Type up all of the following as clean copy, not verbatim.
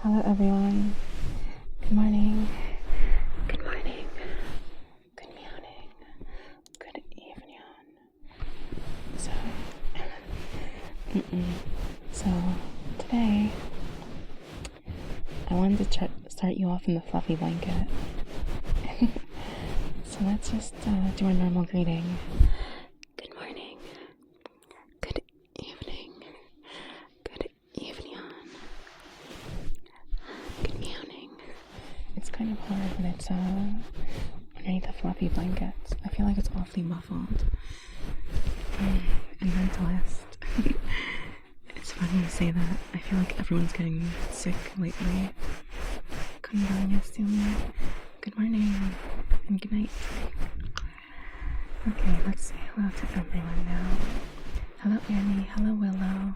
Hello everyone. Good morning. Good morning. Good morning. Good evening. So today I wanted to start you off in the fluffy blanket. So let's just do our normal greeting. Good morning. Good evening. Good evening. Good morning. It's kind of hard when it's underneath the fluffy blankets. I feel like it's awfully muffled and ventilized. It's funny to say that. I feel like everyone's getting sick lately. Good morning and good night. Okay, let's say hello to everyone now. Hello Annie, hello Willow,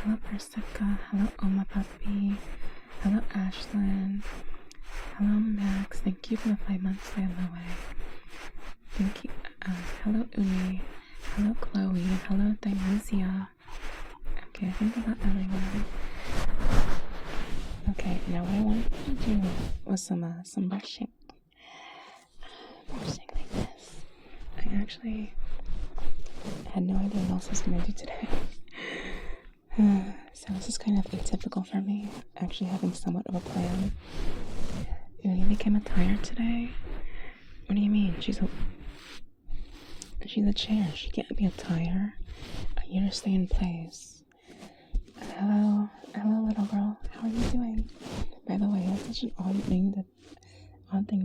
hello Persica, hello Oma Puppy, hello Ashlyn, hello Max, thank you for the 5 months by the way. Thank you, hello Uni, hello Chloe, hello Dionysia. Okay, I think about everyone. Okay, now what I wanted to do was some brushing. Brushing like this. I actually had no idea what else I was going to do today. So this is kind of atypical for me, actually having somewhat of a plan. Uni became a tire today? What do you mean? She's a chair. She can't be a tire. You just stay in place. Hello little girl. How are you doing? By the way, that's such an odd thing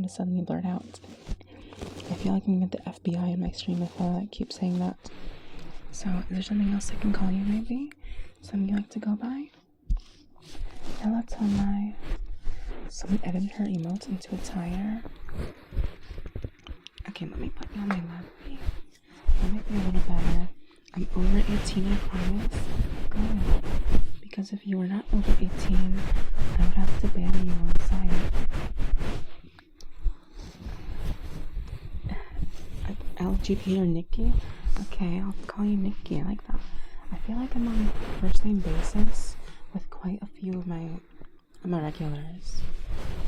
to suddenly blurt out. I feel like I'm gonna get the FBI in my stream if I keep saying that. So, is there something else I can call you maybe? Something you like to go by? Hello Tonai. Someone edited her emotes into a tire. Okay, let me put you on my lap. That might be a little better. I'm over 18, I promise. Good. Because if you were not over 18, I would have to ban you on site. LGP or Nikki? Okay, I'll call you Nikki. I like that. I feel like I'm on a first name basis with quite a few of my regulars.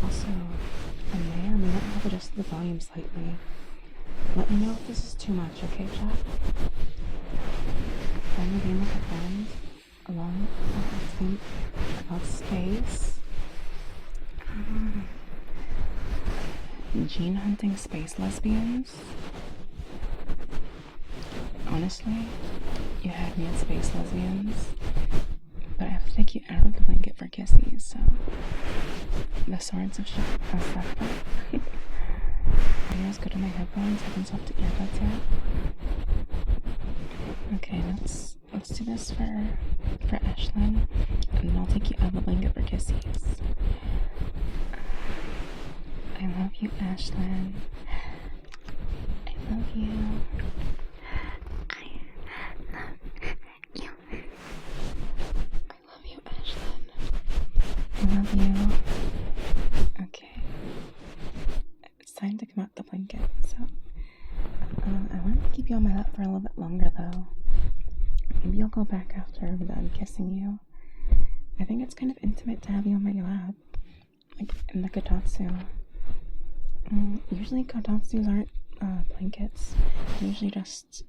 Also, I may or may not have adjusted the volume slightly. Let me know if this is too much, okay, chat? Playing a game with a friend, along with about space. Gene hunting space lesbians. Honestly, you had me at space lesbians, but I have to take you out of the blanket for kisses, so the swords of Shakta. Ears go to my headphones, haven't swapped to earbuds yet. Okay, let's do this for Ashlyn, and then I'll take you out of the blanket for kisses. I love you, Ashlyn. I love you. I love you. Okay. It's time to come out the blanket, so I wanted to keep you on my lap for a little bit longer though. Maybe I'll go back after I'm done kissing you. I think it's kind of intimate to have you on my lap, like in the kotatsu. Usually kotatsus aren't blankets. They're usually just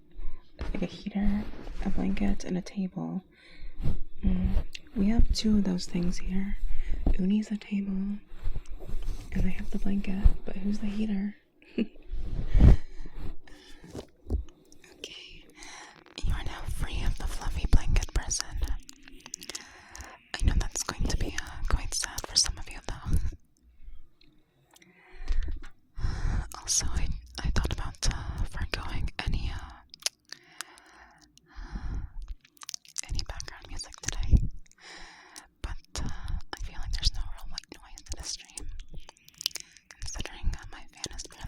like a heater, a blanket, and a table. We have 2 of those things here. Uni's a table, and I have the blanket, but who's the heater? Okay, you are now free of the fluffy blanket prison. I know that's going to be quite sad for some of you, though. Also, I thought about foregoing any background music today, but I feel like there's no real white noise to the stream, considering my fan is barely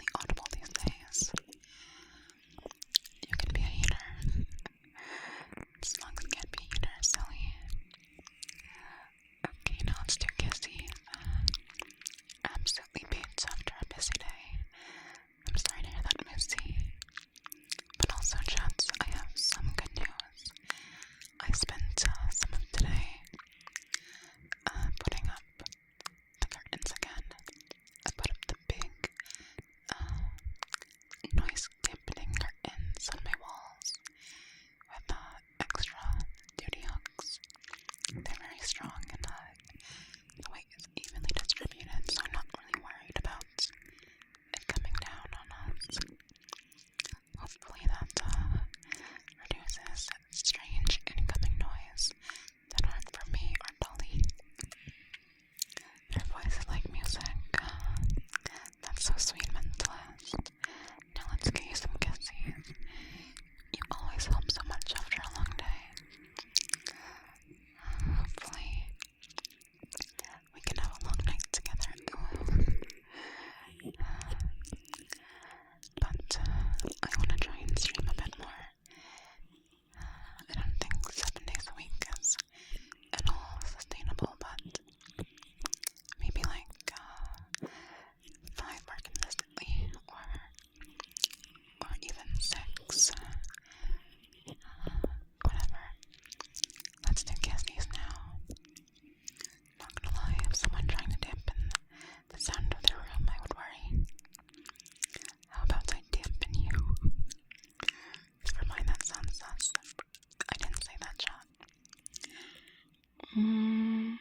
Mm.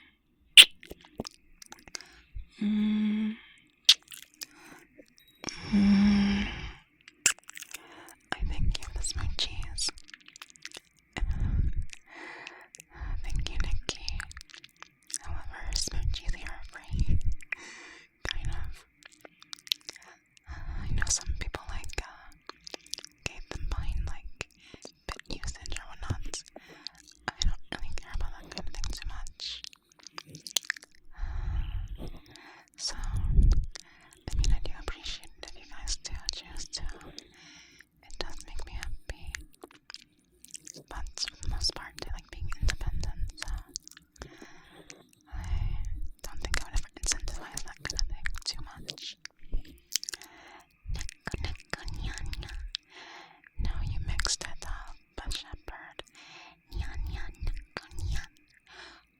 Mm. Mm. I thank you, Miss Munchies. Thank you, Nikki. However, Smoochies here are free. Kind of. I know some people gave them behind bit usage or whatnot. I don't really care about that kind of thing too much. So, I mean, I do appreciate it if you guys do choose to. It does make me happy. But for the most part, I like being independent, so I don't think I would ever incentivize that kind of thing too much. No, you mixed it up, but Shepherd.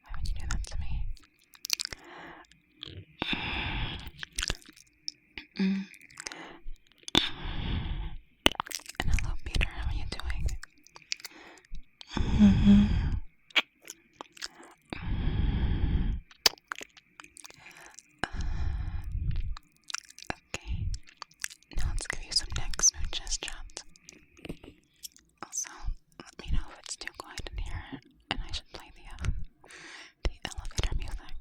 Why would you do that to me? And hello, Peter, how are you doing? Okay, now let's give you some neck smooches, chat. Also, let me know if it's too quiet in here, and I should play the elevator music.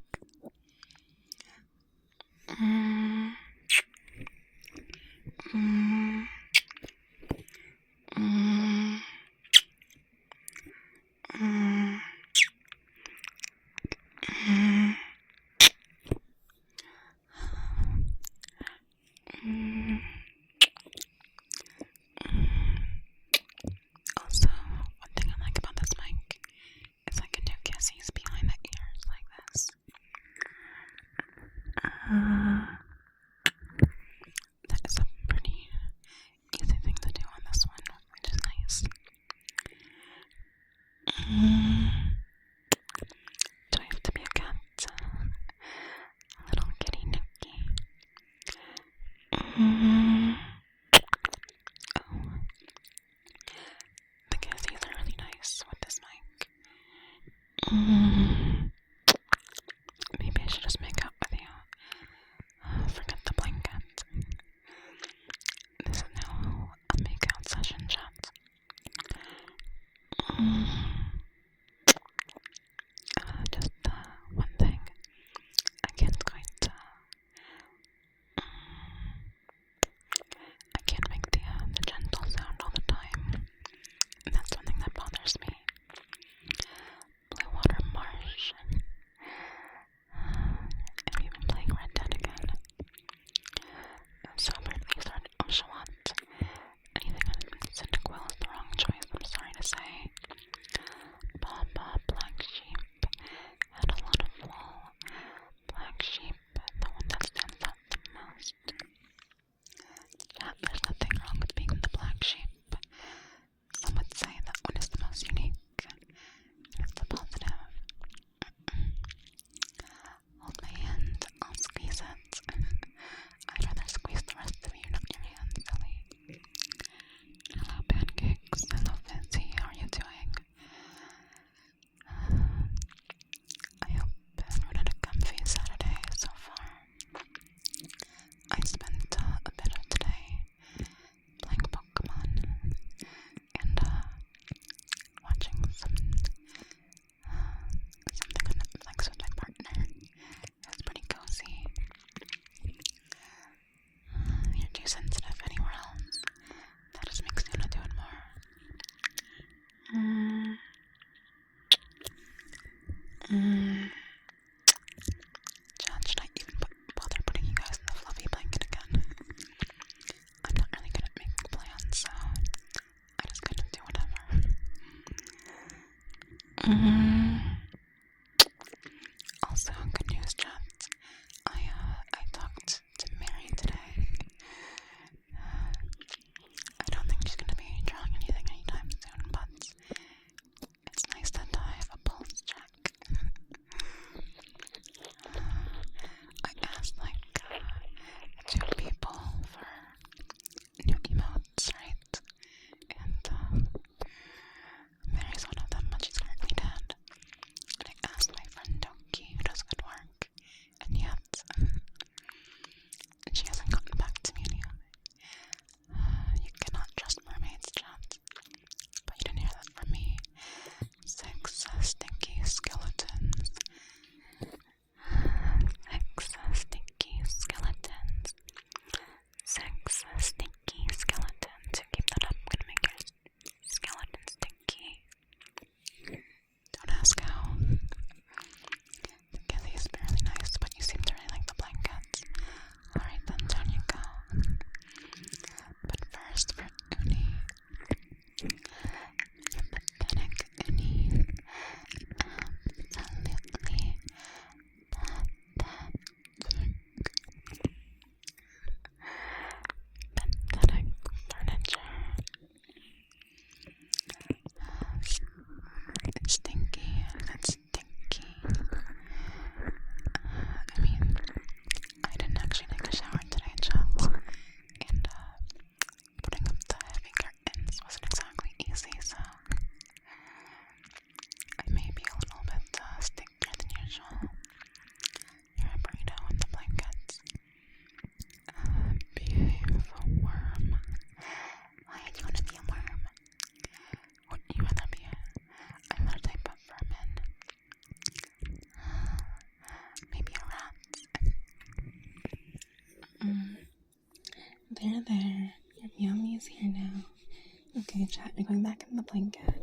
Okay, chat, you're going back in the blanket.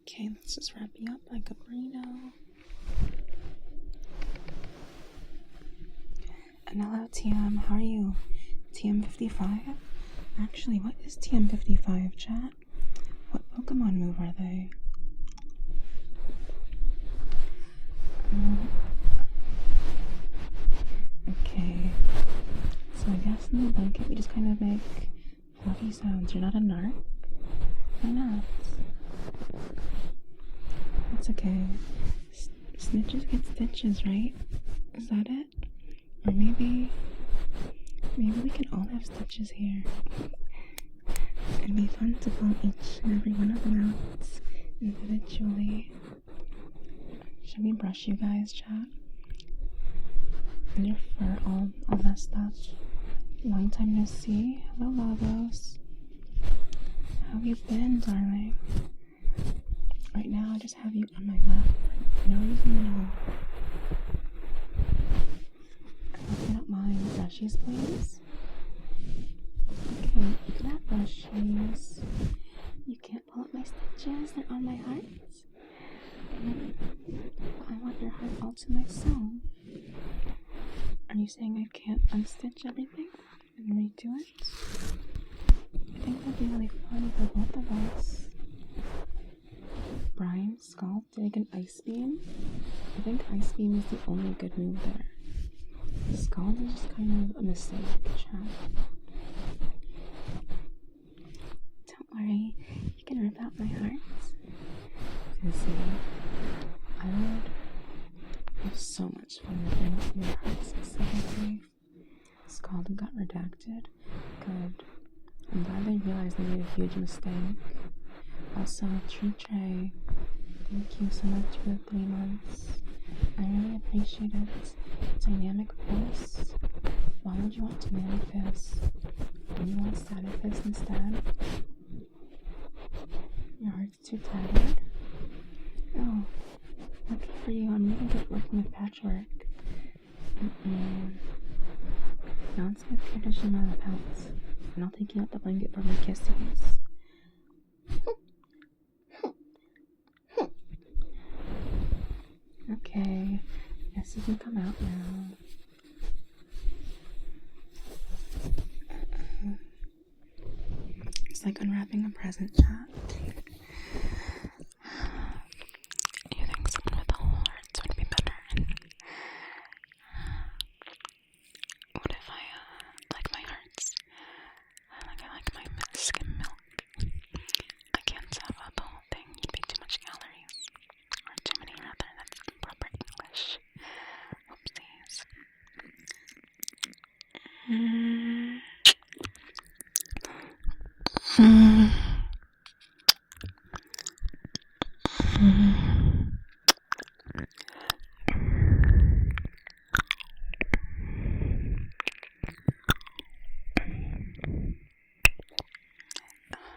Okay, let's just wrap you up like a burrito. And hello, TM. How are you? TM55? Actually, what is TM55, chat? What Pokemon move are they? Okay. So I guess in the blanket we just kind of make fluffy sounds. You're not a narc? Why not? It's okay. Snitches get stitches, right? Is that it? Or maybe we can all have stitches here. It'd be fun to pull each and every one of them out individually. Should we brush you guys, chat? And your fur all messed up. Long time no see. Hello, Lagos. How have you been, darling? Right now, I just have you on my lap for no reason at all. I hope you don't mind. Brushies, please. Okay, you can have brushies. You can't pull up my stitches. They're on my heart. I want your heart all to myself. Are you saying I can't unstitch everything and redo it? I think that'd be really fun for both of us. Brian, Scald, did I get an Ice Beam? I think Ice Beam is the only good move there. Scald is just kind of a mistake, chat. Don't worry, you can rip out my heart. Busy. I would have so much fun ripping your heart specifically. Scald got redacted. Good. I'm glad they realized they made a huge mistake. Also, Tree Tray, thank you so much for the 3 months. I really appreciate it. Dynamic Force. Why would you want to manifest? Do you want Static Fist instead? Your heart's too tired? Oh, lucky for you, I'm really good at working with patchwork. Now let's get Kirishima the pounce, and I'll take you out the blanket for my kisses. Okay, yes, you can come out now. It's like unwrapping a present, chat. You think someone with whole hearts would be better? What if I like my hearts? I like my skim milk. I can't have the whole thing. You'd be too much calories. Or too many, rather. That's improper English. Oopsies.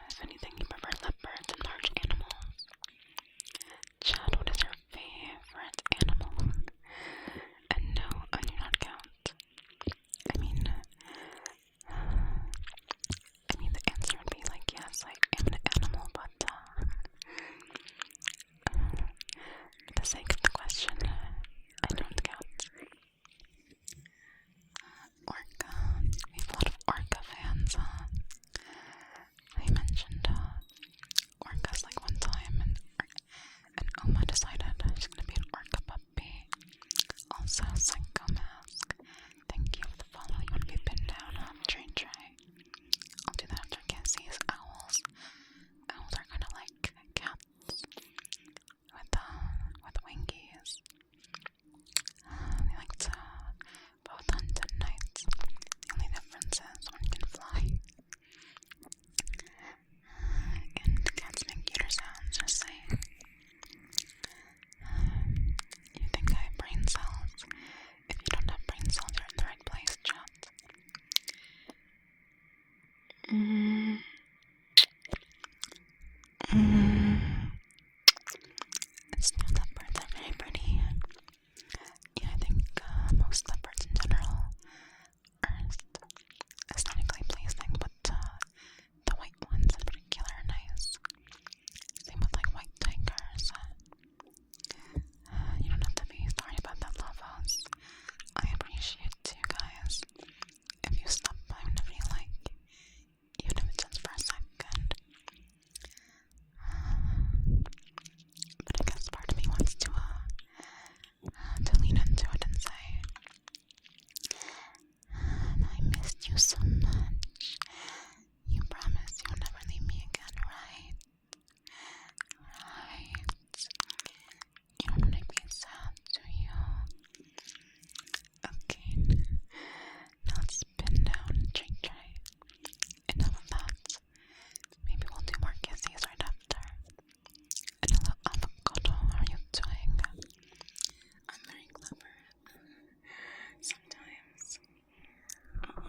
If anything, you prefer leopards and large animals. Chad, what is your favorite animal? And no, I do not count. I mean, the answer would be like, yes, I am an animal, but,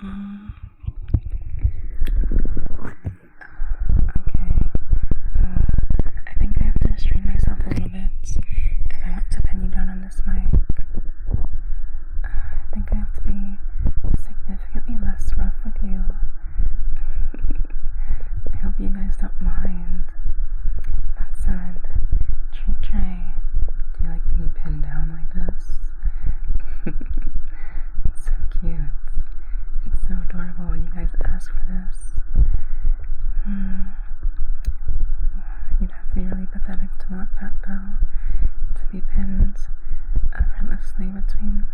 Mm. Okay. I think I have to restrain myself a little bit if I want to pin you down on this mic. I think I have to be significantly less rough with you. I hope you guys don't mind. That said, Trey, do you like being pinned down like this? It's so cute. It's so adorable when you guys ask for this. You'd have to be really pathetic to want that, though. To be pinned effortlessly between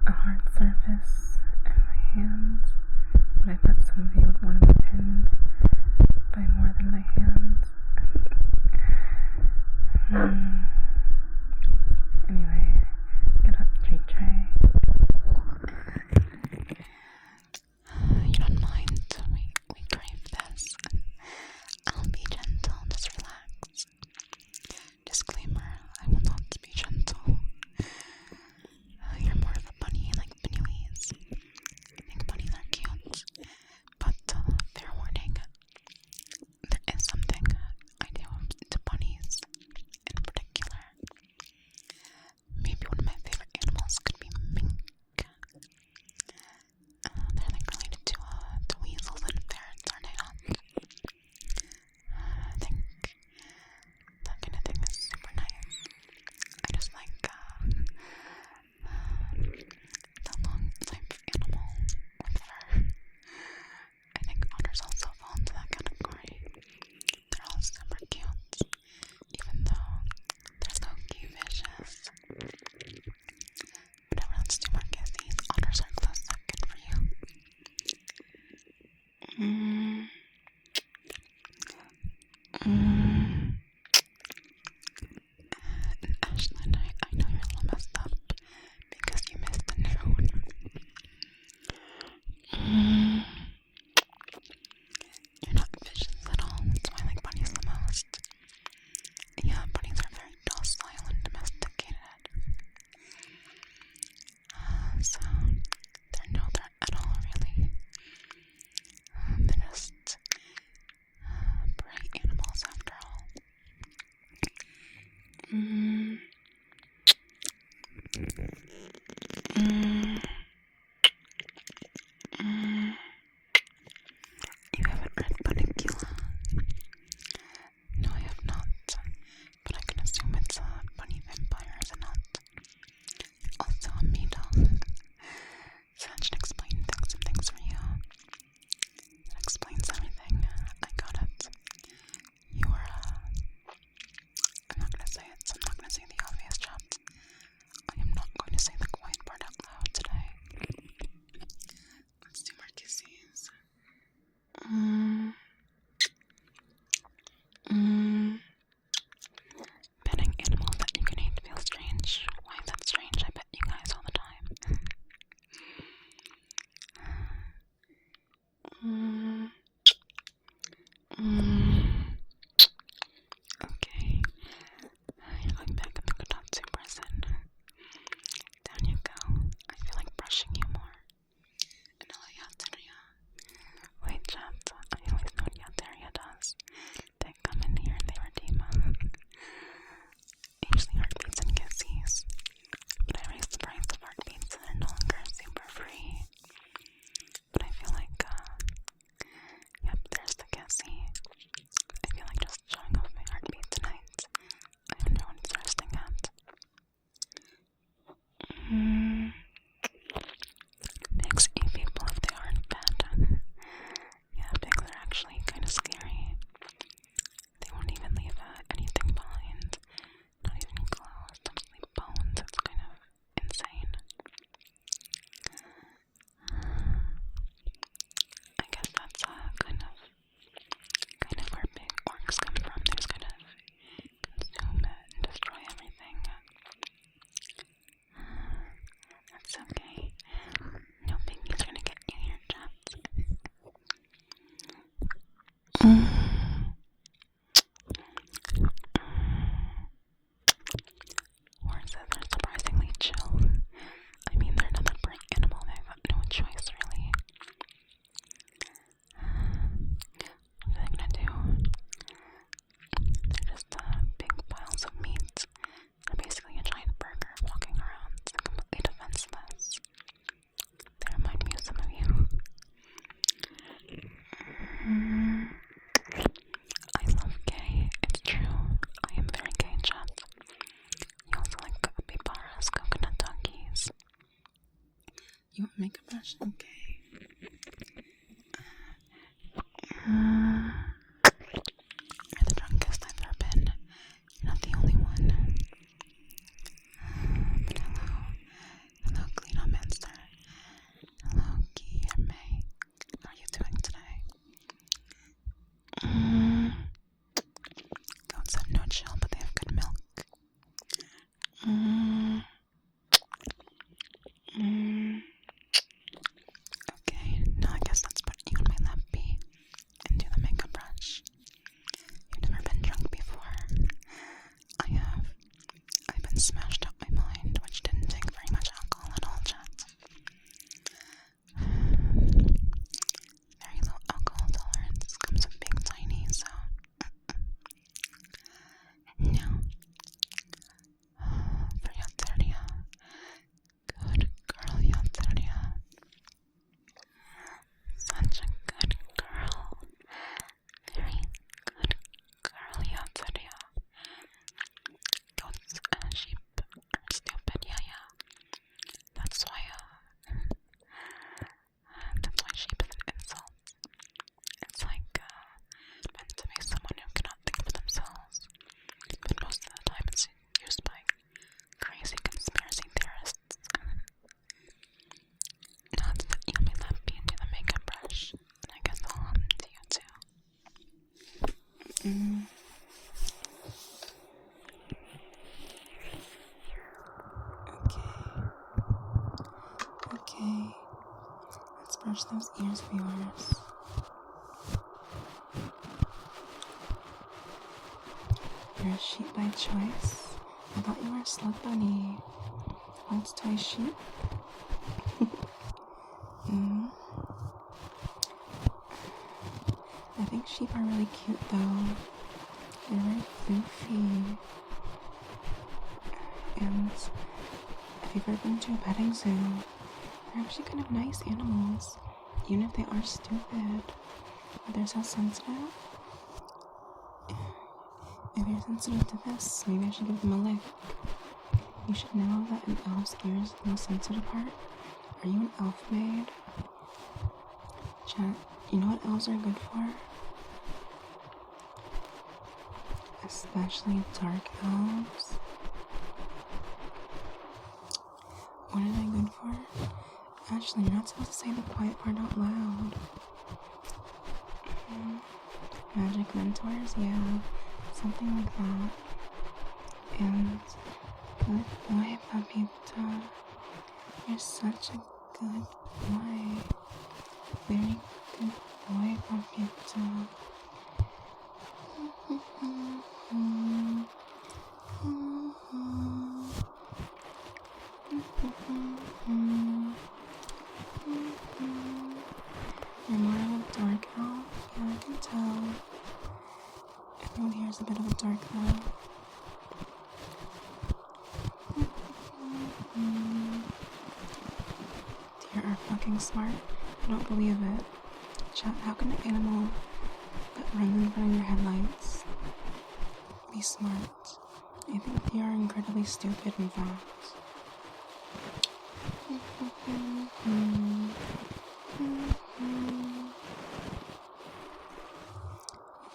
a hard surface and my hands. But I bet some of you would want to be pinned by more than my hands. Anyway, get up, Trey. You don't mind, we crave this. I'll be gentle, just relax. Disclaimer, I will not be gentle. You're more of a bunny like Benoise. I think bunnies are cute, but fair warning, there is something I do to bunnies in particular. Maybe one of my favorite animals could be mink. They're like related to weasels and ferrets, are they not? I think that kind of thing is super nice. I just like the long type of animal with fur. I think otters also fall into that category. They're all super cute, even though they're low-key vicious. Whatever, let's do more kisses. Otters are close second for you. Ashlyn, I know you're a little messed up because you missed the noon. You're not vicious at all. That's why I like bunnies the most. Yeah, bunnies are very docile and domesticated. So, they're no threat at all, really. They're just prey animals after all. You haven't read Bunnicula? No, I have not, but I can assume it's a bunny vampire, is it not? Also a beetle. So that should explain some things for you. It explains everything. I got it. You're, I'm not gonna say it, so I'm not You want makeup brush? Okay. You're the drunkest I've ever been. You're not the only one. But hello, Clean Monster. Hello, Guillermo. How are you doing today? Goats have no chill, but they have good milk. Okay, now I guess let's put you on my lap B and do the makeup brush. You've never been drunk before. I have. I've been smashed out my mind, which didn't take very much alcohol at all, chat. Very low alcohol tolerance comes with being tiny, so now for Yateria. Good girl, Yateria. Such a good girl. Very good girl, Yateria. Goats and sheep are stupid, yeah. That's why sheep is an insult. It's like, meant to be someone who cannot think for themselves. But most of the time it's used by crazy conspiracy theorists. Now it's that you may let me into the makeup brush, and I guess I'll hum to you too. Okay. Let's brush those ears of yours. You're a sheep by choice. I thought you were a slug bunny. Let's toy sheep. I think sheep are really cute though. They're very floofy. And if you've ever been to a petting zoo, they're actually kind of nice animals, even if they are stupid. But they're so sensitive. If you're sensitive to this, maybe I should give them a lick. You should know that an elf's ear is the most sensitive part. Are you an elf maid? Chat, you know what elves are good for? Especially dark elves. What are they good for? Actually, you're not supposed to say the quiet part out loud. Magic mentors, yeah. Something like that. And good boy, Papito. You're such a good boy. Very good boy, Papito. You're more of a dark elf? Yeah, I can tell. Everyone here is a bit of a dark elf. Deer are fucking smart. I don't believe it. Chat, how can an animal that runs in front of your headlights be smart? I think they are incredibly stupid, in fact.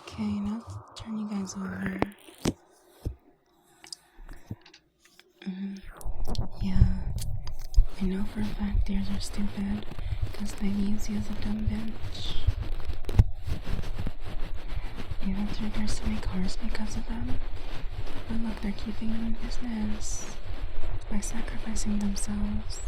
Okay, now let's turn you guys over. Yeah, I know for a fact deers are stupid because they've used you as a dumb bitch. You have to repair so many cars because of them. But look, they're keeping you in business by sacrificing themselves.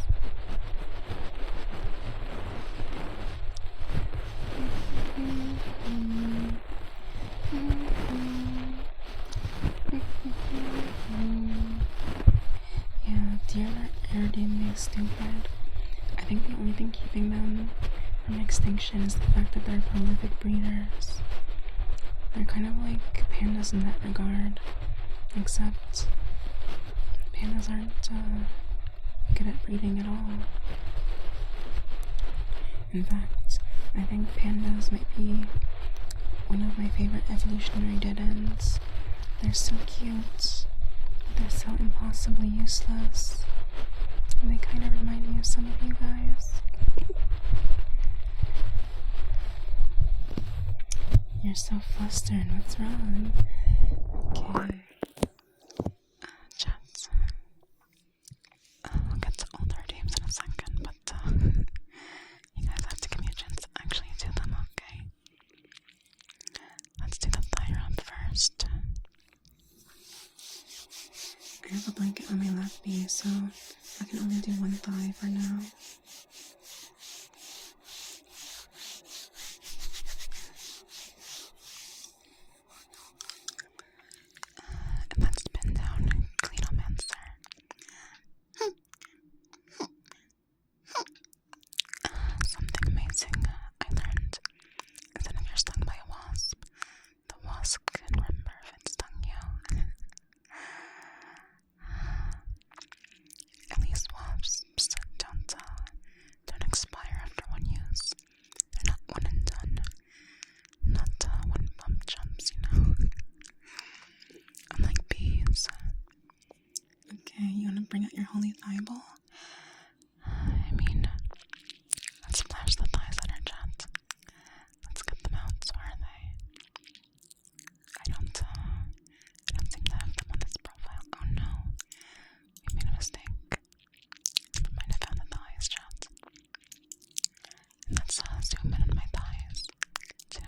Yeah, deer are irritatingly stupid. I think the only thing keeping them from extinction is the fact that they're prolific breeders. They're kind of like pandas in that regard, except pandas aren't good at breeding at all. In fact, I think pandas might be one of my favorite evolutionary dead ends. They're so cute, but they're so impossibly useless. They kind of remind me of some of you guys. You're so flustered. What's wrong? Okay. Chat. I'll get to all the redeems in a second, but you guys have to give me a chance to actually do them, okay? Let's do the thigh rub first. I have a blanket on my left knee, so I can only do one thigh for now. And let's bend down and clean up answer. Something amazing I learned is that if you're stung by a wasp, the wasp can remember if it stung you. At least wasps don't expire after one use. They're not one and done. Not one bump jumps, Unlike bees. Okay, you wanna bring out your holy Bible? I mean, let's flash the thighs at our chat. Let's get them out. So are they? I don't seem to have them on this profile. Oh no. We made a mistake. We might have found the thighs, chat. Let's zoom in on my thighs. Too.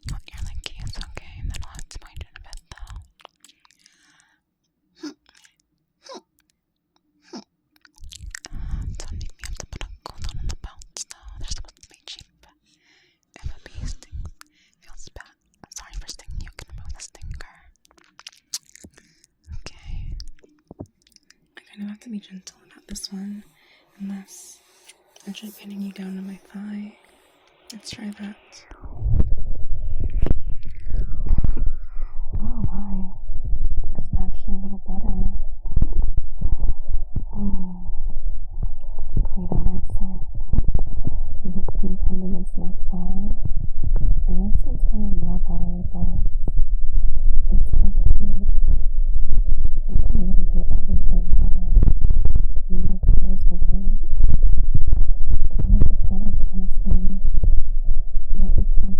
You want your leg keys, okay? And then I'll have to point in a bit though. Don't make me have to put a gold on the belts though. They're supposed to be cheap. If a bee stings, feels bad. Sorry for stinging you. Can remove the stinger. Okay. I kind of have to be gentle about this one, unless I'm just pinning you down on my thigh. Let's try that. Oh my, it's actually a little better. Clean answer. You look pretty pinned against my thigh. I know it's entirely my body, but it's so cute. You can really hear everything better. You make the ears moving. Kind of pathetic, honestly. But you can't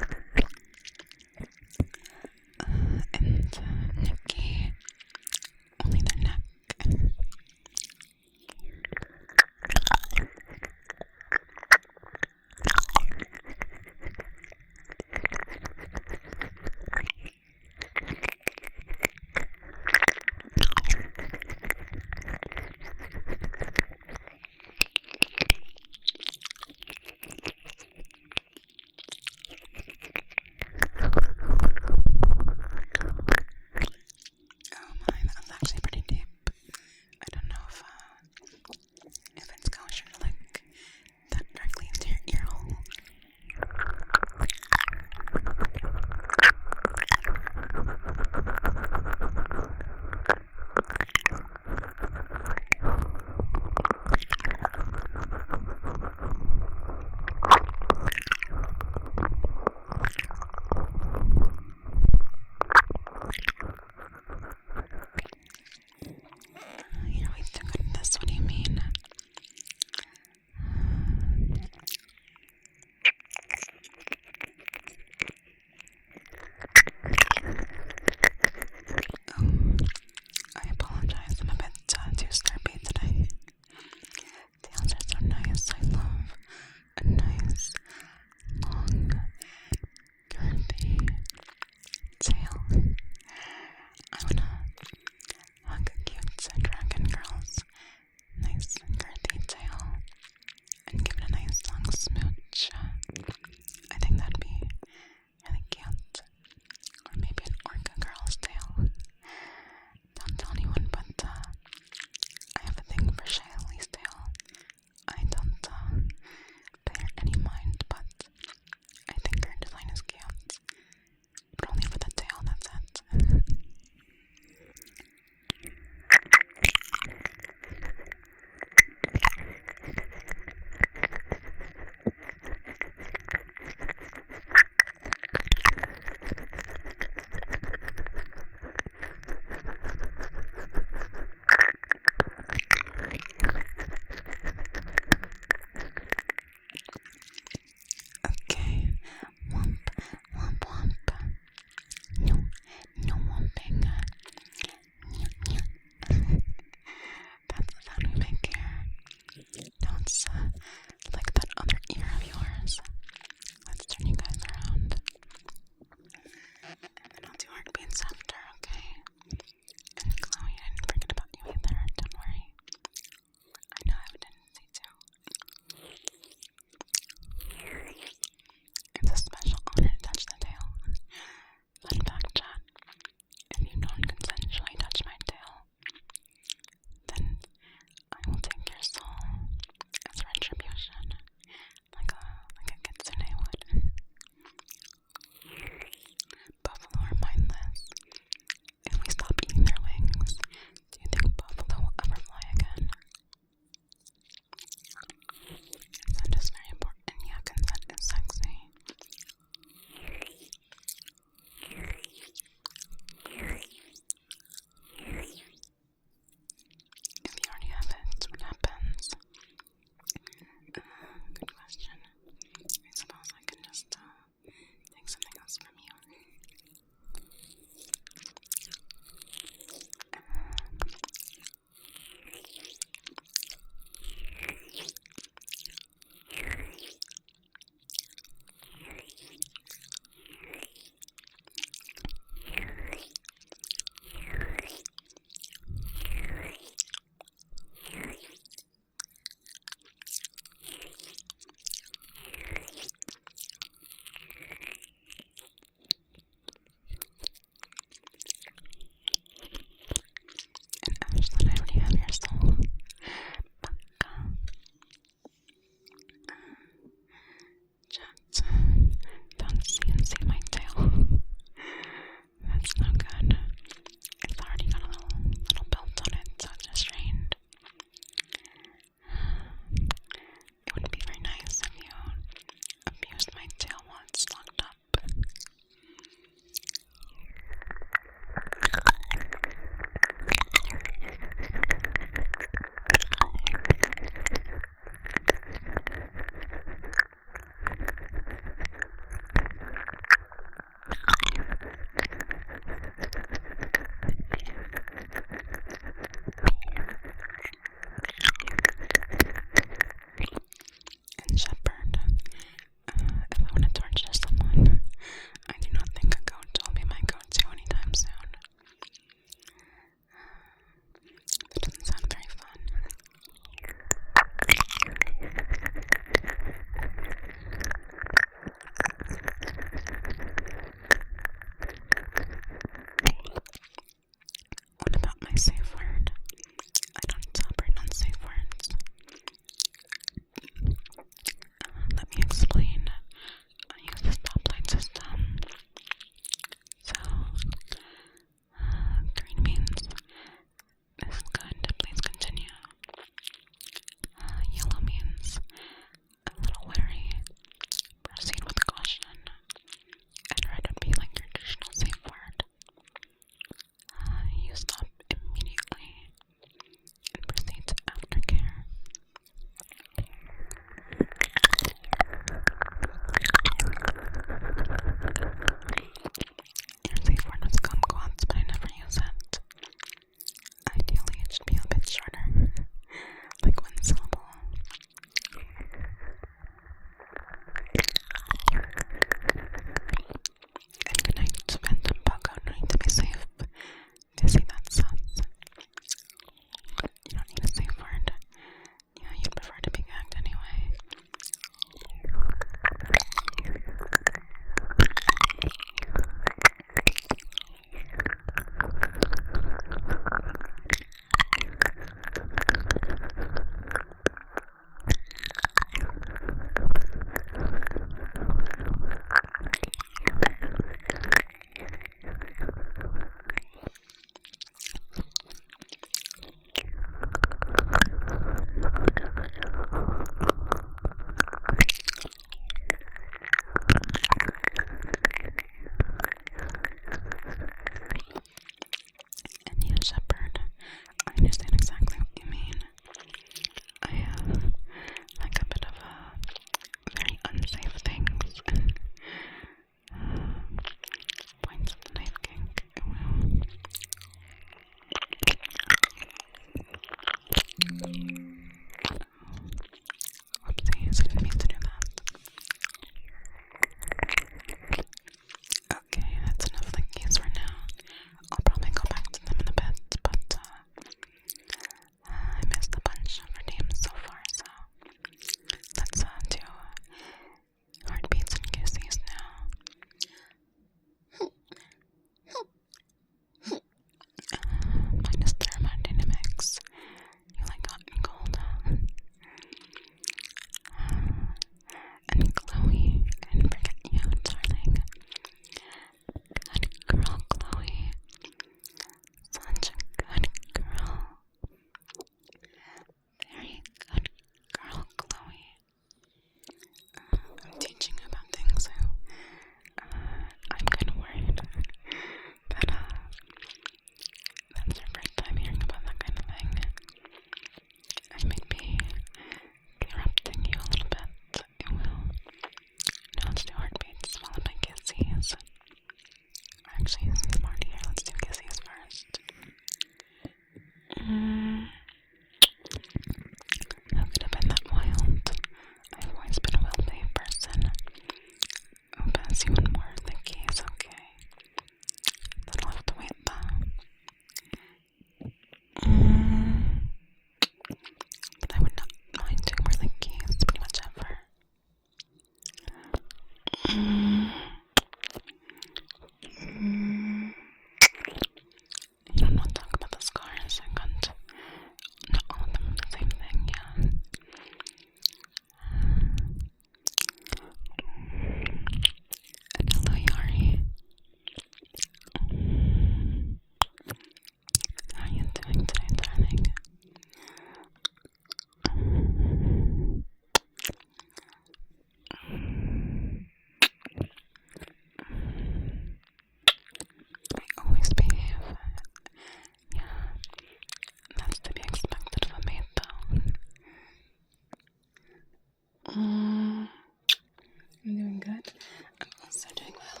I'm doing good. I'm also doing well.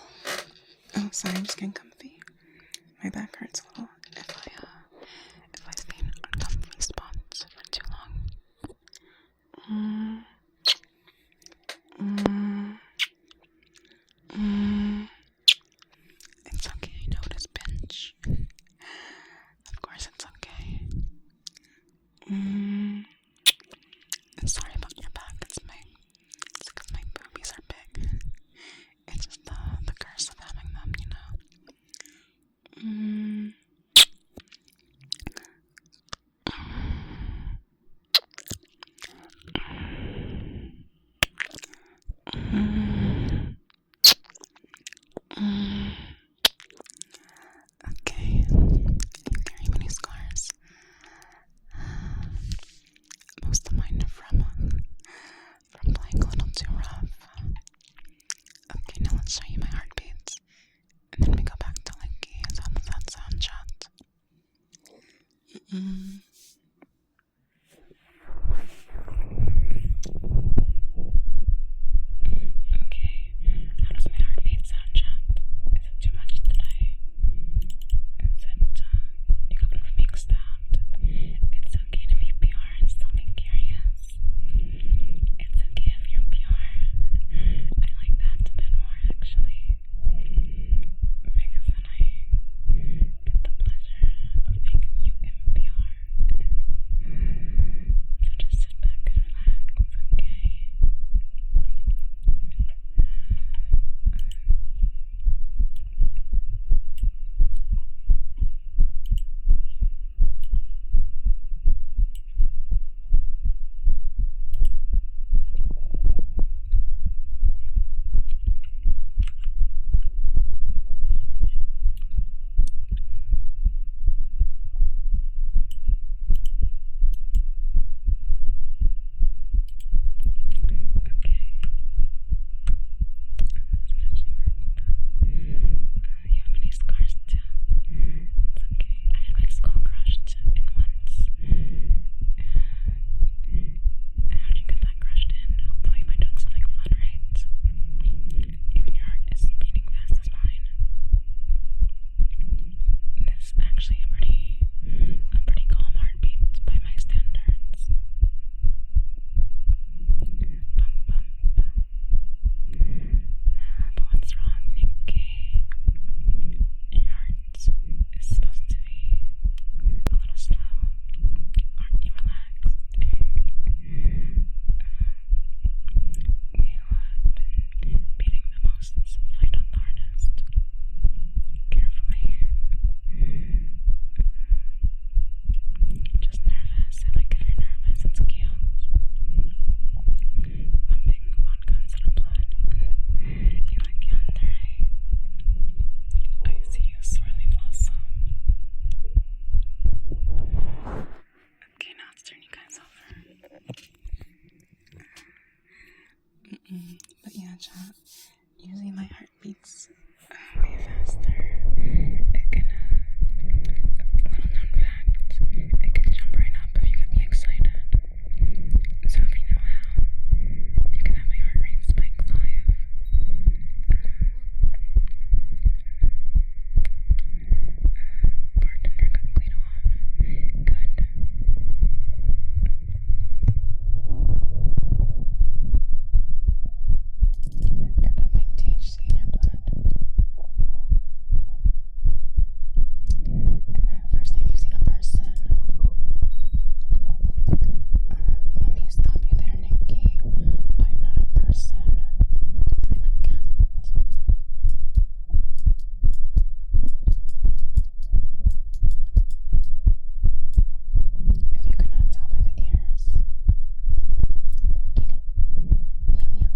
Oh, sorry, I'm just getting comfy. My back hurts a little if I stay in uncomfy spots for too long. It's okay, I know it is binge. Of course it's okay. Sorry about your back, it's because my boobies are big. It's just the curse of having them, you know. Okay, you carry many scars. Most of mine are from playing a little too rough. Okay, now let's show you my heartbeats. And then we go back to Linky's. How does that sound, chat? Okay, how does my heartbeat sound, chat? Is it too much today? Is it, you got me mixed out? It's okay to be pure and still be curious. It's okay if you're pure. I like that a bit more, actually. Because then I get the pleasure of making you impure. So just sit back and relax, okay? You have many scars too. It's okay. I had my skull crushed in once. How'd you get that crushed in? Hopefully by doing something fun, right? Even your heart is beating fast as mine. This is actually a pretty calm heartbeat by my standards. Bump, bump. But what's wrong, Nikki? Your heart is supposed to be a little slow. Aren't you relaxed? We have been beating the most, so fight on the hardest. Carefully. Just nervous. I like if you're nervous. It's cute. Pumping vodka instead of blood. You like yonder, I see you, swirly blossom. Okay, now let's turn you guys over. But yeah, chat. Usually my heart beats way faster. It can, little known fact, it can jump right up if you get me excited. So if you know how, you can have my heart rate spike live. Bartender got Cleto off. Good. You're pumping THC in your blood. First time you've seen a person. Let me stop you there, Nikki. I'm not a person. I'm a cat. If you could not tell by the ears. Kitty. Meow meow.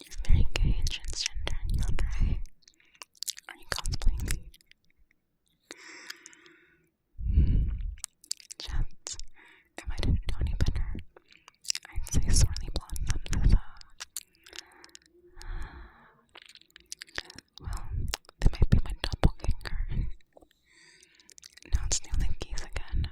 You're very gay and transgender and you're right. Are you cosplaying? Chat, if I didn't know any better, I'd say swirly blossom with well, they might be my doppelganger. Now it's new Linkies again.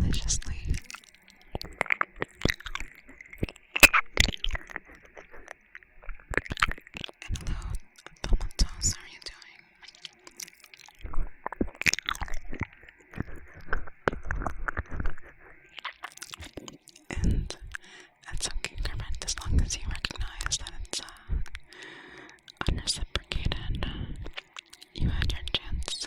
deliciously. And hello, Tomatos, how are you doing? And that's okay, Kermit, as long as you recognize that it's unreciprocated. You had your chance.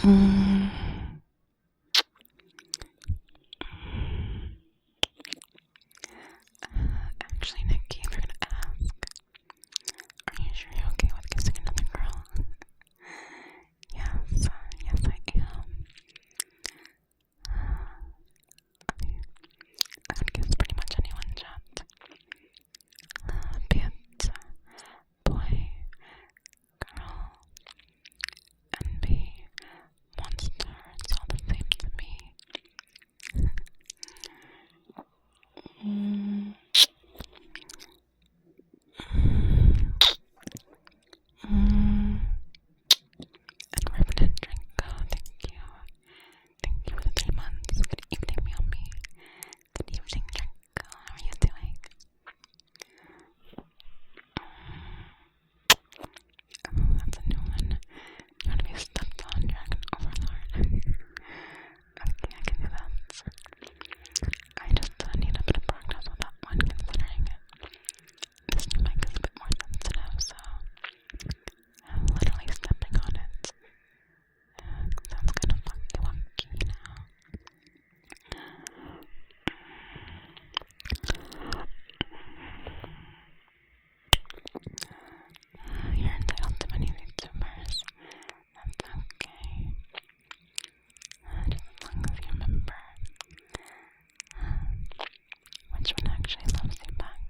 Mm. Actually, Nikki, if you're gonna ask, are you sure you're okay with kissing another girl? Yes, yes I am. I would kiss pretty much anyone, chat. Be it boy, girl, NB, monster, it's all the same to me. Mm. Mm. And Revenant Drinko, thank you. Thank you for the 3 months. Good evening, Meomi. Good evening, Drinko. How are you doing? Oh, that's a new one. You want to be stepped on, Dragon Overlord. Okay, I can do that. I just need a bit of practice with that one, considering this new mic is a bit more sensitive, so I'm literally stepping on it. Sounds kind of funky now. You're entitled to many VTubers. That's okay. Just as long as you remember which one actually loves you back.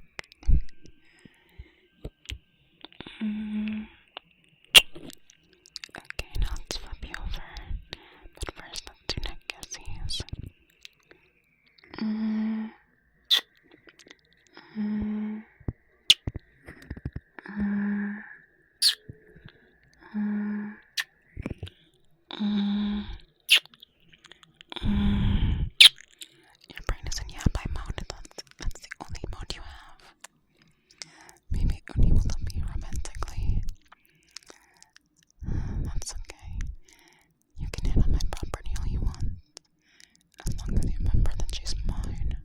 Okay, now let's flip you over. But first, let's do neck kisses. Your brain is in yabai mode. That's the only mode you have. Maybe Uni will love me romantically. That's okay. You can hit on my property all you want, as long as you remember that she's mine.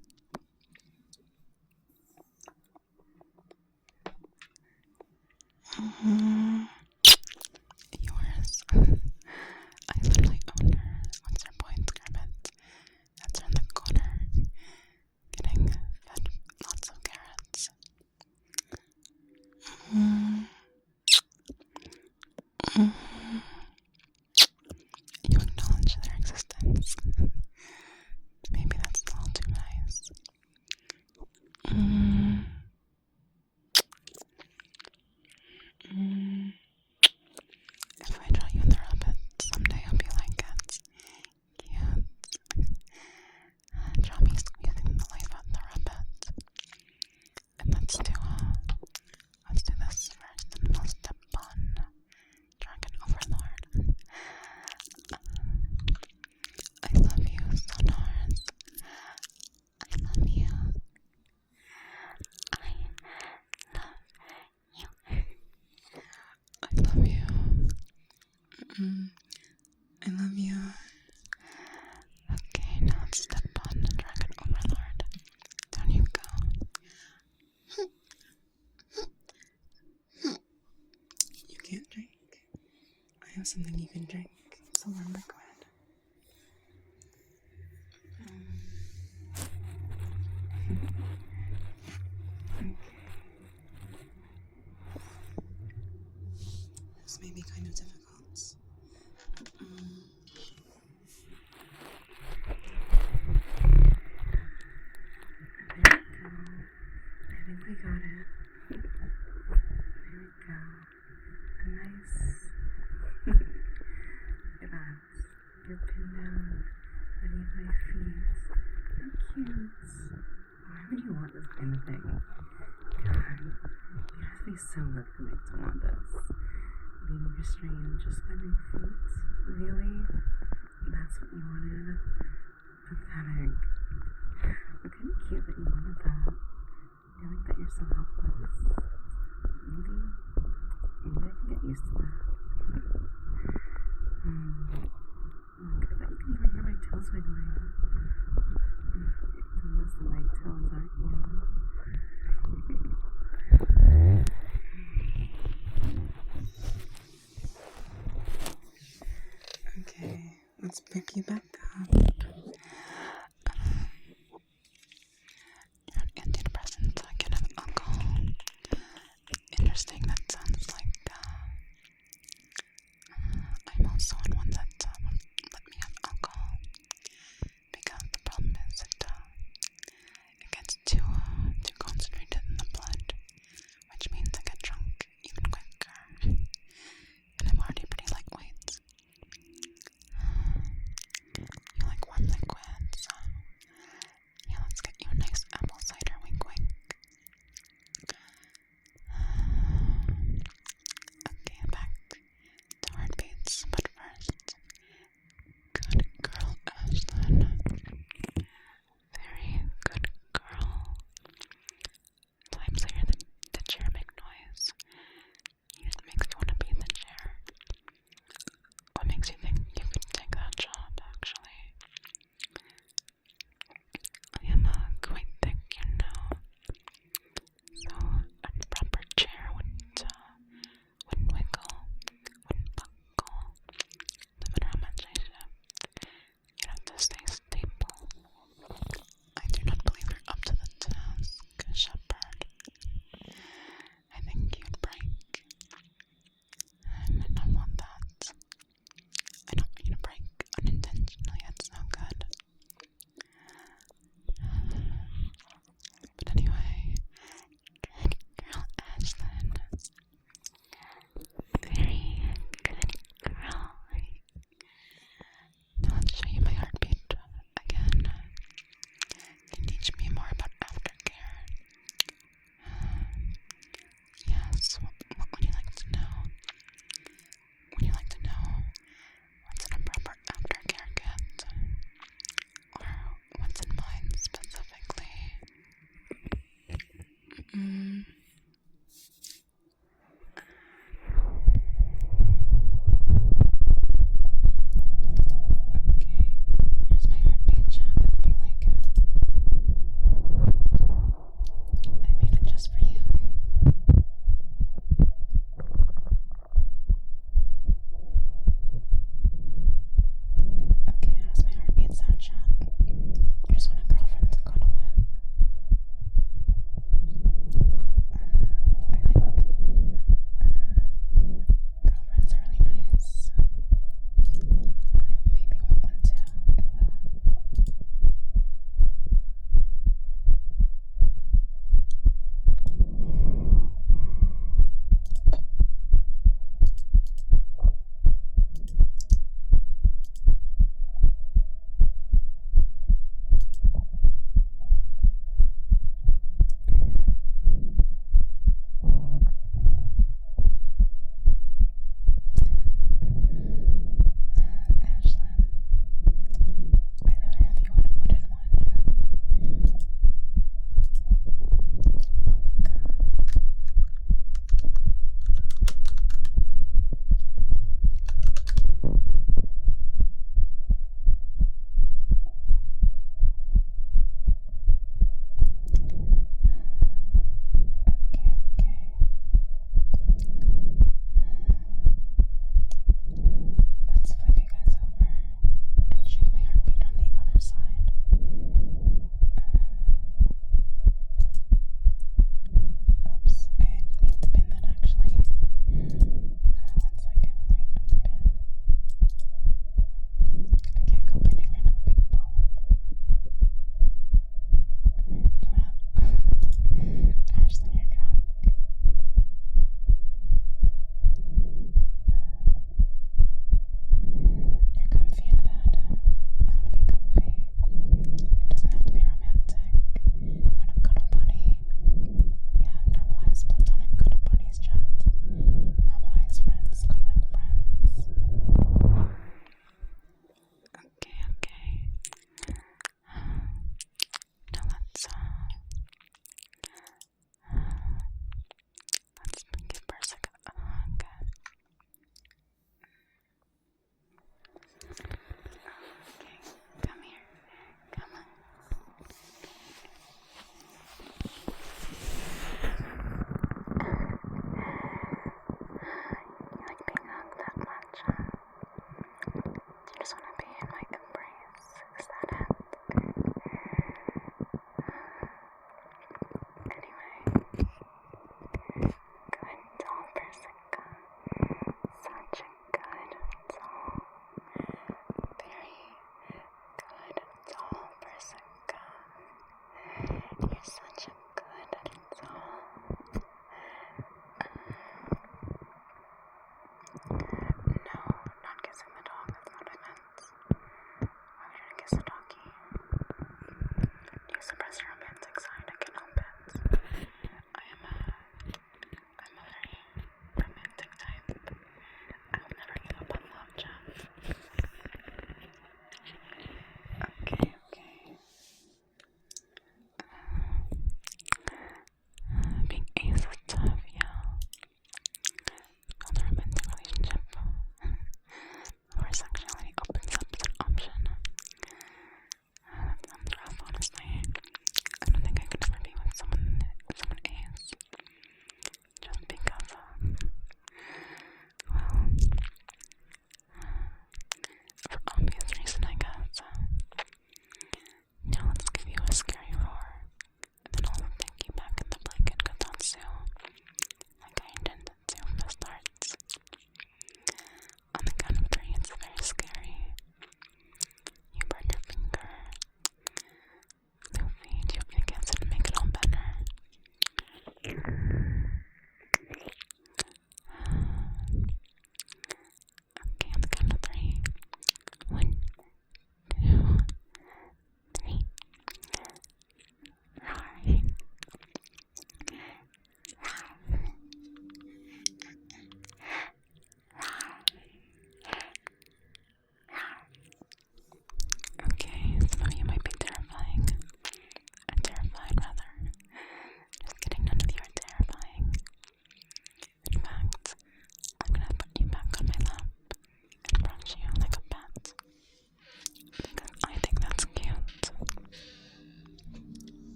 Yours. I literally own her. What's her point, Kermit? That's her in the corner, getting fed lots of carrots. You acknowledge their existence. Maybe that's a little too nice. If I draw you in the rabbit, someday I'll be like it. Cute. Draw me squeezing the life out of the rabbit. And let's do this first, and we'll step on Dragon Overlord. I love you, Sonars. I love you. I love you. I love you. Okay, now let's step on the Dragon Overlord. Down you go. You can't drink. I have something you can drink. It's a warm liquid. Okay. This may be kind of difficult. I think we got it. There we go. A nice. Look at that. You're pinned down beneath my feet. How cute. Why would you want this kind of thing? God, you have to be so lip-connect to want this. Being restrained just by my feet? Really? That's what you wanted? Pathetic. But kind of cute that you wanted that. I like that you're so helpless. Maybe I can get used to that. Look, I bet you can even hear my toes wiggling. You're less than my toes, aren't you? Okay, let's pick you back up. You're on antidepressants again, have alcohol. Interesting, that sounds like, I'm also on one that won't let me have alcohol. Because the problem is that it gets too concentrated in the blood, which means I get drunk even quicker. And I'm already pretty lightweight. You like warm liquid?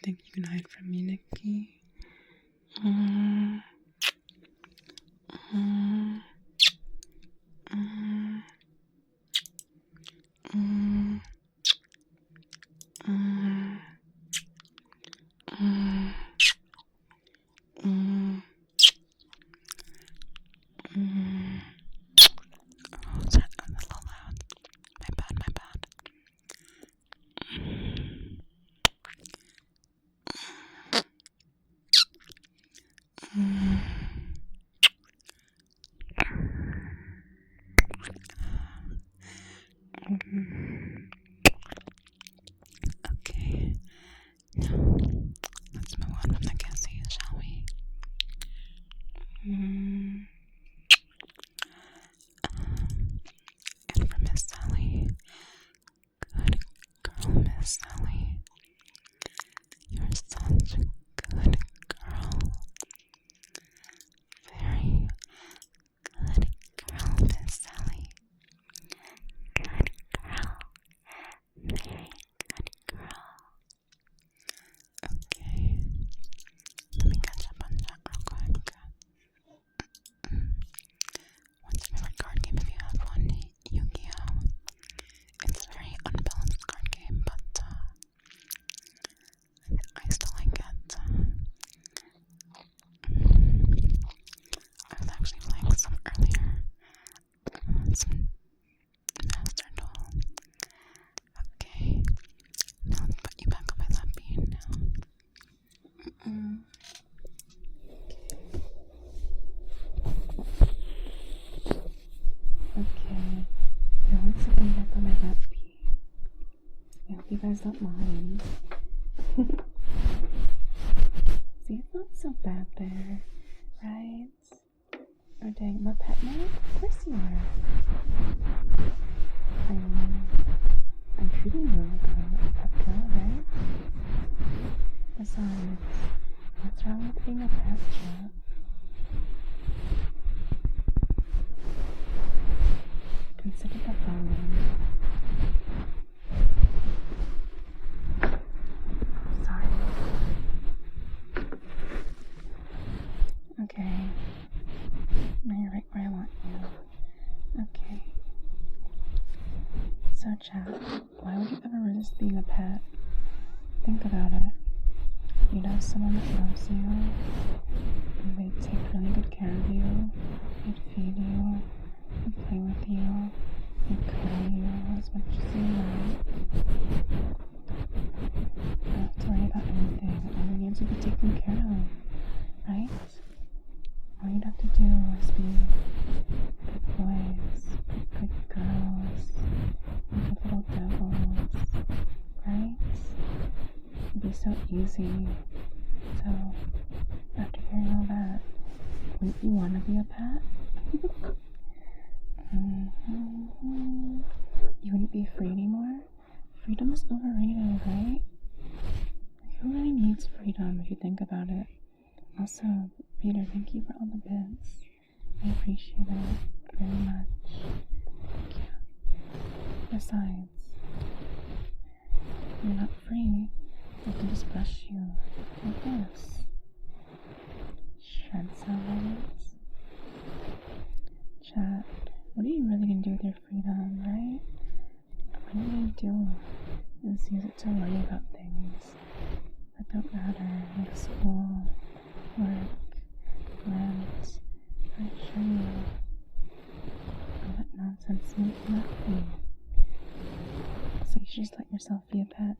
think you can hide from me, Nikki? Mm. Mm. Mm. Mm. Mm. Mm. Mm. Mm. Oh, sorry, that was a little loud. My bad, my bad. Mm. Mm. Okay, now let's move on from the kisses, shall we? Mm. And for Miss Sally, good girl, Miss Sally. You're such a good girl. Very good girl, Miss Sally. Good girl. Very good girl. Okay. Let me catch up on that real quick. What's your favorite card game if you have one? Yu-Gi-Oh! It's a very unbalanced card game, but I still like it. I was actually playing some earlier. Some Master Duel. Okay. Now let's put you back on my lap bean now. Okay. Now let's put you back on my lap bean. I hope you guys don't mind. See, it's not so bad there, right? Oh dang, my pet now? Of course you are. I'm treating you like a pet girl, right? Besides, what's wrong with being a pet, chat? Consider the following. Sorry. Okay. Now you're right where I want you. Okay. So, chat, why would you ever resist being a pet? Think about it. You'd have someone that loves you, and they'd take really good care of you, they'd feed you, they'd play with you, they'd cuddle you as much as you want. You don't have to worry about anything. All your needs would be taken care of, right? All you'd have to do is be good boys, good girls, good little devils, right? It'd be so easy. So, after hearing all that, wouldn't you want to be a pet? You wouldn't be free anymore? Freedom is overrated, right? Like, who really needs freedom if you think about it? Also, Peter, thank you for all the bits. I appreciate it very much. Thank you. Besides, you're not free. I can just brush you like this. Shred sounds. Chat, what are you really gonna do with your freedom, right? What you're gonna do is use it to worry about things that don't matter, like school, work, rent, I assure you. All that nonsense means nothing. So you should just let yourself be a pet.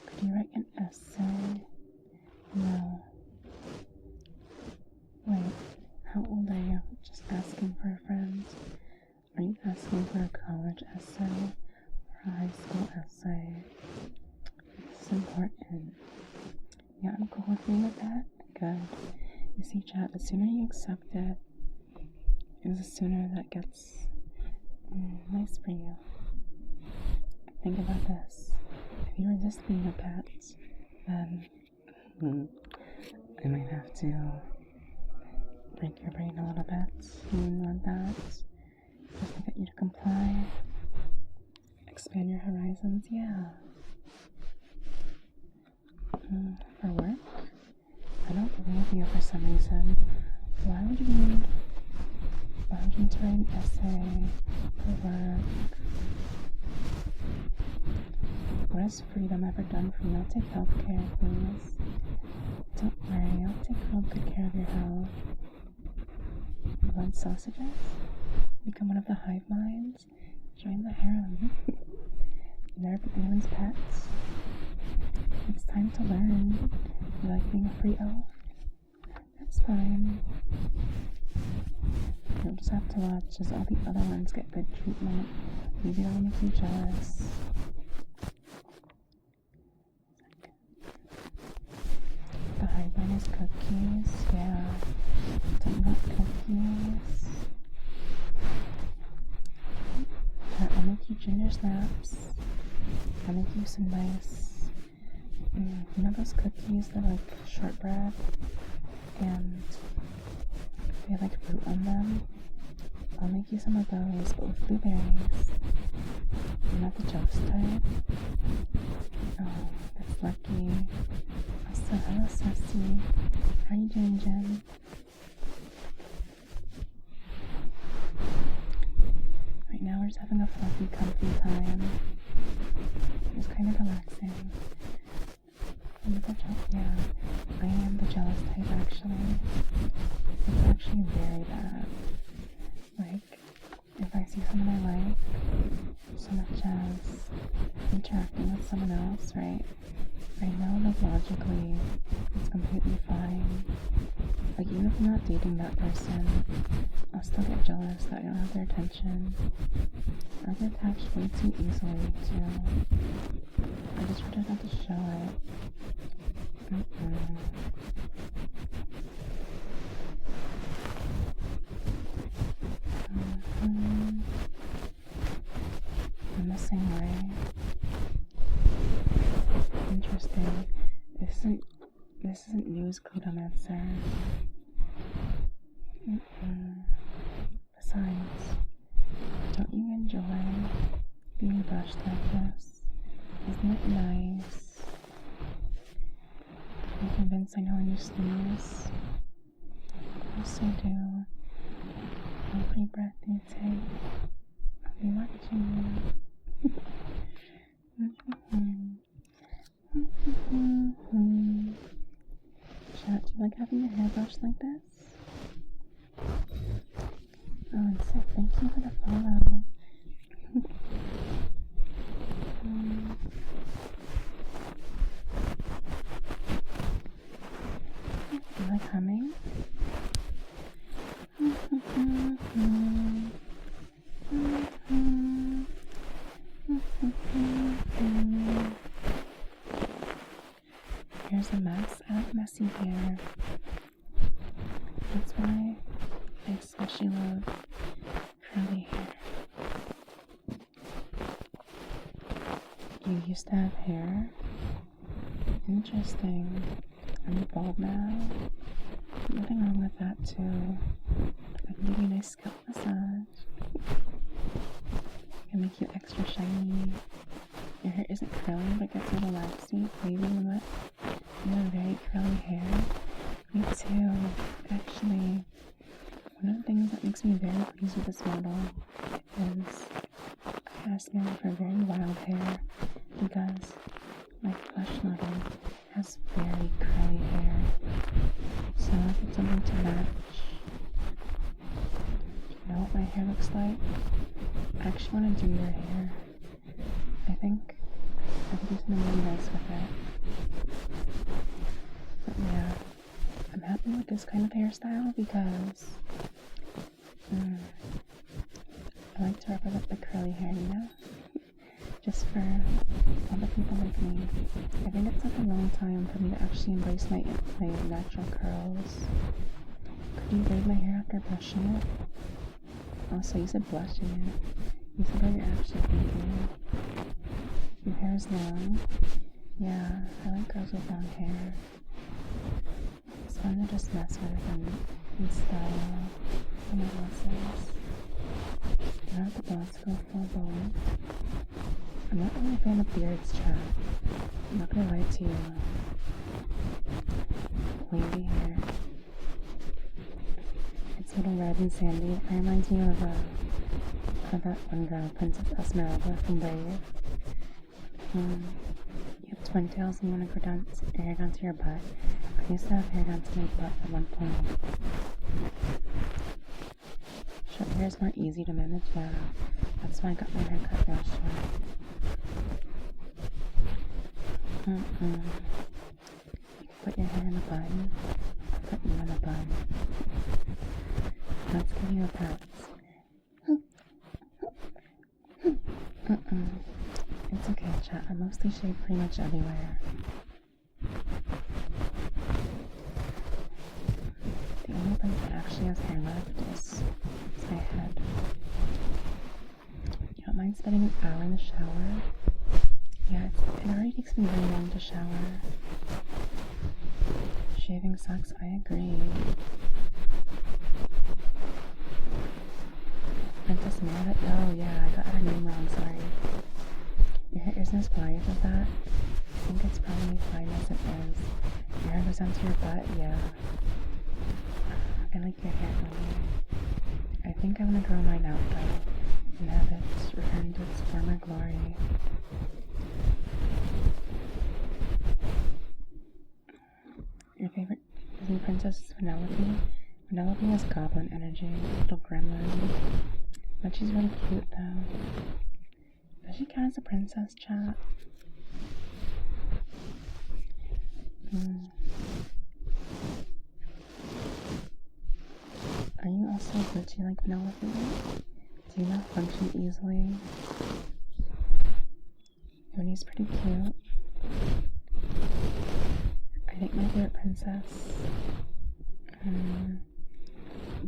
Could you write an essay? No. Wait, how old are you? Just asking for a friend? Are you asking for a college essay or a high school essay? This is important. Yeah, I'm cool with being a pet. Good. You see, chat, the sooner you accept it, is the sooner that gets nice for you. Think about this. If you resist being a pet, then I might have to break your brain a little bit. You wouldn't want that. Just to get you to comply. Expand your horizons, yeah. For work? I don't believe you for some reason. Why would you need to write an essay for work? What has freedom ever done for you? I'll take healthcare, please. Don't worry, I'll take real good care of your health. You want sausages? Become one of the hive minds? Join the harem. Never be anyone's pets. It's time to learn. You like being a free elf? That's fine. You'll just have to watch as all the other ones get good treatment. Maybe that'll make you jealous. The hive mind is cookies. Yeah. Don't you want cookies? I'll make you ginger snaps. I'll make you some nice, you know those cookies that are like shortbread and they have like fruit on them? I'll make you some of those, but with blueberries. You're not the jealous type? Oh, that's lucky. Also, hello, Sassy. How are you doing, Jen? Right now we're just having a fluffy, comfy time. It's kind of relaxing. Yeah, I am the jealous type actually. It's actually very bad. Like, if I see someone I like, so much as interacting with someone else, right? I know, like, logically, it's completely fine. Like, even if I'm not dating that person, I'll still get jealous that I don't have their attention. I get attached way too easily, too. I just try not to show it. I'm the same way. Interesting. This isn't news Kodomancer. Besides, don't you enjoy being brushed like this? Isn't it nice? I'm convinced I know when you sneeze. Of course I do. Every breath you take, I'll be watching you. Chat, do you like having your hair brushed like this? Oh, and Seth, thank you for the follow. You like humming? Here's a mess. I like messy hair. That's why I especially love curly hair. You used to have hair? Interesting. I'm bald now. Nothing wrong with that too. I can give you a nice scalp massage. I can make you extra shiny. Your hair isn't curly, but gets a little waxy, wavy and wet. You have very curly hair. Me too. Actually, one of the things that makes me very pleased with this model is I asked them for very wild hair because my flesh model has very curly hair. So I did something to match. You know what my hair looks like? I actually want to do your hair. I think I could do something really nice with it. But yeah, I'm happy with this kind of hairstyle because I like to represent the curly hair, you know? Just for all the people like me. I think it took a long time for me to actually embrace my natural curls. Could you braid my hair after brushing it? Also, you said blushing it. You said what you're actually thinking. Your hair is long. Yeah, I like girls with long hair. It's fun to just mess with and style someone else's. Now the boss go full blown. I'm not really a fan of beards, chat. I'm not gonna lie to you. Wavy hair. It's a little red and sandy. It reminds me of that one girl, Princess Esmeralda from Brave. You have twin tails and you want to grow down your hair down to your butt. I used to have hair down to my butt at one point. Short hair is more easy to manage, yeah. That's why I got my hair cut real short. You can put your hair in a bun. I'll put you in a bun. Let's give you a pat. It's okay, chat. I mostly shave pretty much everywhere. The only place that actually has hair left is my head. You don't mind spending an hour in the shower? Yeah, it already takes me very long to shower. Shaving sucks, I agree. Princess Meredith? Oh yeah, I got her name wrong, sorry. Your hair isn't as quiet as that. I think it's probably fine as it is. Your hair goes down to your butt, yeah. I like your hair, Lily. I think I'm gonna grow mine out though, and have it return to its former glory. Your favorite Disney princess is Penelope? Penelope has goblin energy, little gremlin. But she's really cute though. Does she count as a princess, chat? Are you also glitchy like Penelope? Do you not function easily? Yoni's pretty cute. I think my favorite princess,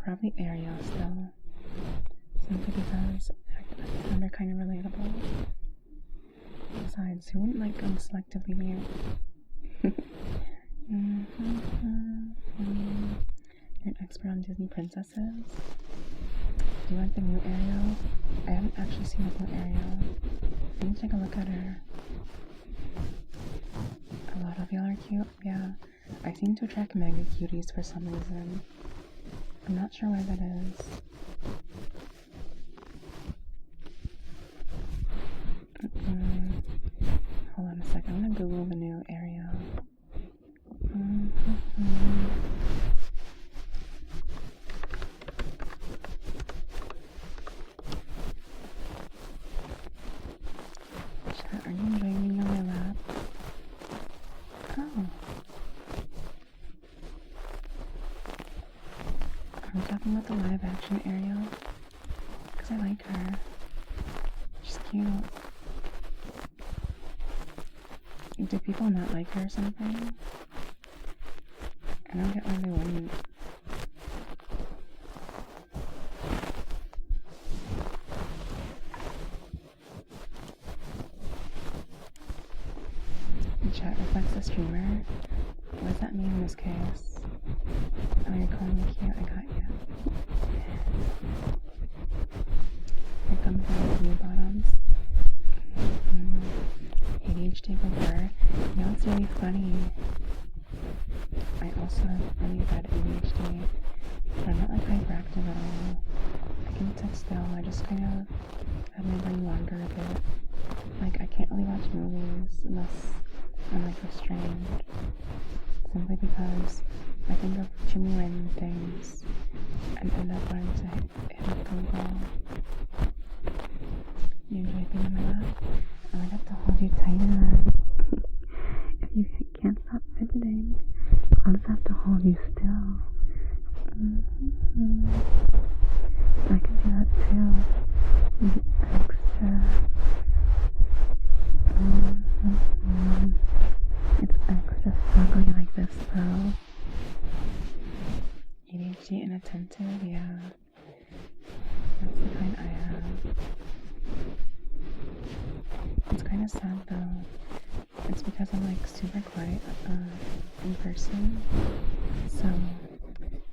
probably Ariel still. Simply because I find her kind of relatable. Besides, who wouldn't like unselectively mute? You're an expert on Disney princesses. Do you like the new Ariel? I haven't actually seen the new Ariel. Let me take a look at her. A lot of y'all are cute. Yeah, I seem to attract mega cuties for some reason. I'm not sure why that is. Hold on a second. I'm gonna Google the new Ariel. Chat, are you enjoying being on my lap? Oh. Are we talking about the live action Ariel? Because I like her. She's cute. Do people not like her or something? I don't get why they wouldn't. The chat reflects the streamer. What does that mean in this case? Oh, you're calling me cute? I got you. Here comes the blue bottoms. ADHD before. You know what's really funny? I also have really bad ADHD, but I'm not like hyperactive at all. I can sit still. I just kind of have my brain wander a bit. Like I can't really watch movies unless I'm like restrained. Simply because I think of too many random things and end up wanting to hit up Google. You enjoy being in my lap? I might have to hold you tighter. If you can't stop fidgeting, I'll just have to hold you still. I can do that too. Extra. It's extra snuggly like this though. ADHD inattentive, yeah. That's the kind I have. It's kind of sad though. It's because I'm like super quiet in person. So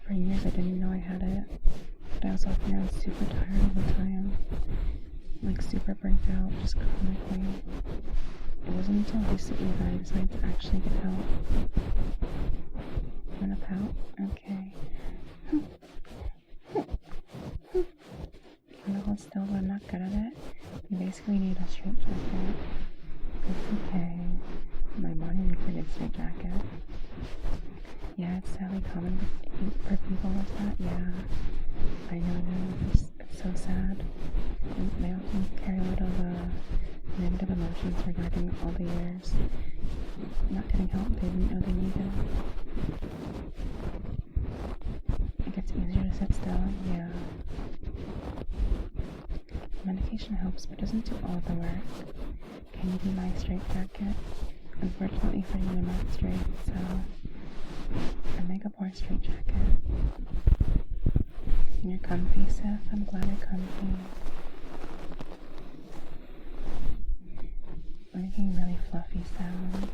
for years I didn't know I had it. but I was walking around super tired all the time. Like super burnt out, just chronically. It wasn't until recently that I decided to actually get help. You wanna pout? Okay. You wanna hold still, but I'm not good at it? You basically need a straight jacket. It's okay. My body needs a good straight jacket. Yeah, it's sadly common for people with that. Yeah, I know it's so sad. And they often carry a lot of negative emotions regarding all the years not getting help they didn't know they needed. It gets easier to sit still. Yeah. Medication helps, but doesn't do all the work. Can you be my straight jacket? Unfortunately for you, I'm not straight, so I make a poor straight jacket. And you're comfy, Seth. I'm glad you're comfy. We're making really fluffy sounds.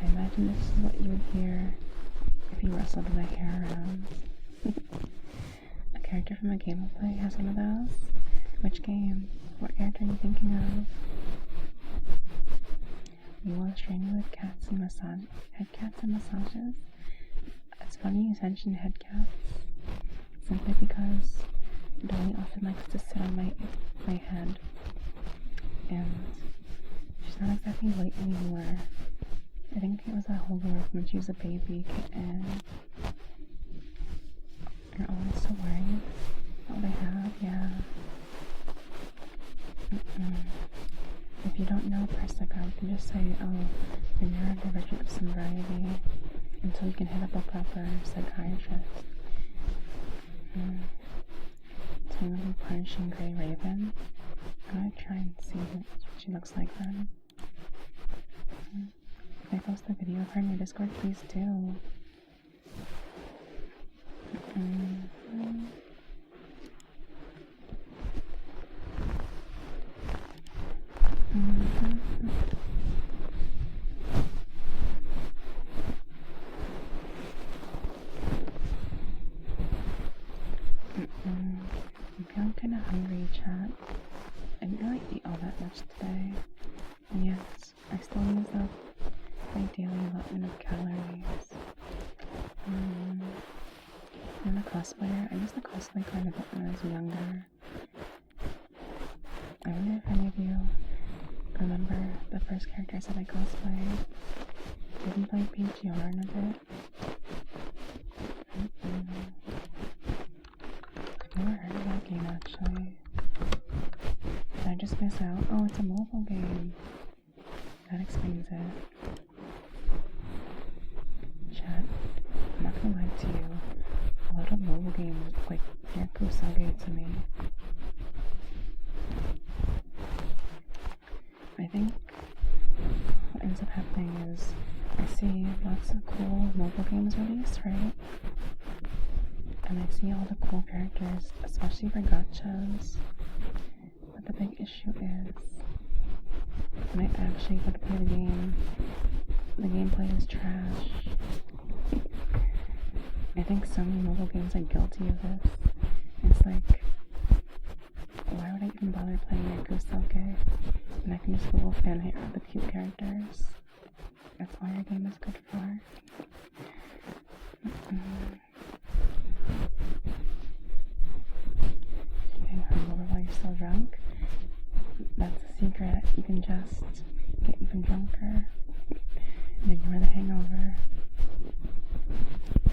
I imagine this is what you would hear if you rustled my hair around. A character from a game I play has one of those. Which game? What character are you thinking of? You want to train you with cats and head cats and massages? It's funny you mentioned head cats, simply because Dolly often likes to sit on my head, and she's not exactly light anymore. I think it was a holdover when she was a baby kitten. You're always so worried. Oh, they have, yeah. If you don't know Persica, you can just say, oh, you're neurodivergent of some variety, until you can hit up a proper psychiatrist. So you will be punishing Grey Raven. I'm gonna try and see what she looks like then. If I post the video of her in your Discord, please do. I'm feeling kind of hungry, chat. I didn't really eat all that much today. And yes, I still use up my daily allotment of calories. I'm a cosplayer. I used to cosplay quite a bit when I was younger. I wonder if any of you remember the first characters that I cosplayed. I even played PGR in a bit. I've never heard of that game actually. Did I just miss out? Oh, it's a mobile game. That explains it. Chat, I'm not gonna lie to you. A lot of mobile games like Yakuza to me. I think what ends up happening is I see lots of cool mobile games released, right? And I see all the cool characters, especially for gachas. But the big issue is when I actually go to play the game, the gameplay is trash. I think so many mobile games are guilty of this. It's like, why would I even bother playing Yakuza? And I can just Google fan hate for the cute characters. That's all your game is good for. Getting hungover while you're still drunk? That's a secret. You can just get even drunker and ignore the hangover.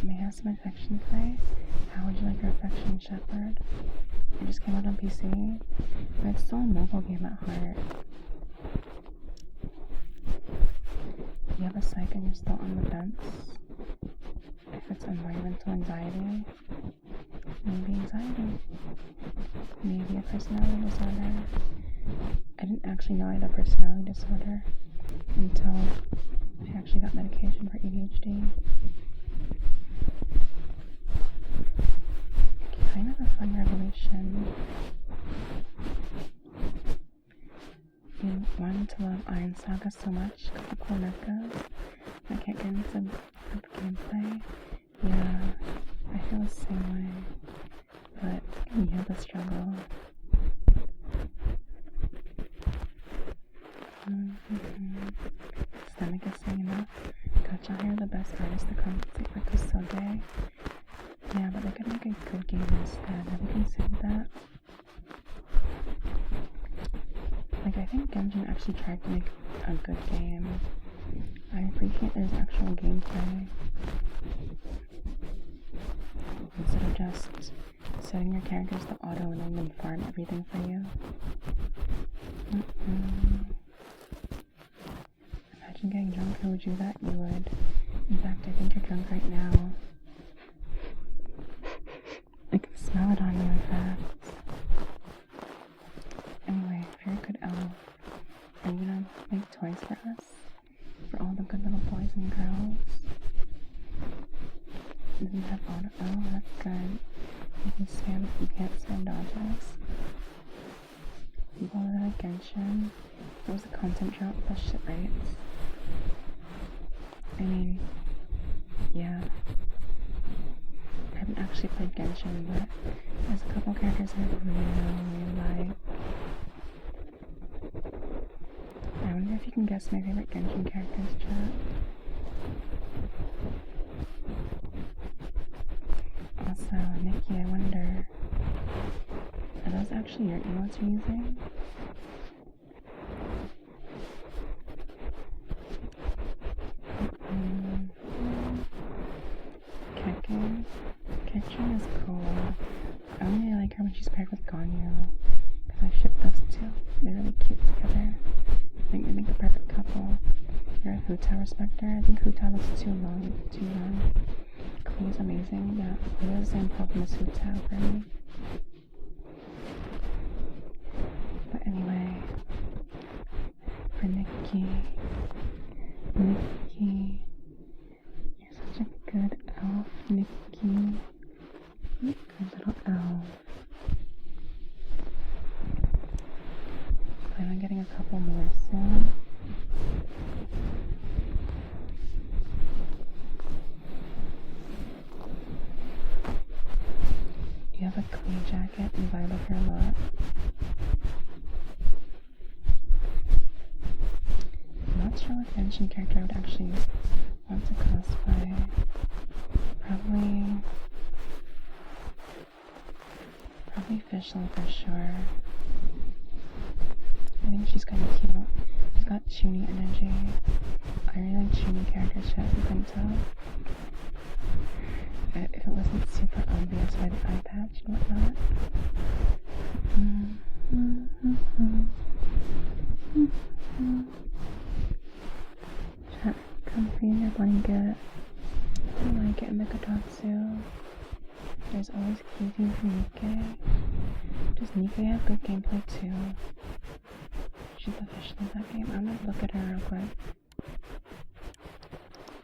May I have some affection today? How would you like your affection, Shepherd? It just came out on PC, but it's still a mobile game at heart. If you have a psych and you're still on the fence, if it's environmental anxiety, maybe anxiety, maybe a personality disorder. I didn't actually know I had a personality disorder until I actually got medication for ADHD. Kind of a fun revelation. You wanted to love Iron Saga so much because of Koneko. I can't get into the gameplay. Yeah, I feel the same way. But just so you know. Gacha hire the best artists to compensate for Kusoge. Yeah, but they could make a good game instead. Have you considered that? Like, I think Genshin actually tried to make a good game. I appreciate there's actual gameplay. Instead of just setting your characters to auto and letting them farm everything for you. Imagine getting drunk. Who would do that? You would. In fact, I think you're drunk right now. I can smell it on you, in fact. Anyway, if you're a good elf, are you gonna make toys for us? For all the good little boys and girls? Doesn't have auto. Oh, that's good. You can't spam dodges. People that like Genshin. There was a content drought plus shit rates. I mean, yeah. I haven't actually played Genshin, but there's a couple characters I really like. I wonder if you can guess my favorite Genshin characters, chat. Also, Nikki, I wonder, are those actually your emotes you're using? Keke is cool. I only like her when she's paired with Ganyu, because I ship those two. They're really cute together. I think they make the perfect couple. You're a Huta respecter. I think Huta looks too long. Klee's amazing. Yeah, Klee has the same problem as Huta for me. But anyway, for Nikki, you're such a good elf, Nikki. Good little elf. Plan on getting a couple more soon. You have a Klee jacket and vibe with her a lot. I'm not sure what Genshin character I would actually want to cosplay. Probably Fischl for sure. I think she's kind of cute. She's got Chuny energy. I really like Chuny characters, chat, you can tell. If it wasn't super obvious by the eye patch and whatnot. Chat, comfy in your blanket. I like it in the Kotatsu. There's always Kiwi for Nikkei. Does Nikkei have good gameplay too? She's officially that game. I'm gonna look at her real quick.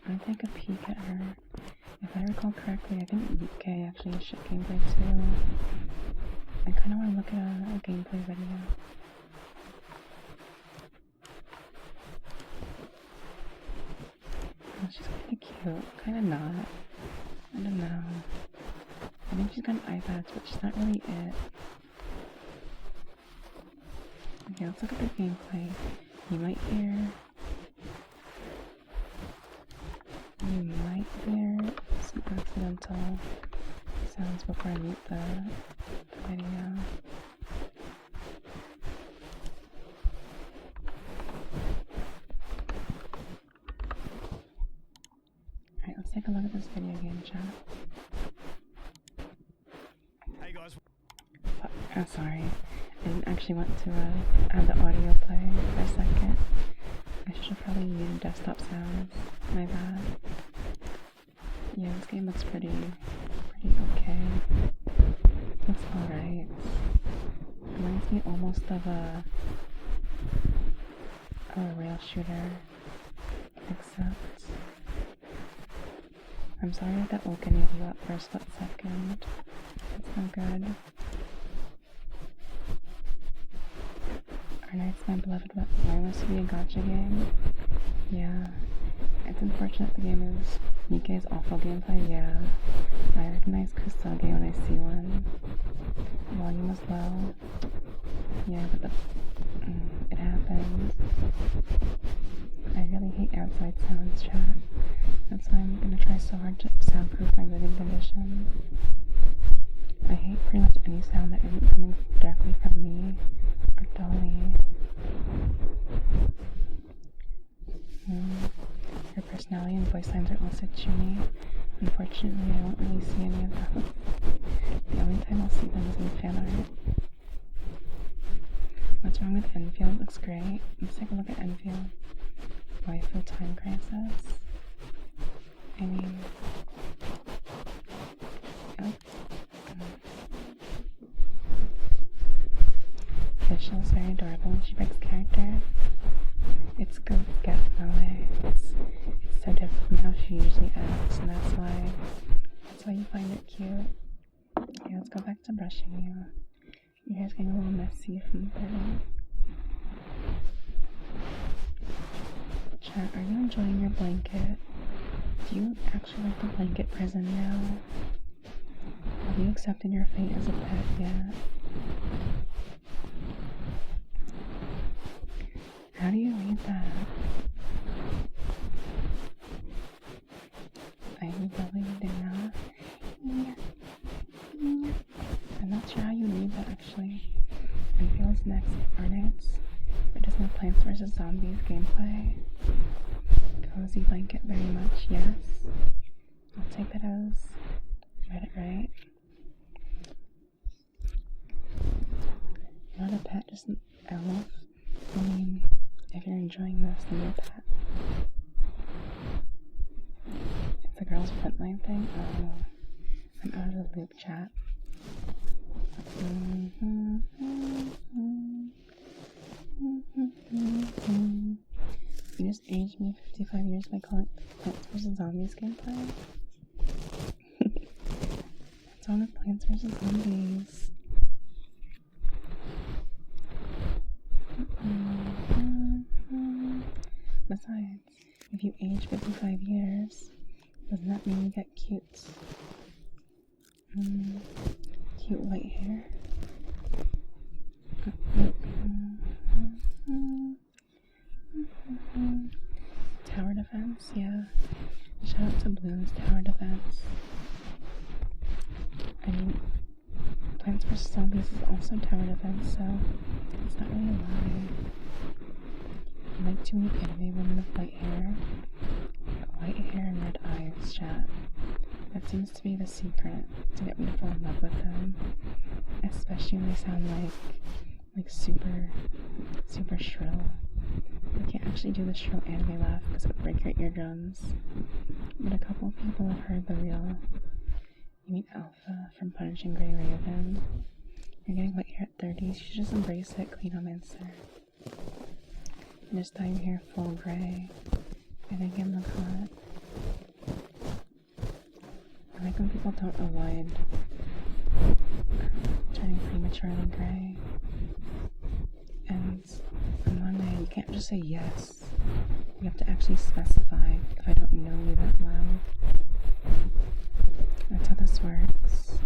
I'm gonna take a peek at her. If I recall correctly, I think Nikkei actually has shit gameplay too. I kinda wanna look at a gameplay video. Oh, she's kinda cute. Kinda not. I don't know. I think she's got an eye patch, but she's not really it. Okay, let's look at the gameplay. You might hear some accidental sounds before I mute the video. Alright, let's take a look at this video game, chat. Hey guys. Oh, sorry. I didn't actually want to have the audio play for a second. I should have probably used desktop sounds. My bad. Yeah, this game looks pretty okay. Looks alright. Reminds me almost of a rail shooter. Except I'm sorry if that woke any of you up for a split second. It's no good. Our Knight's My Beloved Why must be a gacha game? Yeah. It's unfortunate the game is Nikkei's awful gameplay, yeah. I recognize Kusoge when I see one. Volume was low. Yeah, but it happens. I really hate outside sounds, chat. That's why I'm gonna try so hard to soundproof my living conditions. I hate pretty much any sound that isn't coming directly from me or Dolly. Her personality and voice lines are also cheery. Unfortunately, I won't really see any of them. The only time I'll see them is in fan art. What's wrong with Enfield? Looks great. Let's take a look at Enfield. Why I feel time crisis? I mean, Fish is very adorable when she breaks character. It's good to get in a way. It's so different from how she usually acts, and that's why you find it cute. Okay, let's go back to brushing you. Your hair's getting a little messy from the burning. Chat, are you enjoying your blanket? Do you actually like the blanket prison now? Have you accepted your fate as a pet yet? How do you read that? I probably do not. I'm not sure how you read that actually. Enfield's next Arnates. It doesn't have Plants vs. Zombies gameplay. Cozy blanket very much, yes. I'll take that as read it right. You're not a pet, just an elf. I mean, if you're enjoying this, then you're a pet. It's a girl's frontline thing? Oh, I'm out of the loop, chat. You just aged me 55 years by calling it Plants vs. Zombies gameplay? What's wrong with Plants vs. Zombies? Besides, if you age 55 years, doesn't that mean you get cute white hair? Tower defense, yeah. Shout out to Bloom's tower defense. I mean, Plants vs. Zombies is also tower defense, so it's not really a lie. I like too many anime women with white hair. White hair and red eyes, chat. That seems to be the secret to get me to fall in love with them. Especially when they sound like super shrill. I can't actually do the shrill anime laugh because it would break your eardrums. But a couple of people have heard the real. You mean Alpha from Punishing Grey Raven. You're getting white hair at 30s, you should just embrace it, clean up answer. And just dye your hair full gray. I think I'm look hot. I like when people don't avoid turning prematurely gray. And on Monday, you can't just say yes. You have to actually specify if I don't know you that well. That's how this works.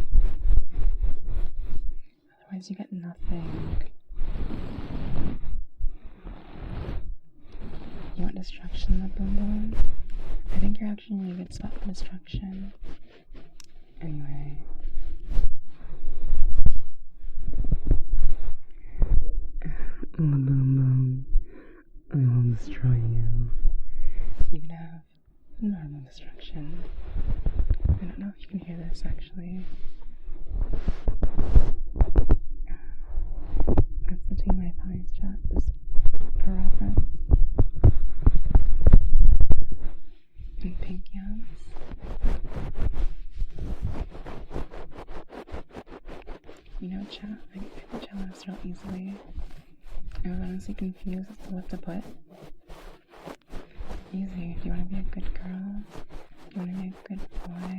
Otherwise, you get nothing. You want destruction, the boom boom? I think you're actually in a really good spot for destruction. Anyway. Boom boom. I will destroy you. You can have normal destruction. I don't know if you can hear this actually. That's between my thighs, chat, just for reference. And pink yams. You know, chat, I get jealous real easily. I was honestly confused as to what to put. Easy. Do you want to be a good girl? Do you want to be a good boy?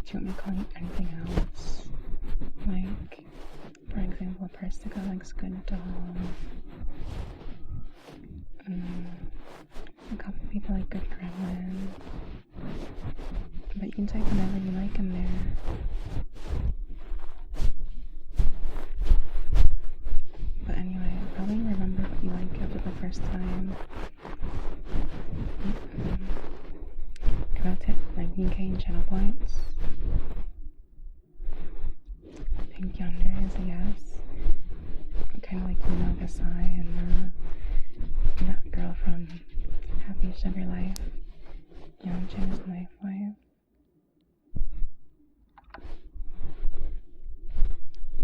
Do you want me to call you anything else? Like, for example, Persika likes good doll. A couple people like good gremlin. But you can type whatever you like in there. But anyway, I'll probably remember what you like after the first time. about to hit 19k in channel points. Pink yonder is a yes. Kind of like Kasai and that girl from Happy Sugar Life. Yamcha is my wife.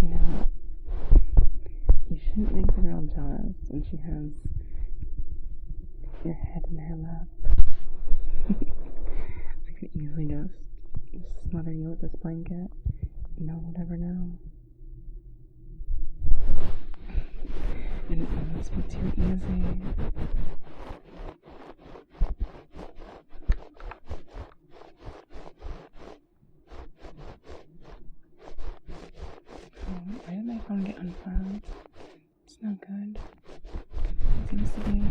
You know, you shouldn't make the girl jealous when she has your head in her lap. I could easily just smother you with this blanket. No one would ever know. And it must be too easy. Why did my phone get unplugged? It's not good. It seems to be.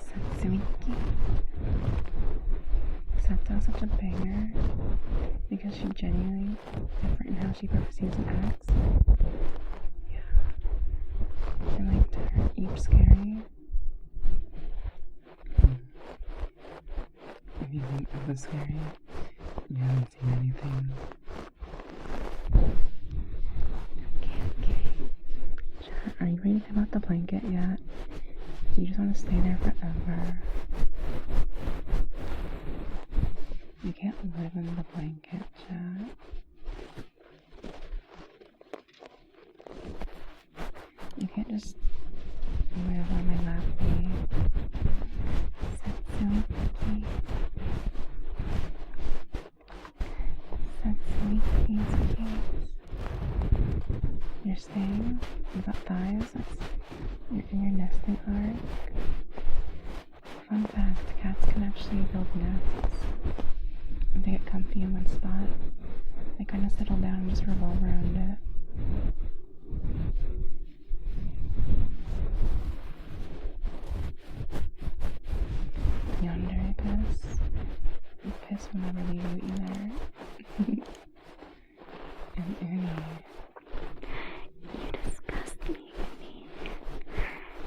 Satsuki. Sato's such a banger because she's genuinely different in how she perceives and acts. Yeah. I liked her. Eep scary. If you think that was scary, you haven't seen anything. Okay. Chat, are you ready to come out the blanket yet? Do you just want to stay there forever? You can't live in the blanket, chat. You can't just live on my lap, Satsuki. You're staying? You got thighs? You're in your nesting arc. Fun fact, cats can actually build nests. If they get comfy in one spot, they kind of settle down and just revolve around it. Yonder, I guess. The piss will never leave you either. And Ernie. You disgust me, Ernie.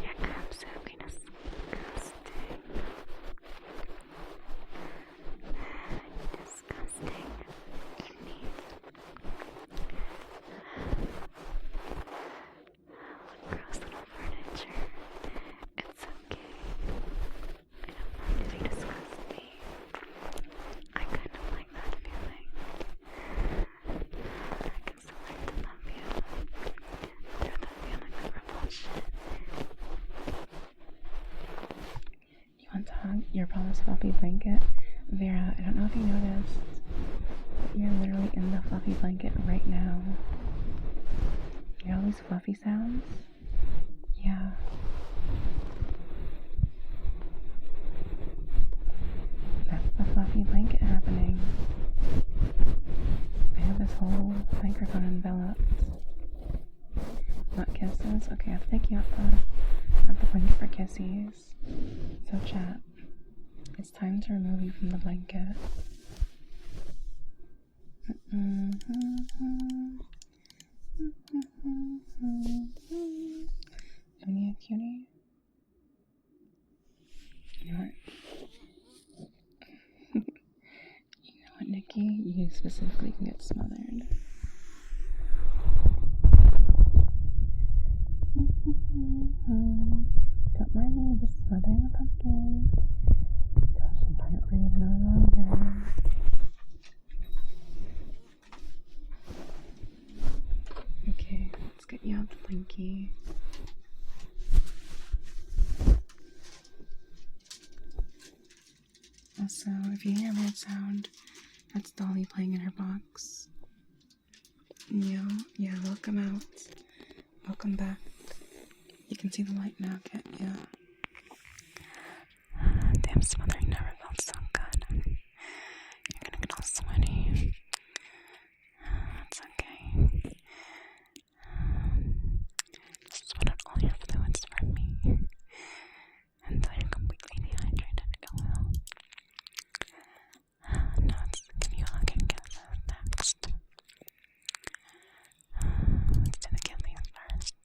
You're absolutely disgusting. Disgusting, Ernie. Gross little furniture. It's okay. I don't mind if you disgust me. I kind of like that feeling. I can select the love you through the feeling of repulsion. You want to hug your Paula's fluffy blanket? Vera, I don't know if you noticed, but you're literally in the fluffy blanket right now. You hear all these fluffy sounds? Yeah. That's the fluffy blanket happening. I have this whole microphone enveloped. Not kisses? Okay, I have to take you out the blanket for kissies. So chat, it's time to remove you from the blanket. Only a cutie? You know what, Nikki? You specifically can get smothered. Don't mind me, just smothering a pumpkin until she can't breathe no longer. Okay, let's get you out the blinky. Also, if you hear a weird sound, that's Dolly playing in her box. Yeah, welcome out. Welcome back. You can see the light now, can't you? Damn, smothering never felt so good. You're gonna get all sweaty. It's okay. Just sweat out all your fluids for me until you're completely dehydrated. It will. Now let's give you a hug and kisses next. Let's do the kisses first.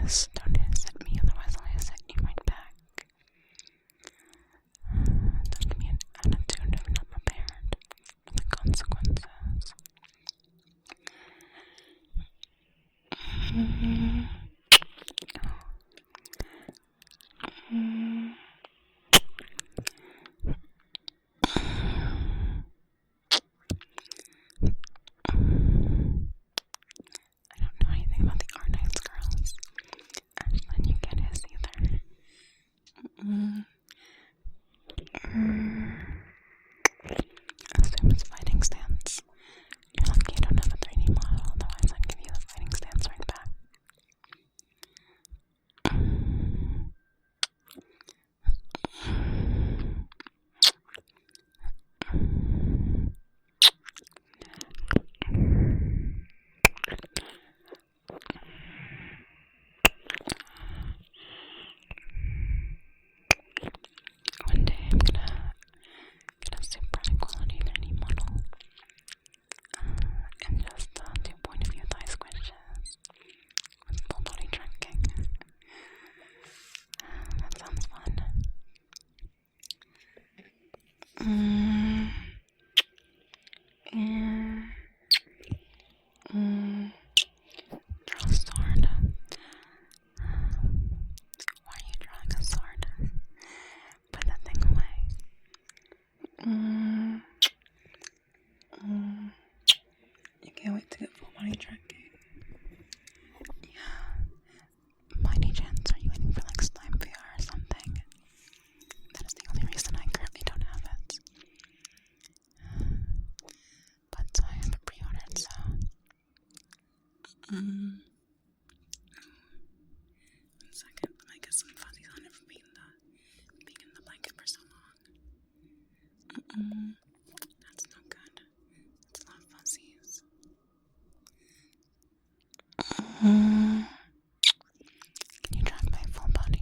Yes, don't hit me, otherwise I'll hit you right back. Don't give me an attitude of not prepared for the consequences. I don't know anything about the R9's girls. Ashlyn, you can't hiss either. Assume it's fighting stance. You're lucky you don't have a 3D model, otherwise I'd give you the fighting stance right back. One day I'm gonna get a super high quality 3D model and just do point of view thigh squishes with full body tracking. That sounds fun. Draw a sword. Why are you drawing a sword? Put that thing away. You can't wait to get full body tracking. Yeah. By any chance, are you waiting for like Slime VR or something? That is the only reason I currently don't have it. But I have it pre-ordered, so. One second, I might get some fuzzies on it from being in the blanket for so long. That's not good. It's a lot of fuzzies. Can you track my full body?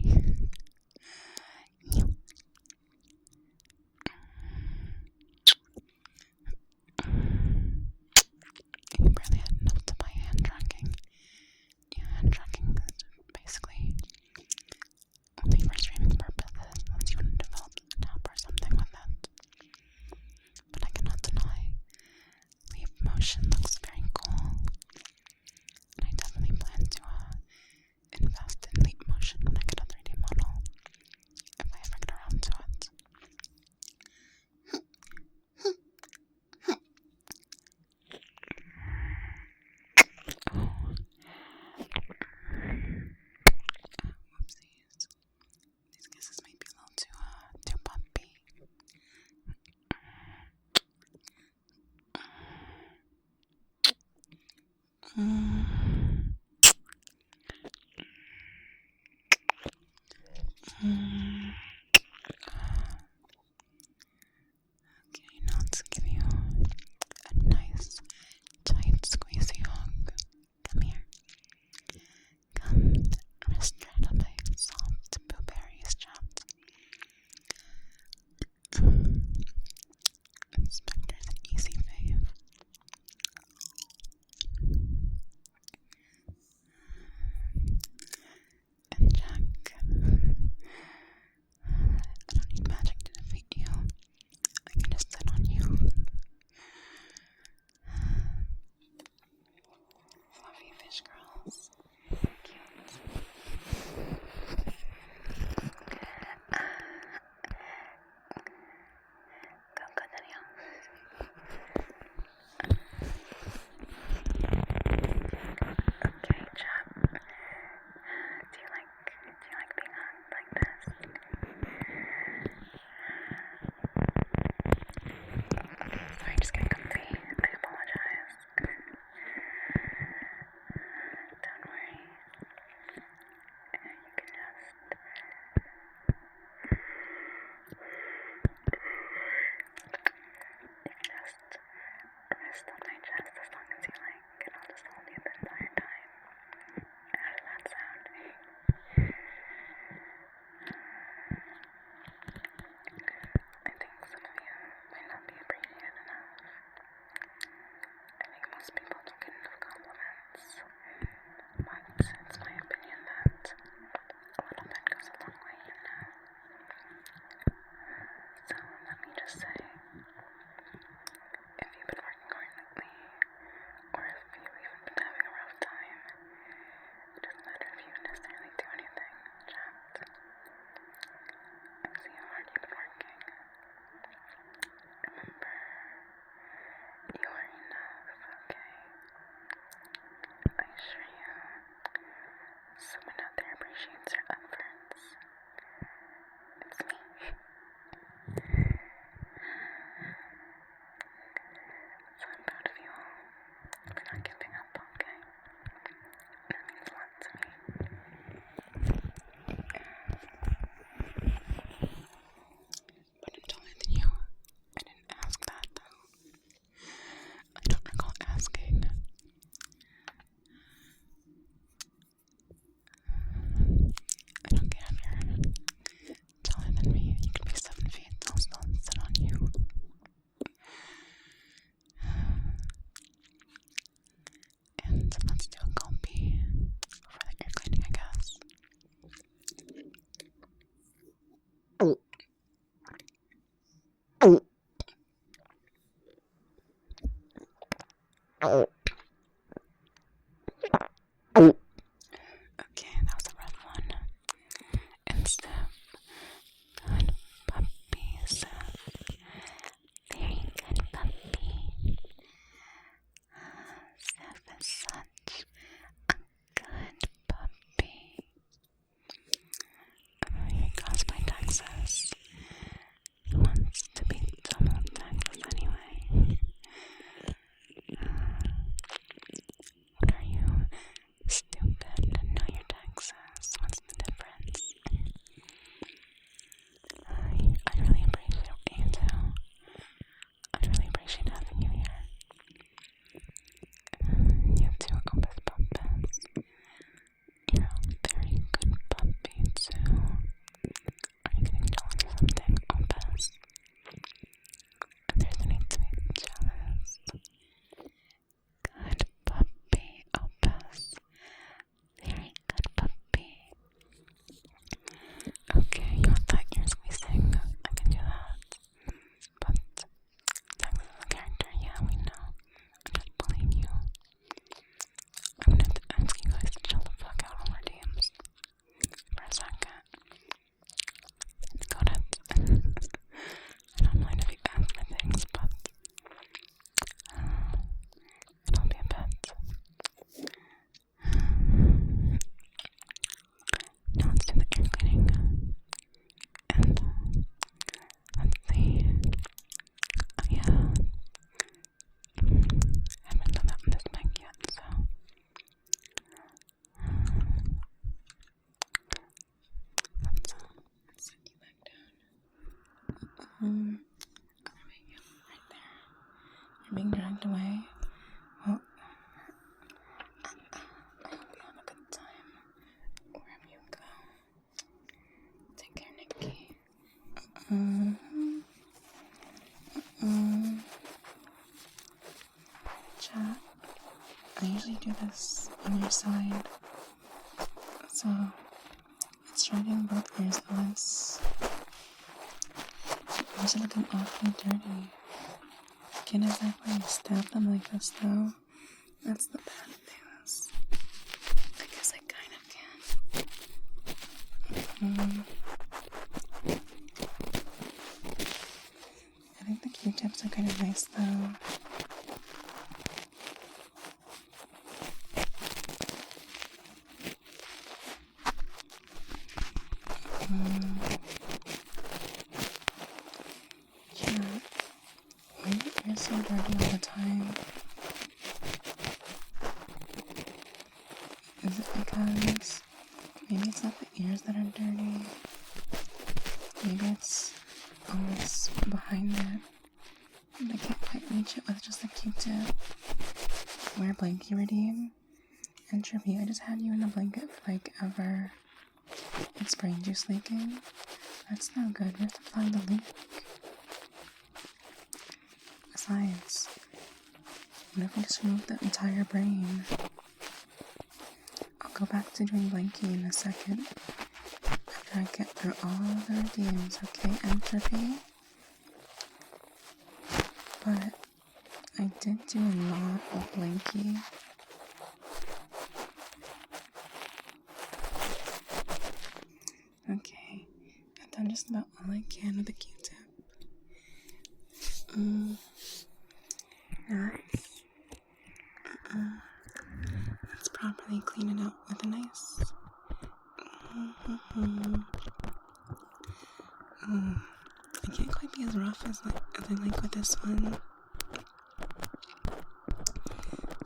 You barely had enough to buy hand tracking. Yeah, hand tracking is basically only for streaming purposes, unless you want to develop an app or something with it. But I cannot deny, Leap Motion looks very cool. And I definitely plan to invest in Leap Motion when I get a 3D model, if I ever get around to it. Whoopsies. These kisses might be a little too puppy. Okay, now let's give you a nice, tight, squeezy hug. Come here. Come, rest right on my soft blueberries chat. Inspector's an easy fave. Okay, that was a rough one. And so, good puppy, so very good puppy. Seth is such a good puppy. He goes by Texas. He wants to be double Texas anyway. What are you? Stupid. No, you're Texas. What's the difference? I really appreciate you too. I really appreciate having you here. You two Opus Puppets. You're a very good puppy too. Are you gonna tell me something, Opus? There's no need to be jealous. Good puppy, Opus. Very good puppy. Okay, you want that ear squeezing? I can do that. But Texas is a character, yeah, we know. I'm just bullying you. I'm gonna have to ask you guys to chill the fuck out on our DMs for a second. Got it. I don't mind if you ask for things, but it'll be a bit. Now let's do the ear cleaning. And let's see. Oh yeah. I haven't done that on this mic yet, so. Let's set you back down. Oh, wait, yep, right there. You're being dragged away. Well, I hope you have a good time wherever you go. Take care, Nikki. Chat. I usually do this on your side, so it's dragging both ears, Alice. Yours are looking awfully dirty. Can't exactly stab them like this, though. That's the bad news. I guess I kind of can. I think the Q-tips are kind of nice, though. Yeah. Why are your ears so dirty all the time? Is it because maybe it's not the ears that are dirty? Maybe it's on this behind it. And I can't quite reach it with just a Q-tip. Wear blankie redeem. And Trippy, I just had you in the blanket for like ever. It's brain juice leaking. That's no good. We have to plug the leak. Besides, what if we just remove the entire brain? I'll go back to doing blankie in a second. After I get through all of the redeems, okay, and Trippy? But I did do a lot of blankie. Okay, I've done just about all I can with the Q-tip. Nice. Let's properly clean it up with a nice. I can't quite be as rough as I like with this one.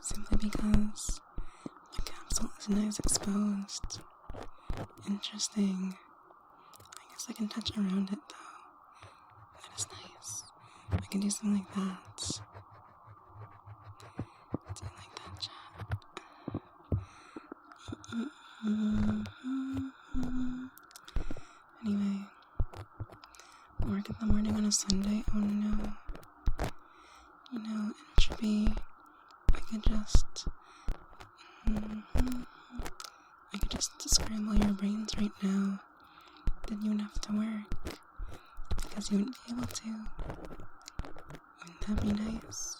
Simply because the capsule isn't as exposed. Interesting. I guess I can touch around it though. That is nice. I can do something like that. Do you like that, chat? Anyway, work in the morning on a Sunday. Oh no. You know, it should be. I could just scramble your brains right now. Then you wouldn't have to work. Because you wouldn't be able to. Wouldn't that be nice?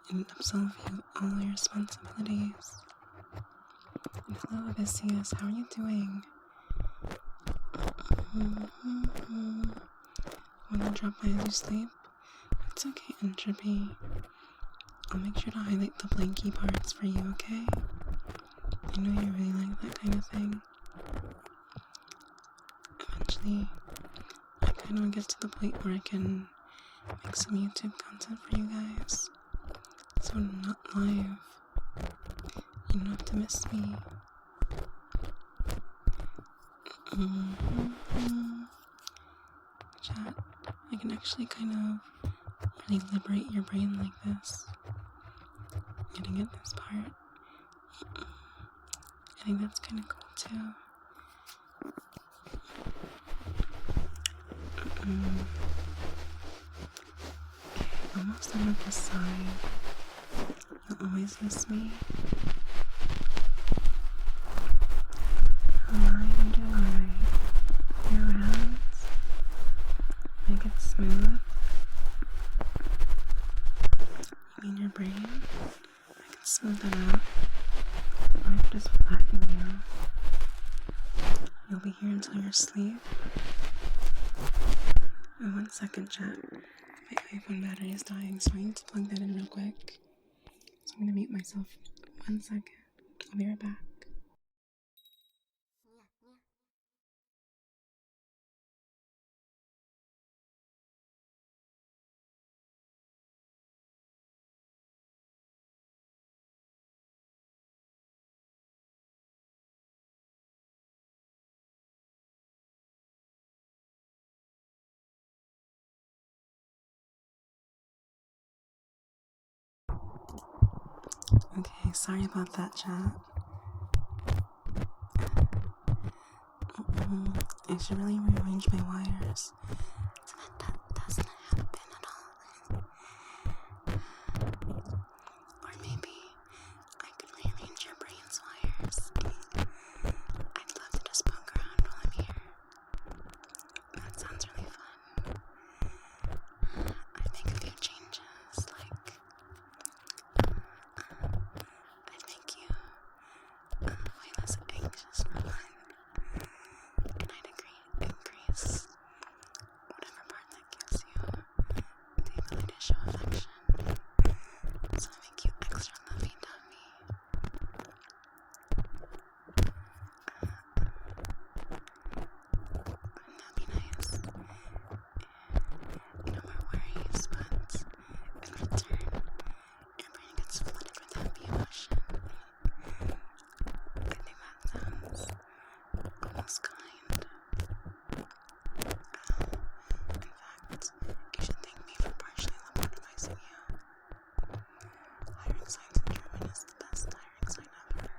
and absolve you of all your responsibilities. And hello, Odysseus, how are you doing? Wanna drop by as you sleep? It's okay, Entropy. I'll make sure to highlight the blanky parts for you, okay? I know you really like that kind of thing. Eventually, I kind of get to the point where I can make some YouTube content for you guys. So when I'm not live, you don't have to miss me. Chat, I can actually kind of really liberate your brain like this. Getting at this part. I think that's kind of cool too. Okay, almost done with this side. You'll always miss me. How do your hands? Make it smooth. You mean your brain? I can smooth it out. I'm just flattening you. You'll be here until you're asleep. Oh, 1 second, chat. My iPhone battery is dying, so I need to plug that in real quick. So I'm gonna mute myself. 1 second. I'll be right back. Okay, sorry about that, chat. I should really rearrange my wires so that doesn't happen at all. Or maybe I could rearrange your brain's wires. I'd love to just poke around while I'm here. That sounds really fun. I'd make a few changes, like I'd make you way less anxious for fun. And I'd increase whatever part that gives you the ability to show affection. So I make you extra lovey-dovey. Wouldn't that be nice? No more worries, but in return, your brain gets flooded with happy emotion. I think that sounds almost kind. In fact, you should thank me for partially lobotomizing you. Hiring signs in German is the best hiring sign ever.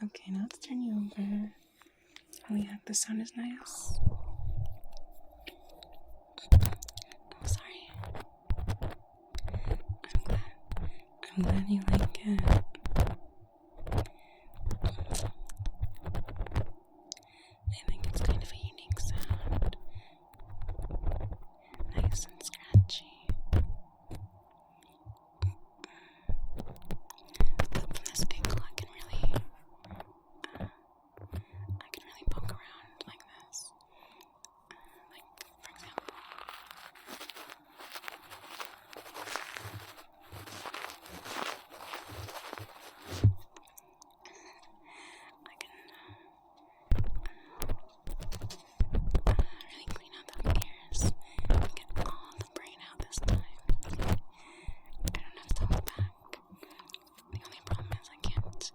Okay, now let's turn you over. Oh yeah, the sound is nice. Oh, sorry. I'm glad you like it. I think it's kind of a unique sound. Nice and scratchy. But from this angle, I can really poke around like this. Like, for example. I can really clean out the ears and get all the brain out this time. I don't have to hold back. The only problem is I can't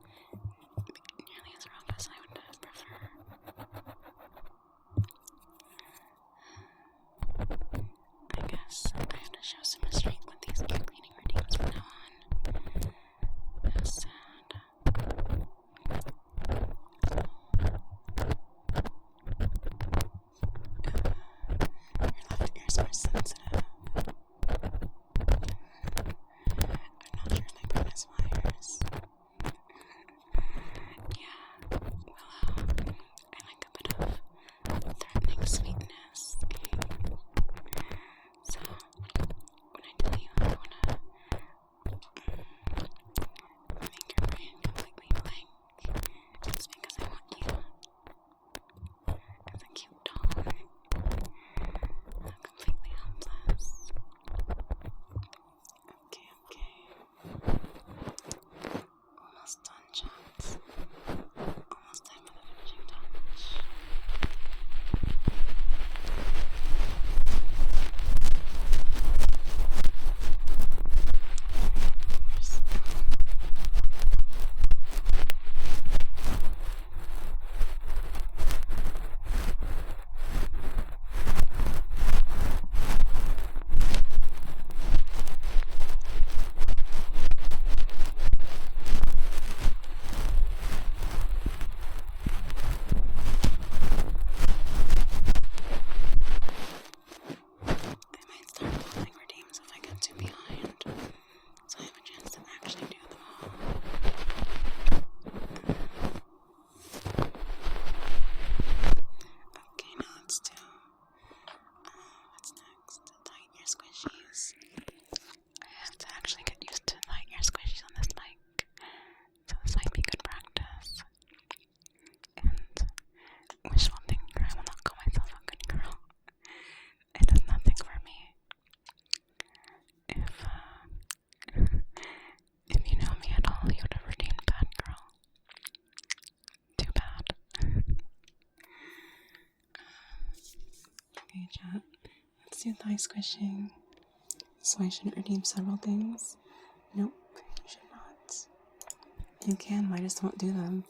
be nearly as rough as I would prefer. I guess I have to show some restraint with these ear cleaning routines from now on. How sad. Your left ear's more sensitive. I'm not sure if my brain has wires. Yeah, well, I like a bit of threatening sweetness. So Let's do thigh squishing. So I shouldn't redeem several things? Nope, you should not. You can, but I just won't do them.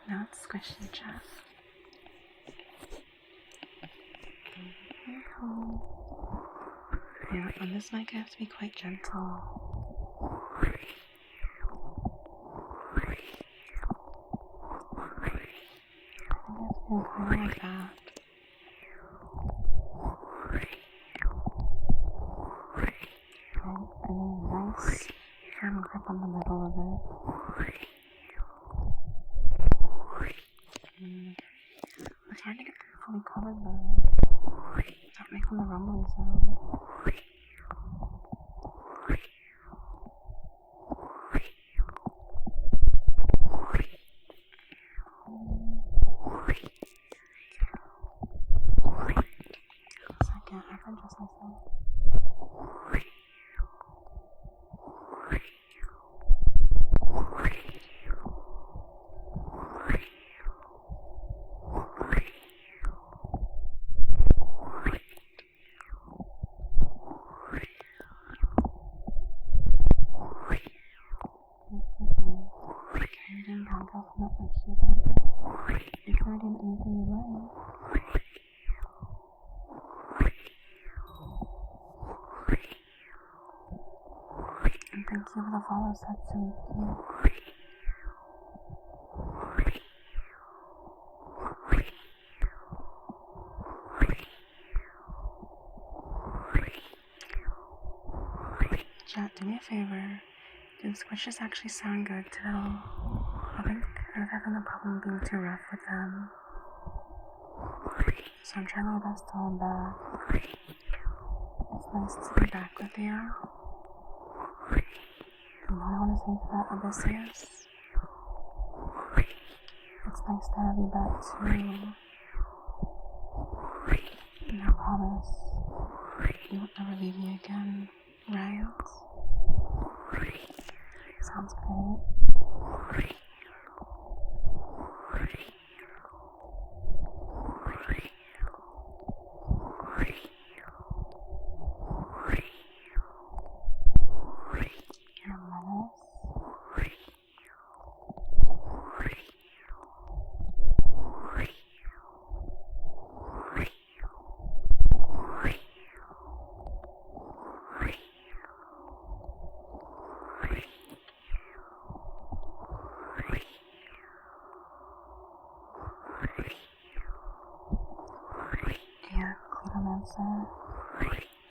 Now it's squishing, Jeff. Yeah, on this mic I have to be quite gentle. I think I have to do kind of like that. I need a nice firm grip on the middle of it. It's hard to get fully covered though. Not making the rumbling sound. Second, I can adjust myself. Not actually bad. You can redeem anything you like. And thank you for the follow, Satsuki. Chat, do me a favor. Do the squishes actually sound good today? I think I'm having a problem being too rough with them. So I'm trying my best to hold back. It's nice to be back with you. And what I want to say to that, Odysseus, it's nice to have you back too. And I promise you won't ever leave me again, right? Sounds great.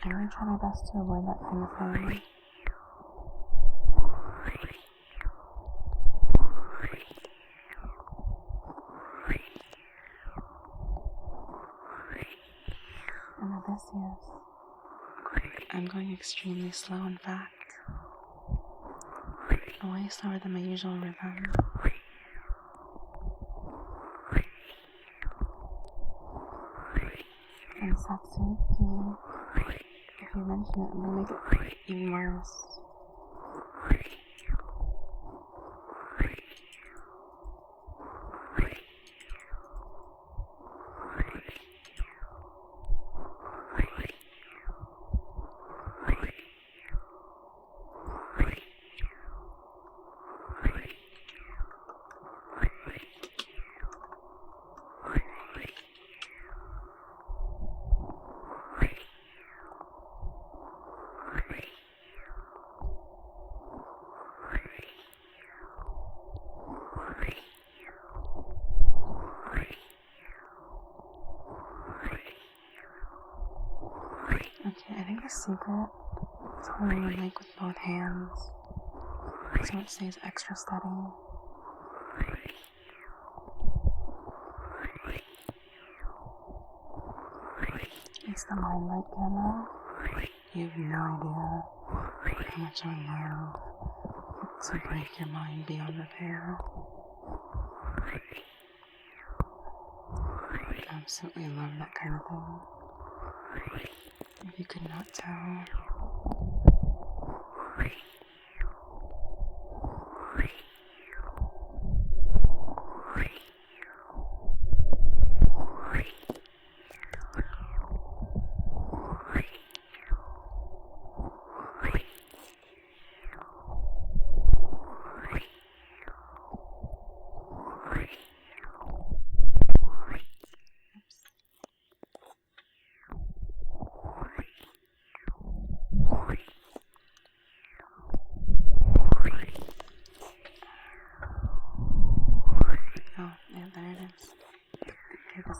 I really try my best to avoid that kind of thing. And Odysseus, I'm going extremely slow, in fact. Way slower than my usual rhythm. And Satsuki, if you mention it, I'm gonna make it even worse. Okay, I think the secret is holding the mic with both hands so it stays extra steady. It's the mind light camera. You have no idea how much I love to break your mind beyond repair. I absolutely love that kind of thing. If you could not tell.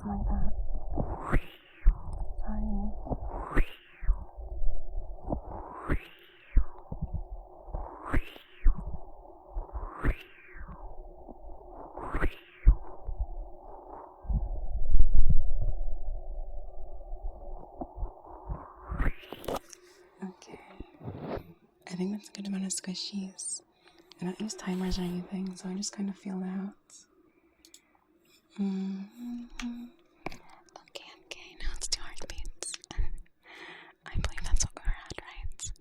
sound like that? Sorry. Okay. I think that's a good amount of squishies. I don't use timers or anything, so I just kind of feel that out. Okay, now it's 2 heartbeats. I believe that's what we're at, right?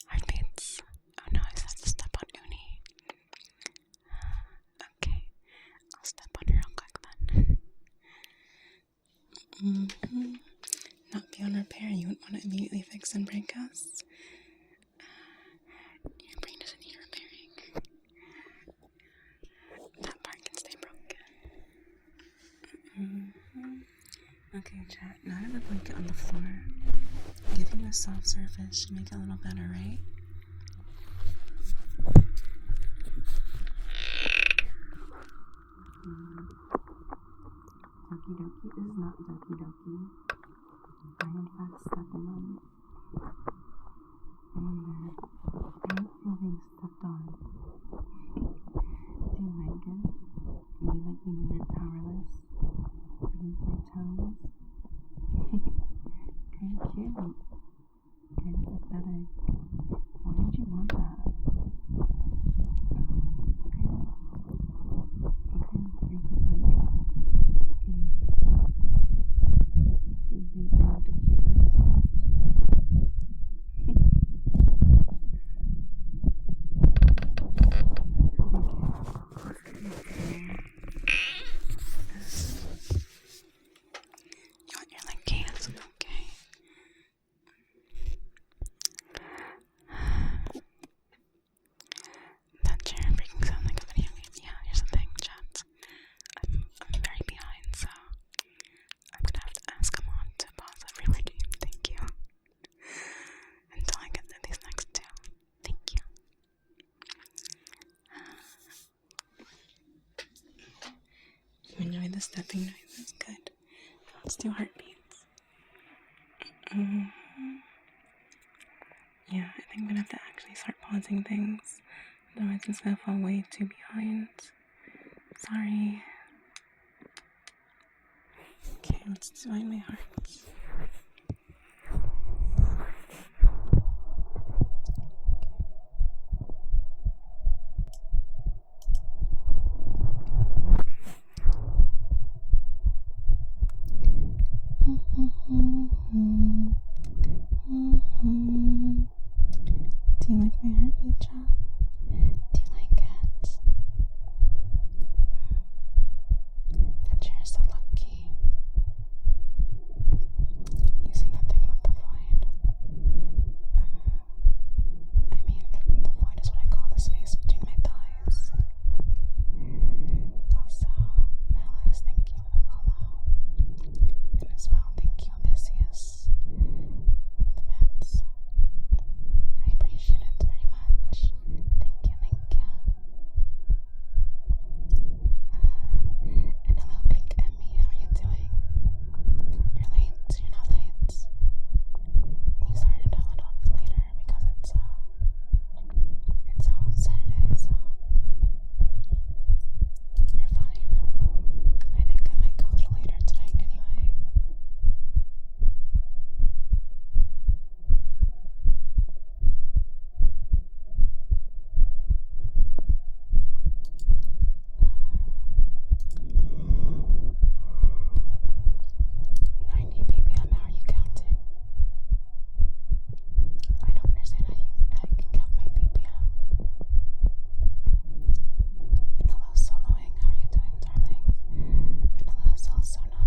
Heartbeats. Oh no, I have to step on Uni. Okay, I'll step on her real quick then. Not beyond repair, you wouldn't want to immediately fix and break us. Your brain doesn't need repairing. That part can stay broken. Okay, chat, now I have a blanket on the floor. Giving you a soft surface should make it a little better, right? Doki Doki is not Doki Doki. I in fact stepping on it. I wonder, I don't feel being stepped on. Do you like it? Do you like being rendered powerless? Beneath my toes? Very cute. Very pathetic. Why did you want that? Okay, very good, like, you think I want to cute girls? You're like cans, okay? That chair freaking sounds like a video game. Yeah, here's the thing, chat. I'm very behind, so I'm gonna have to ask him on to pause every routine. Thank you. Until I get through these next 2. Thank you. You enjoy the stepping noises? Good. Let's do heartbeats. Yeah, I think I'm gonna have to actually start pausing things. Otherwise, I'm just gonna fall way too behind. Sorry. Okay, let's join my hearts. Do you like my heartbeat, chat? Do you like it? That chair is so lucky. You see nothing but the void. I mean, the void is what I call the space between my thighs. Also, Malice, thank you for the follow. And as well, thank you, Odysseus, for the bits. I appreciate it very much. Thank you, thank you. And hello, Pink Emmy, how are you doing? You're late? You're not late? We started a little later because it's Saturday, so you're fine. I think I might go a little later tonight anyway. 90 BPM, how are you counting? I don't understand how I can count my BPM. And hello, Soloing, how are you doing, darling? And hello, Salsona.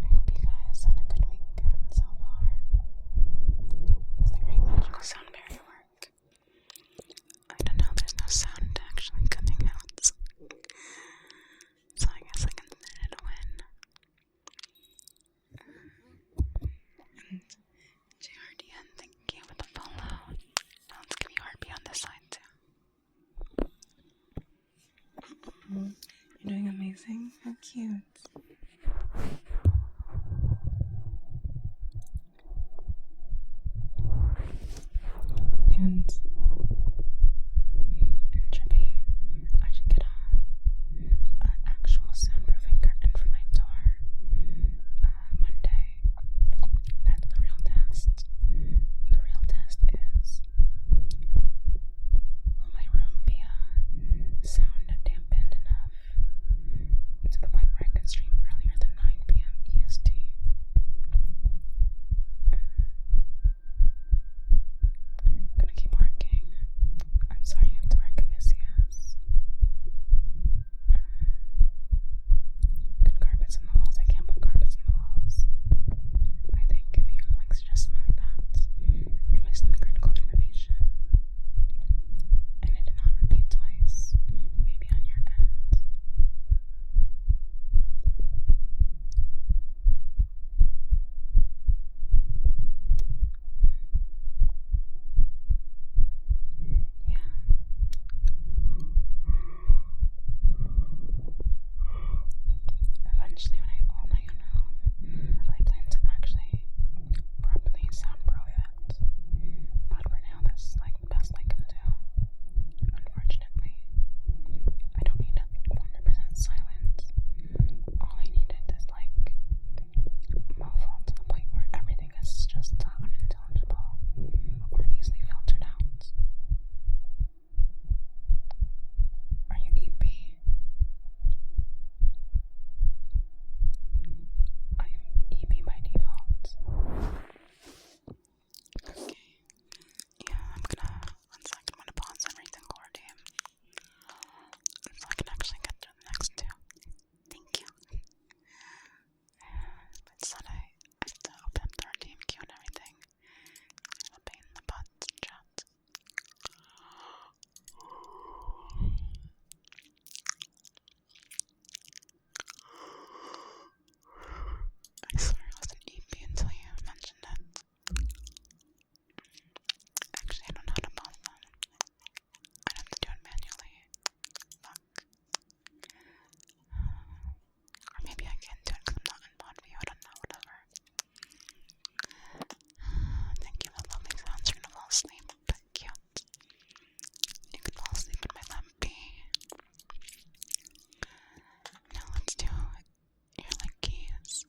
I hope you guys had a good weekend so far. Does the great magical sound barrier work? I don't know, there's no sound actually coming out. So I guess I consider it a win. And JRDN, thank you for the follow. Now let's give you heartbeat on this side too. You're doing amazing. How cute. I swear it wasn't EP until you mentioned it. Actually, I don't know how to pause them. I'd have to do it manually. Fuck. Or maybe I can do it because I'm not in mod view. I don't know, whatever. Thank you for the lovely sounds. You're gonna fall asleep. Cute. You can fall asleep in my lap B. Now let's do your like keys.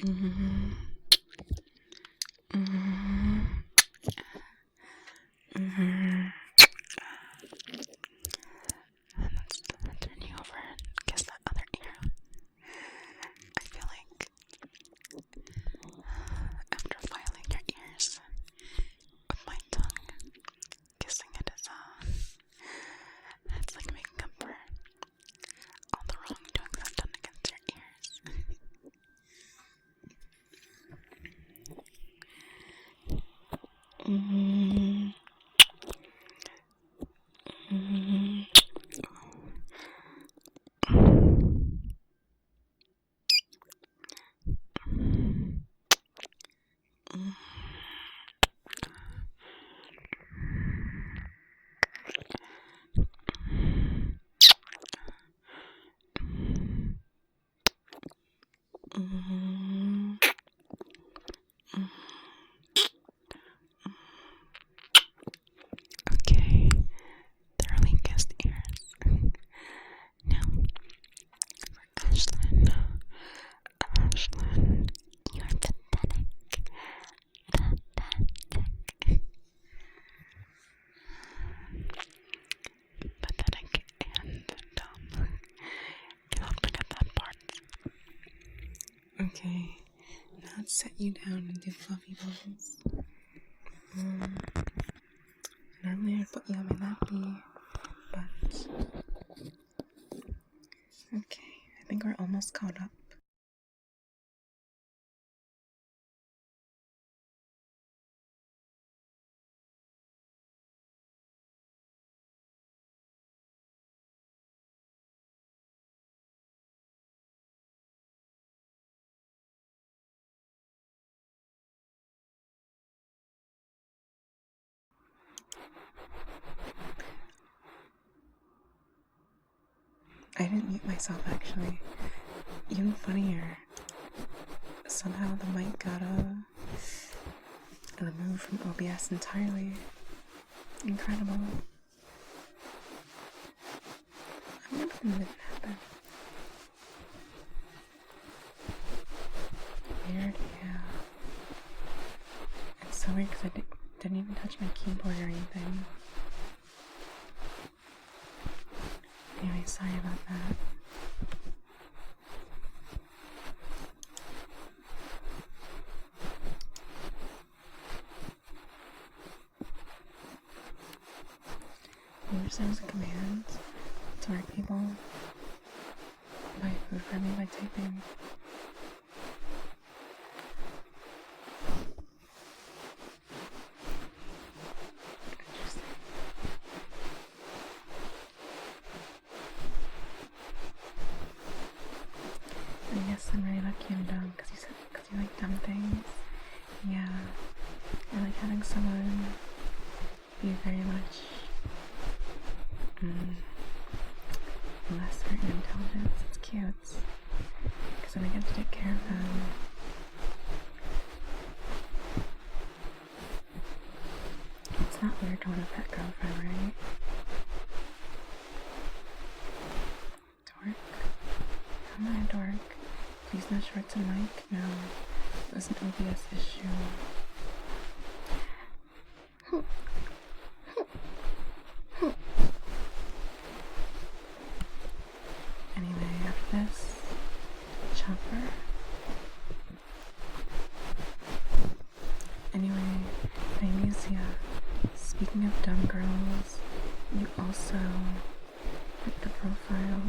Mm-hmm. Mm-hmm. Mm-hmm. And let's turn you over and kiss that other ear. I feel like after filing your ears with my tongue, kissing it is it's like making up for all the wrongdoings I've done against your ears. Mm-hmm. Mm-hmm. Mm-hmm. Okay, thoroughly kissed ears. Now, Ashlyn, you're pathetic. Pathetic and dumb. Cannot forget that part. Okay, now let's set you down and do fluffy bubbles. Normally I'd put you on my lappy, but okay, I think we're almost caught up. I didn't mute myself actually. Even funnier. Somehow the mic got removed from OBS entirely. Incredible. I wonder when did it happen. Weird, yeah. It's so weird because I didn't even touch my keyboard or anything. Anyway, sorry about that. You wish there was a command to our people buy food for me by typing. Interesting. I guess I'm very lucky and dumb because you like dumb things. Yeah, I like having someone be very much lesser in intelligence. It's cute because then I get to take care of them. It's not weird to want a pet girlfriend, right? Dork? I'm not a dork. Please no shorts and mic. No, it was an OBS issue. Anyway, after this, chopper. Anyway, Dionysia, speaking of dumb girls, you also put the profile.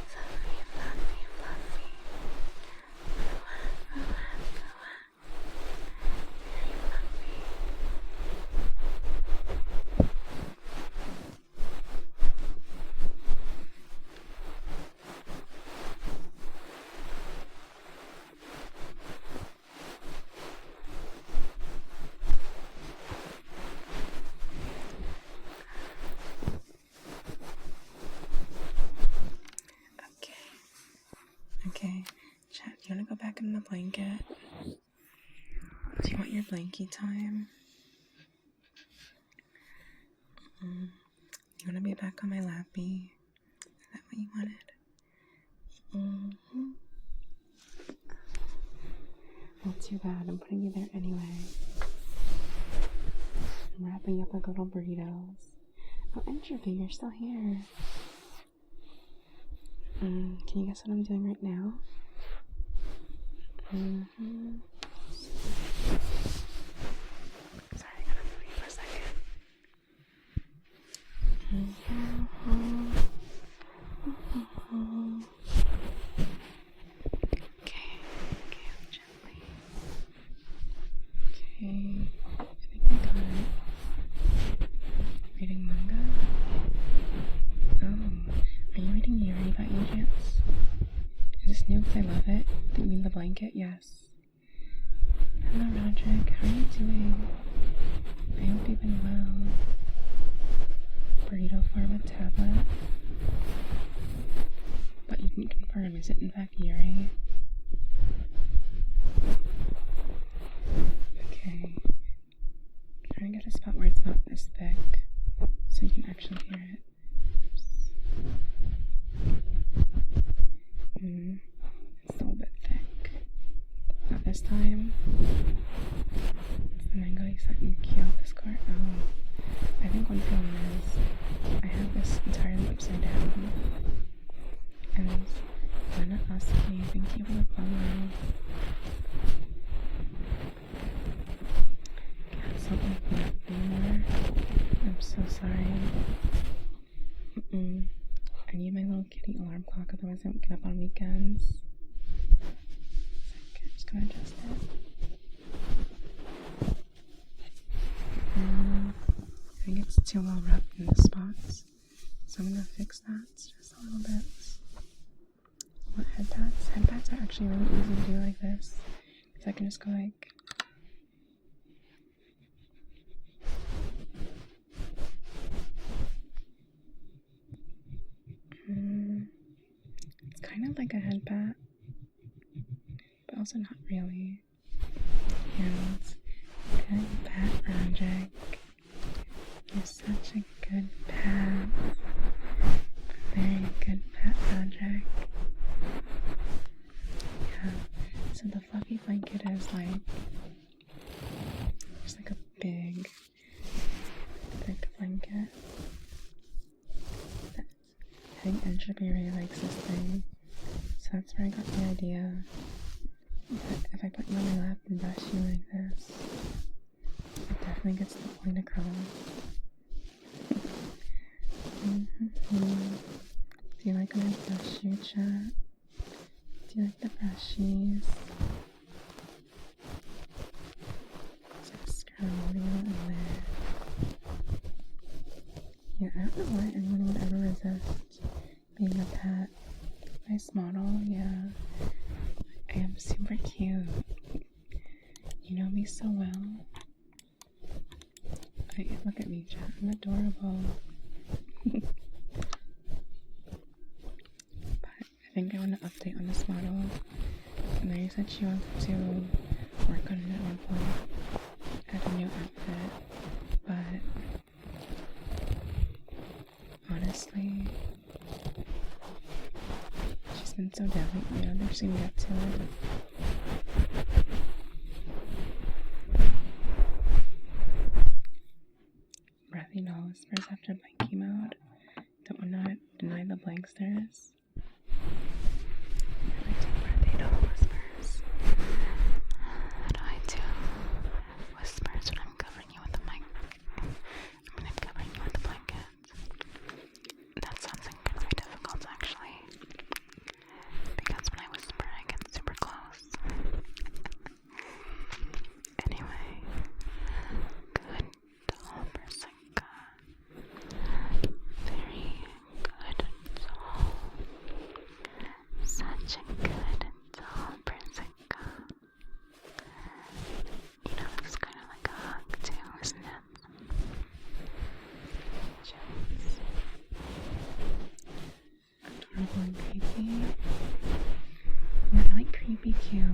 Fluffy, fluffy, fluffy. Very fluffy. Okay, chat, do you want to go back in the blanket? Do you want your blankie time? You want to be back on my lappy? Is that what you wanted? too bad. I'm putting you there anyway. I'm wrapping up like little burritos. Oh, Entropy, you're still here. Can you guess what I'm doing right now? Sorry, I gotta move you for a second. Okay, gently. Okay, I think I got it. Reading manga? Oh, are you reading Yuri by any chance? Is this new because I love it? Do you mean the blanket? Yes. Hello, Roderick. How are you doing? I hope you've been well. Burrito farm with tablet. But you can confirm, is it in fact Yuri? Okay. I'm trying to get a spot where it's not this thick, so you can actually hear it. It's a little bit thick. Not this time. It's the mango you sent in Kyoto Discord. Oh. I think one problem is I have this entirely upside down. And Lena Oski, thank you for the follow. Can't sleep like that anymore. I'm so sorry. I need my little kitty alarm clock, otherwise I won't get up on weekends. Okay, I'm just gonna adjust it. I think it's too well wrapped in the spots, so I'm gonna fix that just a little bit. What headpads? Headpads are actually really easy to do like this, because I can just go like. It's kind of like a headband, but also not really. And good pat, Roderick. You're such a good pat. Very good pat, Roderick. Yeah, so the fluffy blanket is like, just like a big, thick blanket. I think Entropy really likes this thing, so that's where I got the idea that if I put you on my lap and brush you like this, it definitely gets the point across. Do you like when I brush you, chat? Do you like the brushies? Just scroll in there. Yeah, I don't know why anyone would ever resist being a pet. Nice model, yeah. I am super cute. You know me so well. Look at me, chat. I'm adorable. But I think I want to update on this model. And Mary said she wanted to work on it at one point. Add a new outfit. But honestly, she's been so dead lately. I don't think she's gonna get to it. Breathy doll whispers after blankie mode. Don't want to deny the blank stares. I like to breathy doll whispers. How do I do whispers when I'm covering you with the mic? I mean, I'm covering you with the blanket. That sounds incredibly difficult, actually. Because when I whisper, I get super close. Anyway, good doll Persica. Very good doll. Such a good doll Persica. You know, it's kind of like a hug too, isn't it? Just adorable and creepy. Yeah, I like creepy cute.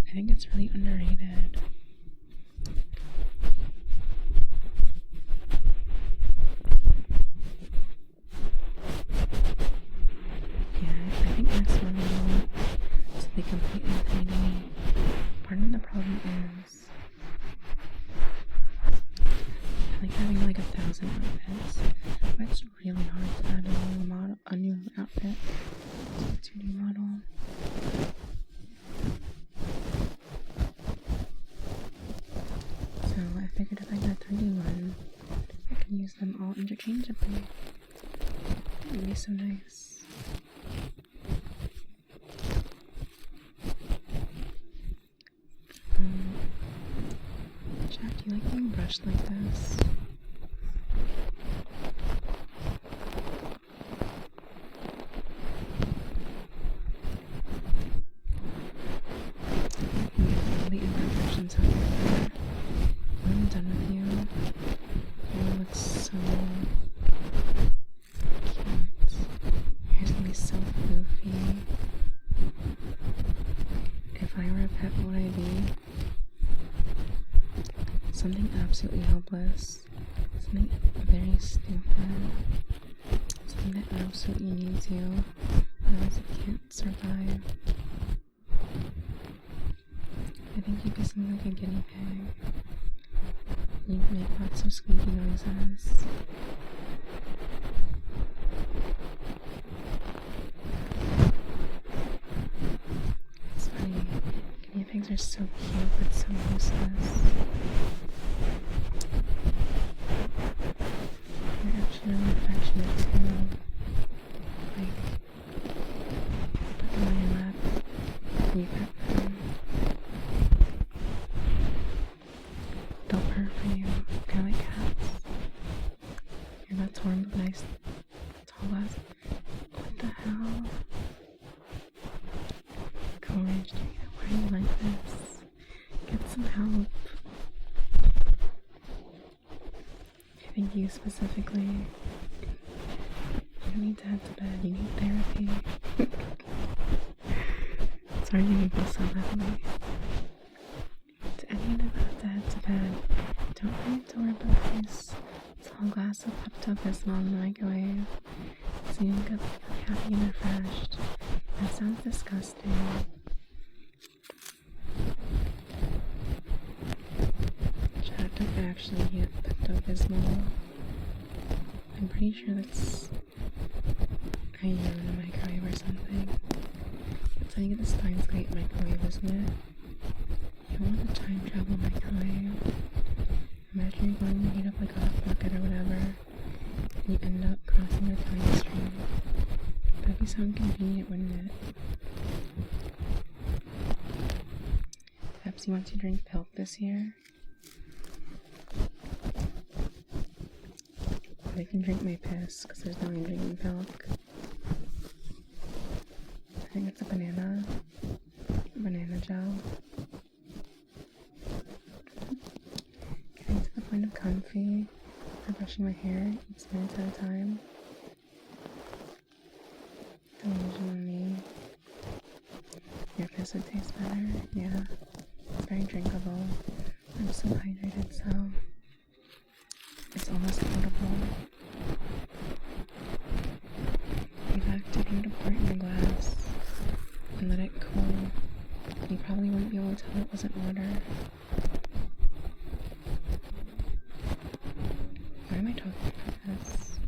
I think it's really underrated. Yeah, I think next one will be completely 3D. Part of the problem is I like having like 1,000 outfits, but it's really hard to add a new outfit to a 2D model. So I figured if I get a 3D one, I can use them all interchangeably. That would be so nice. Jack, do you like being brushed like this? All the imperfections out there. When I'm done with you, you look so cute. Your hair's gonna be so floofy. If I were a pet, what would I be? Something absolutely helpless. Something very stupid. Something that absolutely needs you. Otherwise it can't survive. I think you'd be something like a guinea pig. You'd make lots of squeaky noises. It's funny. Guinea pigs are so cute but so useless. They're actually really affectionate too. Like, put them on your lap and you pet them. They'll purr for you, kind of like cats. You're not torn with nice tall glass. What the hell? Courage, why are you like this? Get some help. I think you specifically, you don't need to head to bed, you need therapy. Sorry you feel so badly. To any of us to head to bed, don't forget to order a nice tall glass of Pepto-Bismol in the microwave so you can get happy and refreshed. That sounds disgusting. Chat, don't actually get Pepto-Bismol. I'm pretty sure that's how you in the microwave or something. That's how you get the Steins Gate microwave, isn't it? You don't want the time travel microwave. Imagine you're going to heat up like a hot pocket or whatever, and you end up crossing a time stream. That'd be so inconvenient, wouldn't it? Pepsi wants you to drink milk this year. They can drink my piss, because there's no way I'm drinking milk. I think it's a banana gel. Getting to the point of comfy for brushing my hair each minute at a time. Delusion on me. Your piss would taste better. Yeah, it's very drinkable. I'm so hydrated, so it's almost potable. In fact, if you were to pour it in a glass and let it cool, you probably wouldn't be able to tell it wasn't water. Why am I talking about this?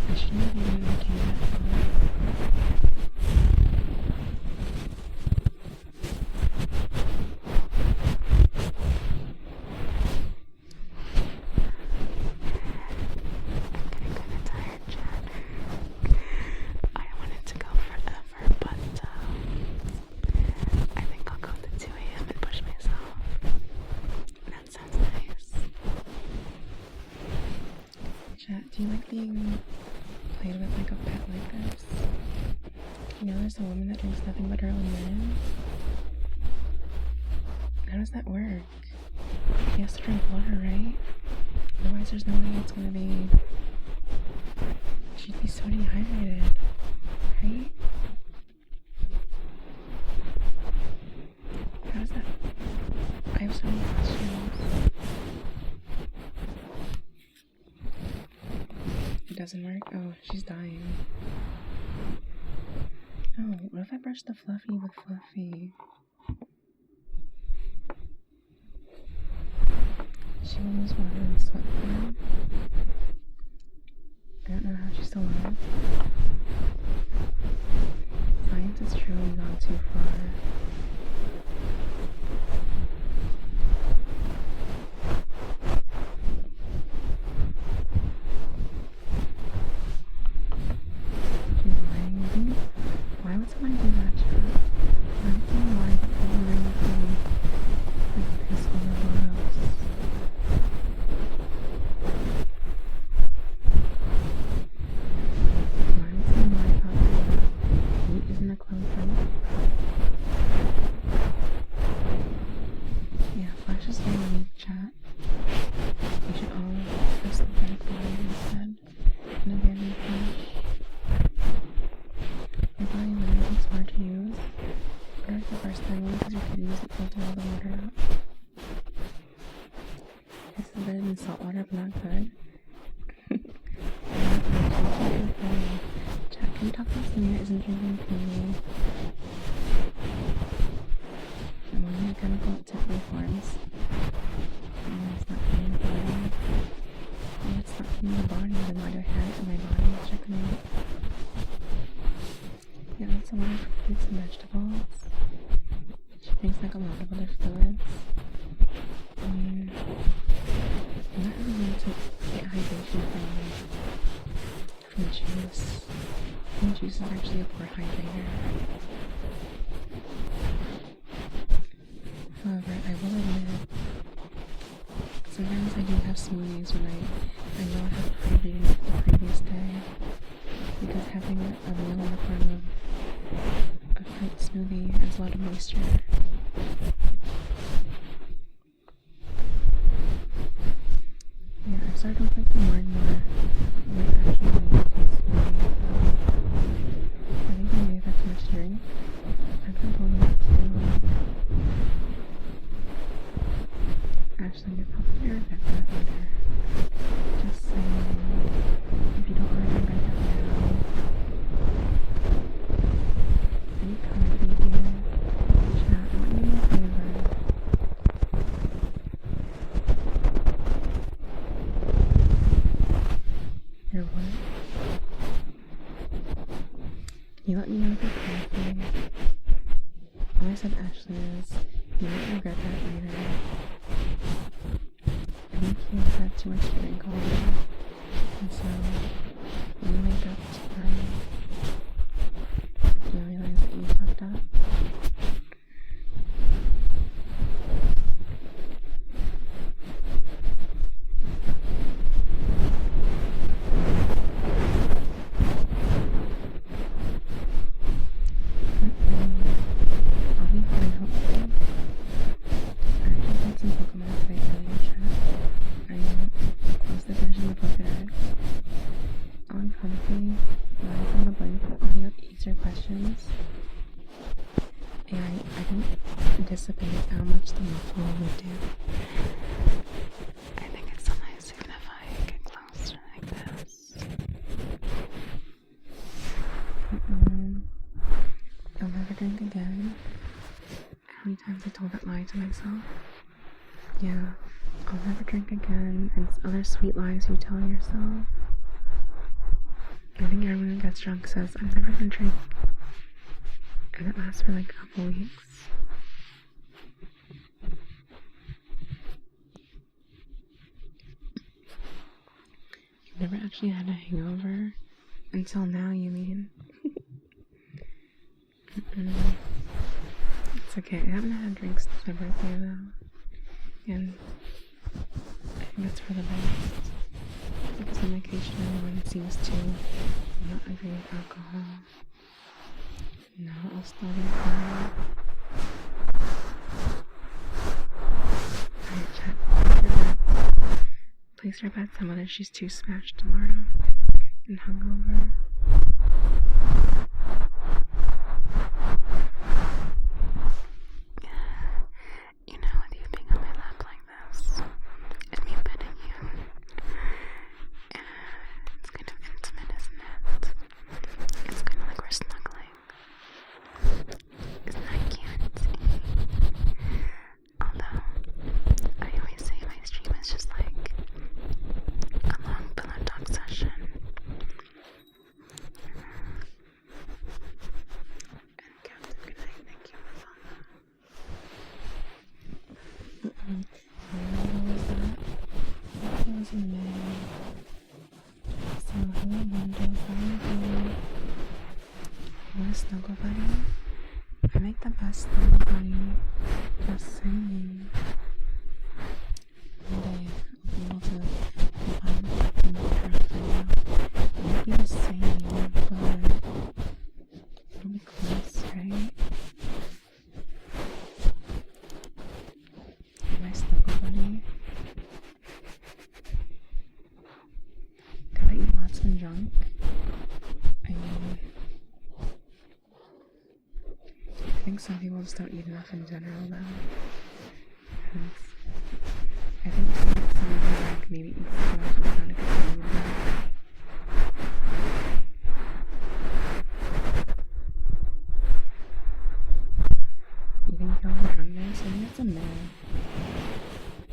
I shouldn't have even making that far. Do you like being played with like a pet like this? You know there's a woman that drinks nothing but her own urine? How does that work? She has to drink water, right? Otherwise there's no way it's gonna be... She'd be so dehydrated, right? How does that... I have so many questions. It doesn't work? Oh, she's dying. Oh, what if I brush the fluffy with fluffy? She will lose water in sweat form. I don't know how she's still alive. Science has truly gone too far. She's lying. Why would someone do that, chat? Why would someone lie that they're lying to me? Like piss over bottles. Why would someone lie about that? Meat isn't a closed room. Yeah, Flash is very weak, chat. You should all trust the dark body instead and abandon Flash. Your body literally looks hard to use. Or the first time because your kidneys that filter all the water out. This is better than salt water, but not good. Chat, can you talk about something that isn't drinking freely? I'm on a chemical that typically forms. And it's not getting the body. Oh, it's not getting the body, then why do I have it in my body? Check it out. Yeah, that's a lot of fruits and vegetables. She drinks like a lot of other fluids. I mean, I'm not really meant to get hydration from juice. I think juice is actually a poor hydrator. However, I will admit, sometimes I do have smoothies when I know I haven't hydrated enough the previous day. Because having a meal in the form of a fruit smoothie has a lot of moisture. Yeah, I've started reflecting more and more on what I actually need to do smoothie. I think I may have had too much drink. I've been told not to. Actually, you're probably regret that later. Just saying, if you don't already regret that now, any comfy here. Chat, I want you to do a favor. Your what? Can you let me know if you're comfy? All I said, Ashley, is you might regret that later. I think you had too much to drink all day, and so when you wake up tomorrow, you'll realize that you fucked up. I'll be fine, hopefully. I actually played some Pokemon today earlier, chat. I closed the version of Pokedex. On comfy, lies on the blanket, all the easier questions. And I didn't anticipate how much the muffle would do. I think it's so nice even if I get closer like this. I'll never drink again. How many times I told that lie to myself? Yeah, I'll never drink again, and other sweet lies you tell yourself. I think everyone who gets drunk says, I'm never gonna drink. And it lasts for like a couple weeks. You've never actually had a hangover until now, you mean? It's okay, I haven't had drinks since my birthday though. And I think that's for the best. Because on vacation everyone seems to not agree with alcohol. No, I'll still be fine. Alright, chat. Place your bets on whether she's too smashed tomorrow and hungover. You know, with you being on my lap like this, and me petting you, it's kind of intimate, isn't it? It's kind of like we're snuggling. session. And Captain, good night. Thank you for following. When was that? That was in May. So, hello, Mondo. How are you doing? You want a snuggle buddy? I make the best snuggle buddy. Just saying. One day, I'll be able to combine the Captain with her video. It won't be the same, but it'll be close, right? My snuggle buddy. Gotta eat lots and junk. I mean, I think some people just don't eat enough in general, though. And I think some people like maybe eat too much and it's not a good thing. You think y'all are hungry? So I think that's a myth.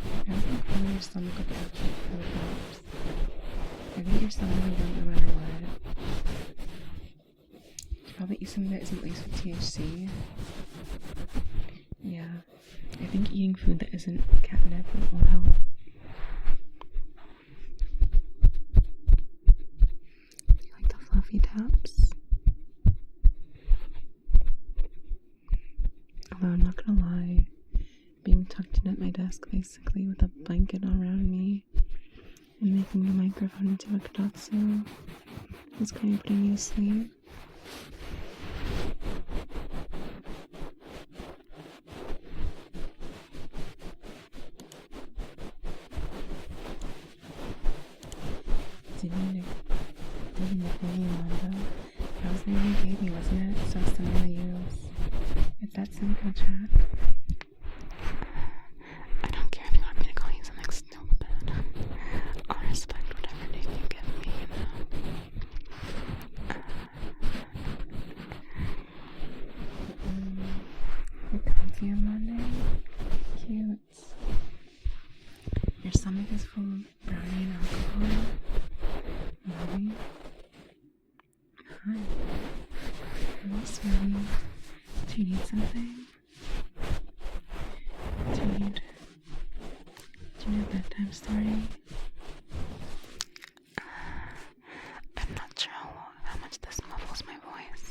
I don't think filling your stomach with actually food helps. I think your stomach will drunk no matter what. You probably eat something that isn't laced with THC. Yeah. I think eating food that isn't catnip will help. You like the fluffy taps? Although I'm not gonna lie, being tucked in at my desk basically with a blanket around me and making the microphone into a kadatsu is kind of putting me to sleep. Didn't nickname Mondo. That was naming baby, wasn't it? So it's the name I use. If that's in the chat. I don't care if you want me to call you something stupid. I'll respect whatever name you give me, you know. You're comfy on Monday? Cute. Your stomach is full of brownie and alcohol? Really? Hi. Hello, sweetie. Do you need something? Do you need a bedtime story? I'm not sure how much this muffles my voice.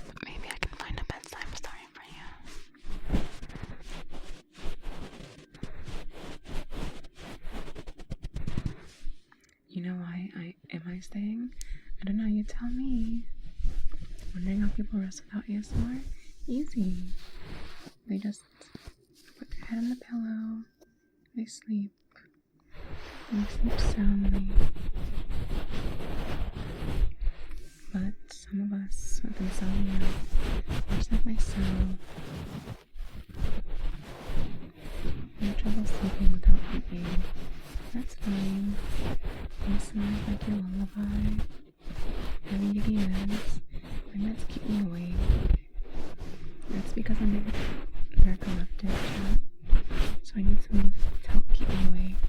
But maybe I can find a bedtime story for you. You know why am I staying? I don't know, you tell me. Wondering how people rest without ASMR? Easy. They just put their head on the pillow, they sleep, and they sleep soundly. But some of us with insomnia, just like myself, have trouble sleeping without eating. That's fine. Listen like your lullaby. Having to give you meds. My meds keep me awake. That's because I'm narcoleptic, chat. So I need something to help keep me awake.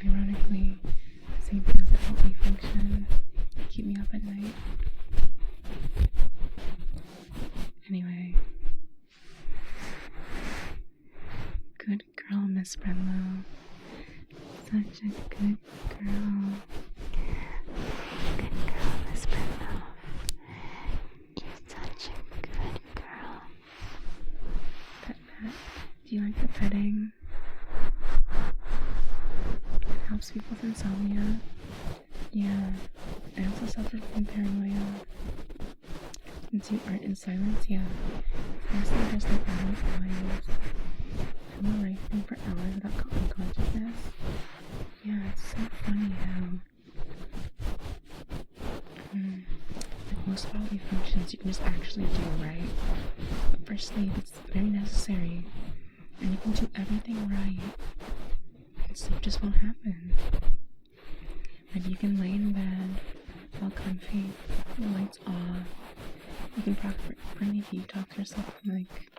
Ironically, the same things that help me function keep me up at night. Anyway. Good girl, Miss Brenlow. Such a good girl. Good girl, Miss Brenlow. You're such a good girl. Pet. Do you like the petting? It helps people with insomnia. Yeah. I also suffer from paranoia. Since you aren't in silence, yeah. Honestly, there's no hours. I'm writing for hours without unconsciousness. Yeah, it's so funny how like most bodily functions you can just actually do, right? But for sleep, it's very necessary. And you can do everything right. And sleep just won't happen. Like you can lay in bed, all comfy, the lights off. You can properly detox yourself from like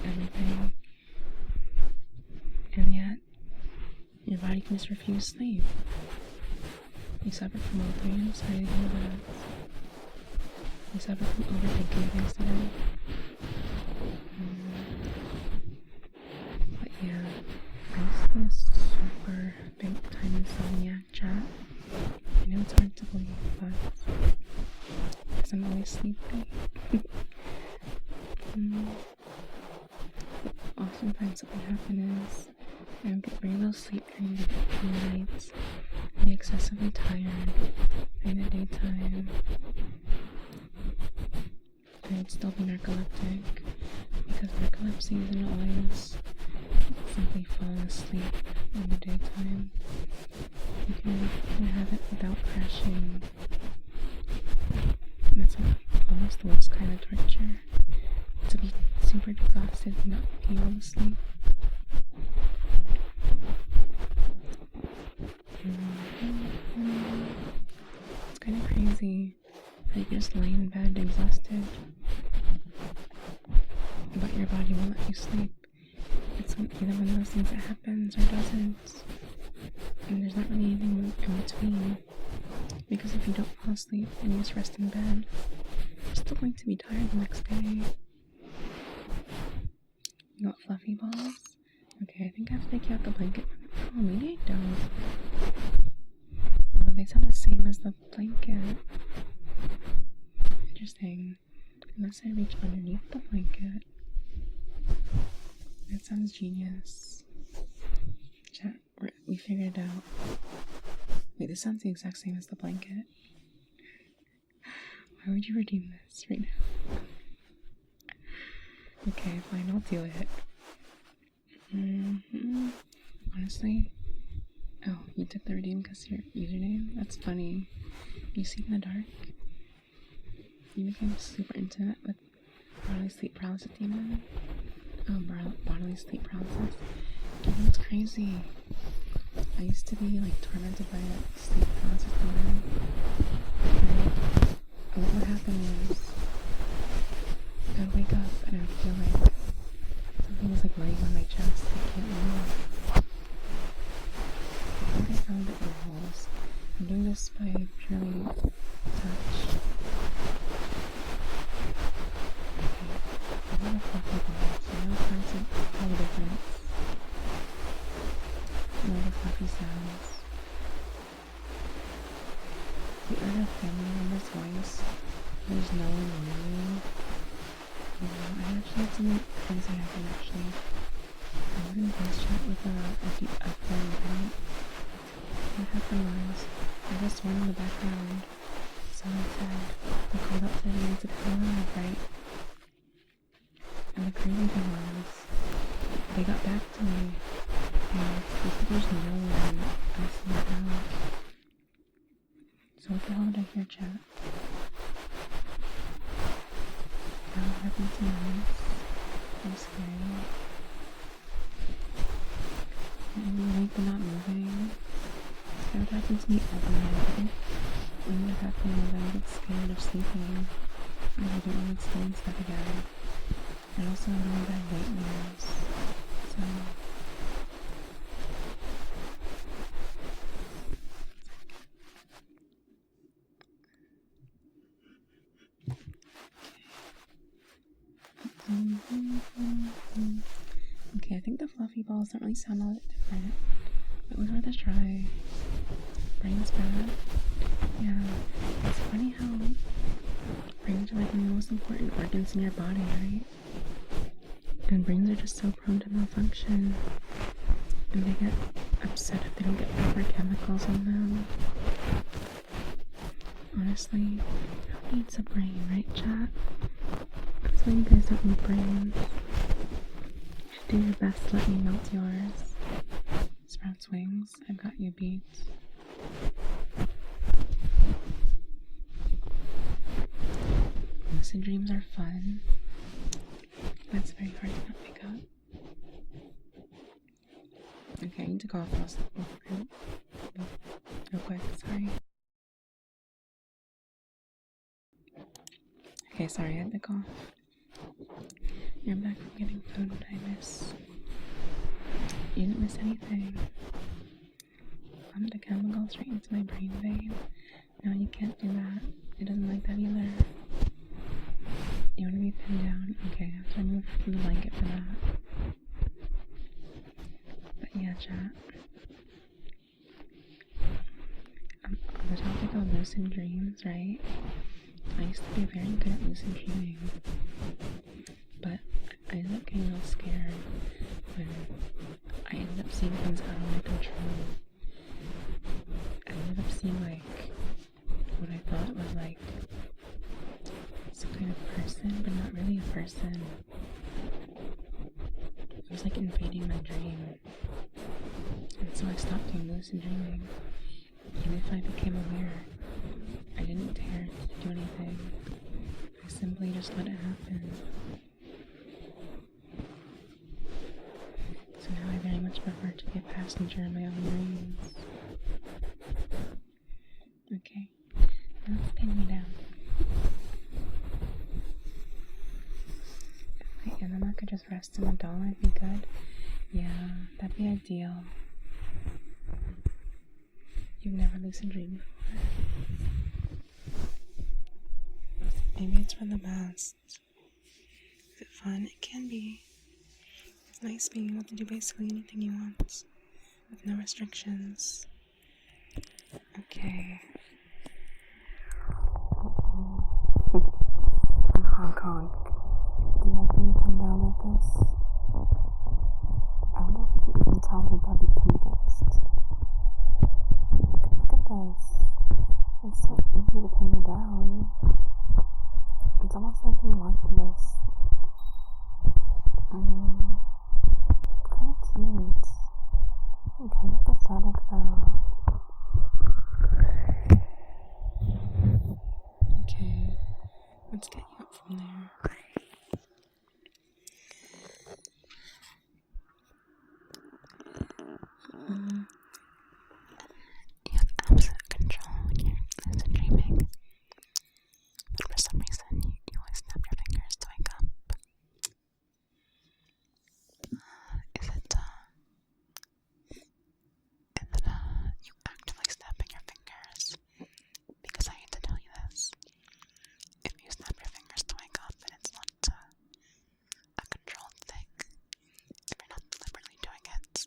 everything. And yet, body can just refuse sleep. You suffer from all three. I'm sorry to hear that. You suffer from overthinking things today. But yeah, I used to be a super big time insomniac, chat. I know it's hard to believe, but because I'm always sleepy. Oftentimes what would happen is I would get very little sleep during the nights, I'd be excessively tired during the daytime, I would still be narcoleptic, because narcolepsy isn't always simply falling asleep in the daytime. You can have it without crashing, and that's almost the worst kind of torture, to be super exhausted and not be able to sleep. It's kind of crazy that you just lay in bed exhausted, but your body won't let you sleep. It's either one of those things that happens or doesn't, and there's not really anything in between, because if you don't fall asleep and you just rest in bed, you're still going to be tired the next day. You got fluffy balls? Okay, I think I have to take out the blanket. Oh, maybe I don't. Although they sound the same as the blanket. Interesting. Unless I reach underneath the blanket. That sounds genius. Chat, we figured it out. Wait, this sounds the exact same as the blanket. Why would you redeem this right now? Okay, fine, I'll do it. Honestly, oh, you took the redeem because your username? That's funny. You see in the dark? You became super intimate with bodily sleep paralysis demon? Oh, bodily sleep paralysis. You know, it's crazy. I used to be like tormented by a sleep paralysis demon. And what would happen is I would wake up and I would feel like something was like laying on my chest. I can't move. I think I found it in the walls. I'm doing this by purely touch. Okay, I love fluffy balls. You know, it's hard to tell the difference. I love the fluffy sounds. The other family member's voice, there's no one near me. I actually had something crazy happen actually. I was in voice chat with a friend, right? What happened was, there was one in the background. Someone said, they called up to me and said, hello, right? And the crazy thing was, they got back to me, and they said there's no one else in the house. So what the hell did I hear, chat? That would happen to me. I'm scary. And I'm awake but not moving. That would happen to me every night. I think when it happened was I would get scared of sleeping. And I don't want to stay and stuff again. And also I'm really bad nightmares. So okay, I think the fluffy balls don't really sound all that different. It was worth a try. Brain's bad. Yeah, it's funny how brains are like the most important organs in your body, right? And brains are just so prone to malfunction. And they get upset if they don't get proper chemicals in them. Honestly, who needs a brain, right, chat? That's why you guys don't need brains. You should do your best to let me melt yours. Sprouts wings, I've got you beat. Lucid dreams are fun. That's very hard to not pick up. Okay, I need to cough real quick, sorry. Okay, sorry, I had to cough. You're back from getting food. What did I miss? You didn't miss anything. pump the chemical straight into my brain vein. No, you can't do that. It doesn't like that either. You want to be pinned down? Okay, I have to remove the blanket for that. But yeah, chat. On the topic of lucid dreams, right? I used to be very good at lucid dreaming. But I ended up getting real scared when I ended up seeing things out of my control. I ended up seeing like what I thought was like some kind of person, but not really a person. It was like invading my dream. And so I stopped doing lucid dreaming. Even if I became aware, I didn't dare to do anything. I simply just let it happen. So now I very much prefer to be a passenger in my own dreams. Okay, now let's pin me down. If my animal could just rest in the doll, I'd be good. Yeah, that'd be ideal. You've never lucid dreamed before. Maybe it's for the best. Is it fun? It can be. It's nice being able to do basically anything you want with no restrictions. Okay. In Hong Kong, do you like being pinned down like this? I wonder if you can even tell what I'd be pinned against. Look at this. It's so easy to pin you down. It's almost like you want this. Kinda cute. And kind of pathetic though. Okay, let's get you up from there. You have absolute control when you're lucid dreaming. But for some reason, you always snap your fingers to wake up. Is it you actively snapping your fingers? Because I hate to tell you this. If you snap your fingers to wake up and it's not a controlled thing, if you're not deliberately doing it,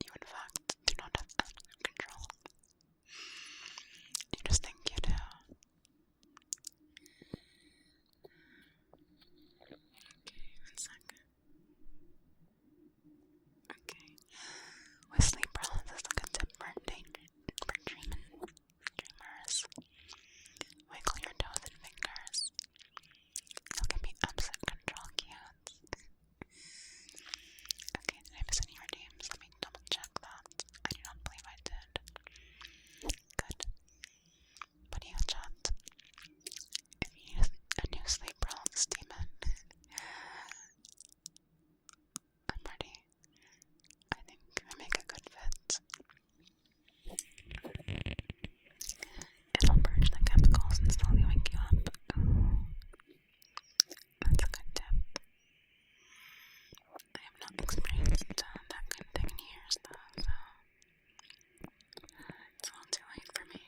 you in fact do not have absolute control. You just think you do. Okay, 1 second. Okay. With sleep paralysis, a good tip for dreamers. Wiggle your toes and fingers. You can be absolute control cues. Okay, did I miss any redeems? Let me double check that. I do not believe I did. Good. But yeah, chat. If you need a new sleep paralysis demon, I'm ready. I think we make a good fit. It'll purge the chemicals and slowly wake you up. Ooh, that's a good tip. I have not experienced that kind of thing in years though, so it's a little too late for me.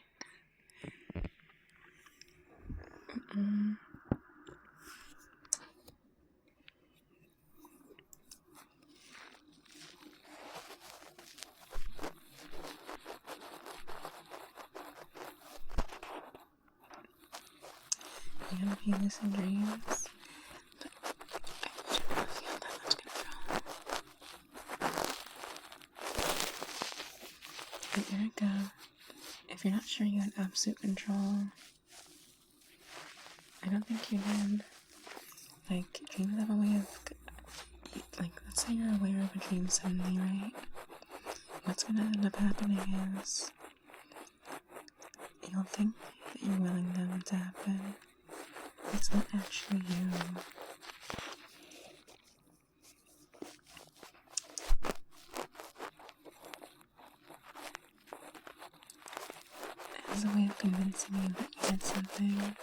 You have a few lucid dreams, but I don't feel that much control. But Erica, if you're not sure you had absolute control, I don't think you did. Like, dreams have a way of, like, let's say you're aware of a dream suddenly, right? What's gonna end up happening is you'll think that you're willing them to happen. It's not actually you. It has a way of convincing you that you did something,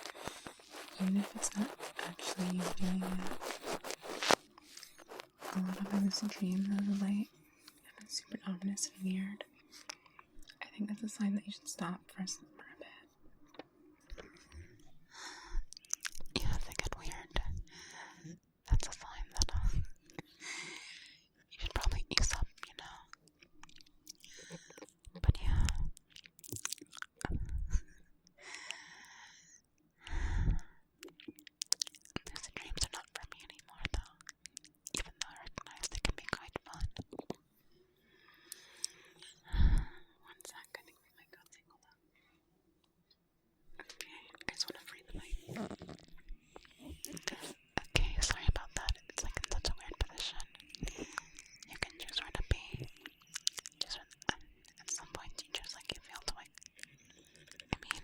even if it's not actually you doing it. A lot of my lucid dreams as of late have been super ominous and weird. think that's a sign that you should stop for a bit. Yeah, if they get weird, that's a sign that you should probably ease up, you know. But yeah. Lucid dreams are not for me anymore, though. Even though I recognize they can be quite fun. One sec, I think we might go tangle them. Okay, I just want to free the light. Okay, sorry about that. It's like in such a weird position. You can choose where to be. Just at some point you choose like you feel to it. I mean,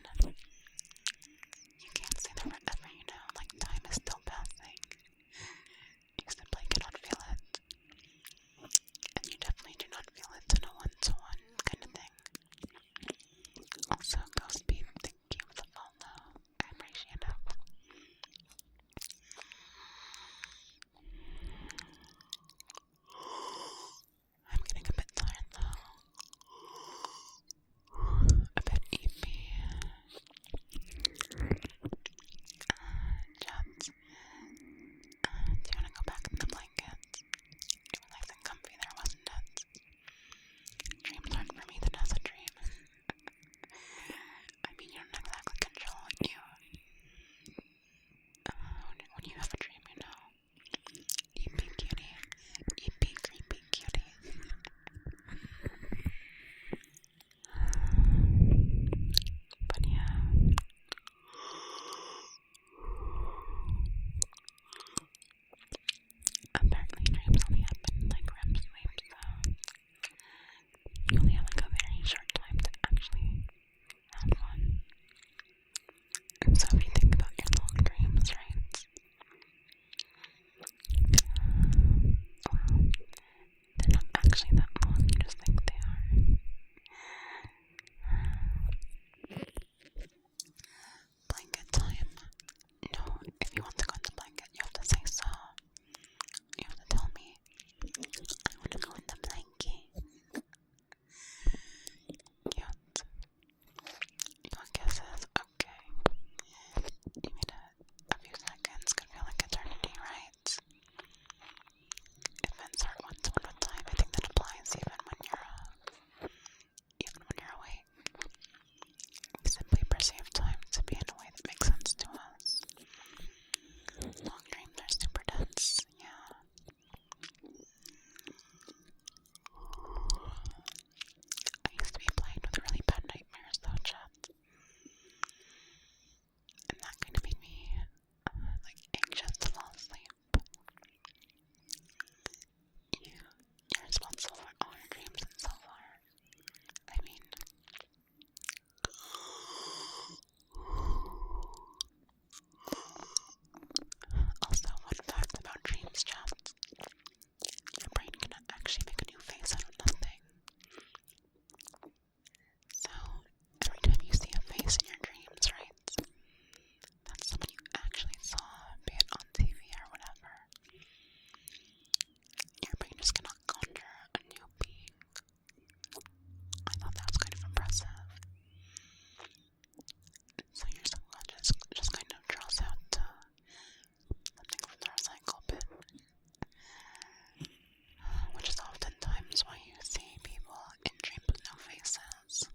you can't stay there forever, you know. Like time is still passing. You simply cannot feel it. And you definitely do not feel it in a one-to-one kind of thing. Also, Ghost Beep, thank you for the follow. I appreciate it. I'm getting a bit tired though. A bit eepy. Jets. Do you want to go back in the blanket? It was nice and comfy there, wasn't it? Dreams aren't for me that has a dream. I mean, you don't exactly control what you... when you have a dream, you know. Eepy cutie. Eepy creepy cutie. But yeah. Apparently dreams only happen like REM sleep, so you only have like a very short time to actually have one. And so if you think about your long dreams, right? Well, they're not actually that long, you just think they are. Blanket time. No, if you want to go in the blanket, you have to say so. You have to tell me, I want to go in the blanket. Cute. Your guesses? Okay. You made a few seconds could feel like eternity, right? Events are one at a time. I think that applies even when you're awake. We simply perceive time to be in a way that makes sense to us. Long dreams are super dense, yeah. I used to be plagued with really bad nightmares though, chat. And that kind of made me, like, anxious to fall asleep. You're responsible for all your dreams and so far. I mean... Also, one fact about dreams, chat. Your brain cannot actually make a new face out of nothing. So, every time you see a face in your dreams, right? That's someone you actually saw, be it on TV or whatever. Your brain just cannot conjure a new being. I thought that was kind of impressive. So your subconscious just kind of draws out something from the recycle bin. Which is oftentimes why you see people in dreams with no faces.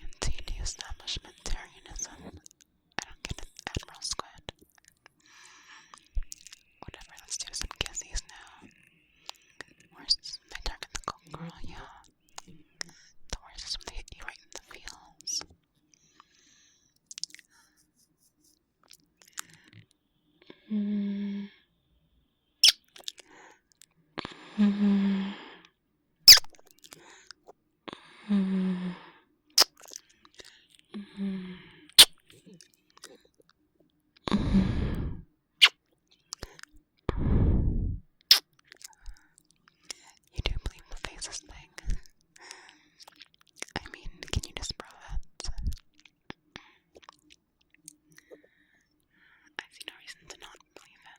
Anti-establishmentarianism. I don't get it, Admiral Squid. Whatever, let's do some kisses now. Worst, they target the coke girl, yeah. The worst is when they hit you right in the feels. You do believe the faces thing. I mean, can you disprove it? I see no reason to not believe it.